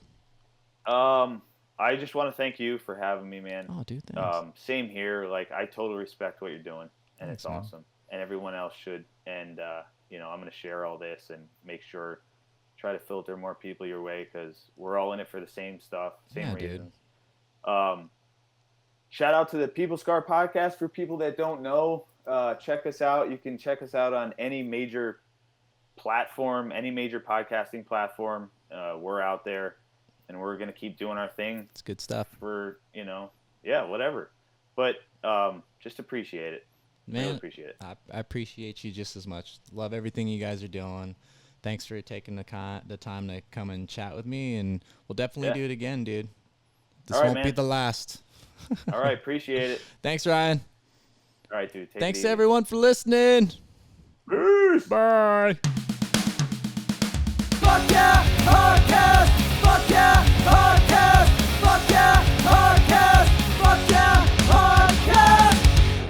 I just want to thank you for having me, man. Oh, dude, thanks. Same here. Like, I totally respect what you're doing, and Thanks, it's man. awesome. And everyone else should. And I'm gonna share all this and make sure, try to filter more people your way because we're all in it for the same stuff, same Yeah, dude. reasons. Um, Shout out to the People Scar podcast for people that don't know. Check us out. You can check us out on any major platform, any major podcasting platform. We're out there, and we're gonna keep doing our thing. It's good stuff. For whatever. But just appreciate it. Man, really appreciate it. I appreciate you just as much. Love everything you guys are doing. Thanks for taking the time to come and chat with me, and we'll definitely do it again, dude. This won't be the last. All right, appreciate it. Thanks, Ryan. All right, dude. Thanks everyone for listening. Peace. Bye.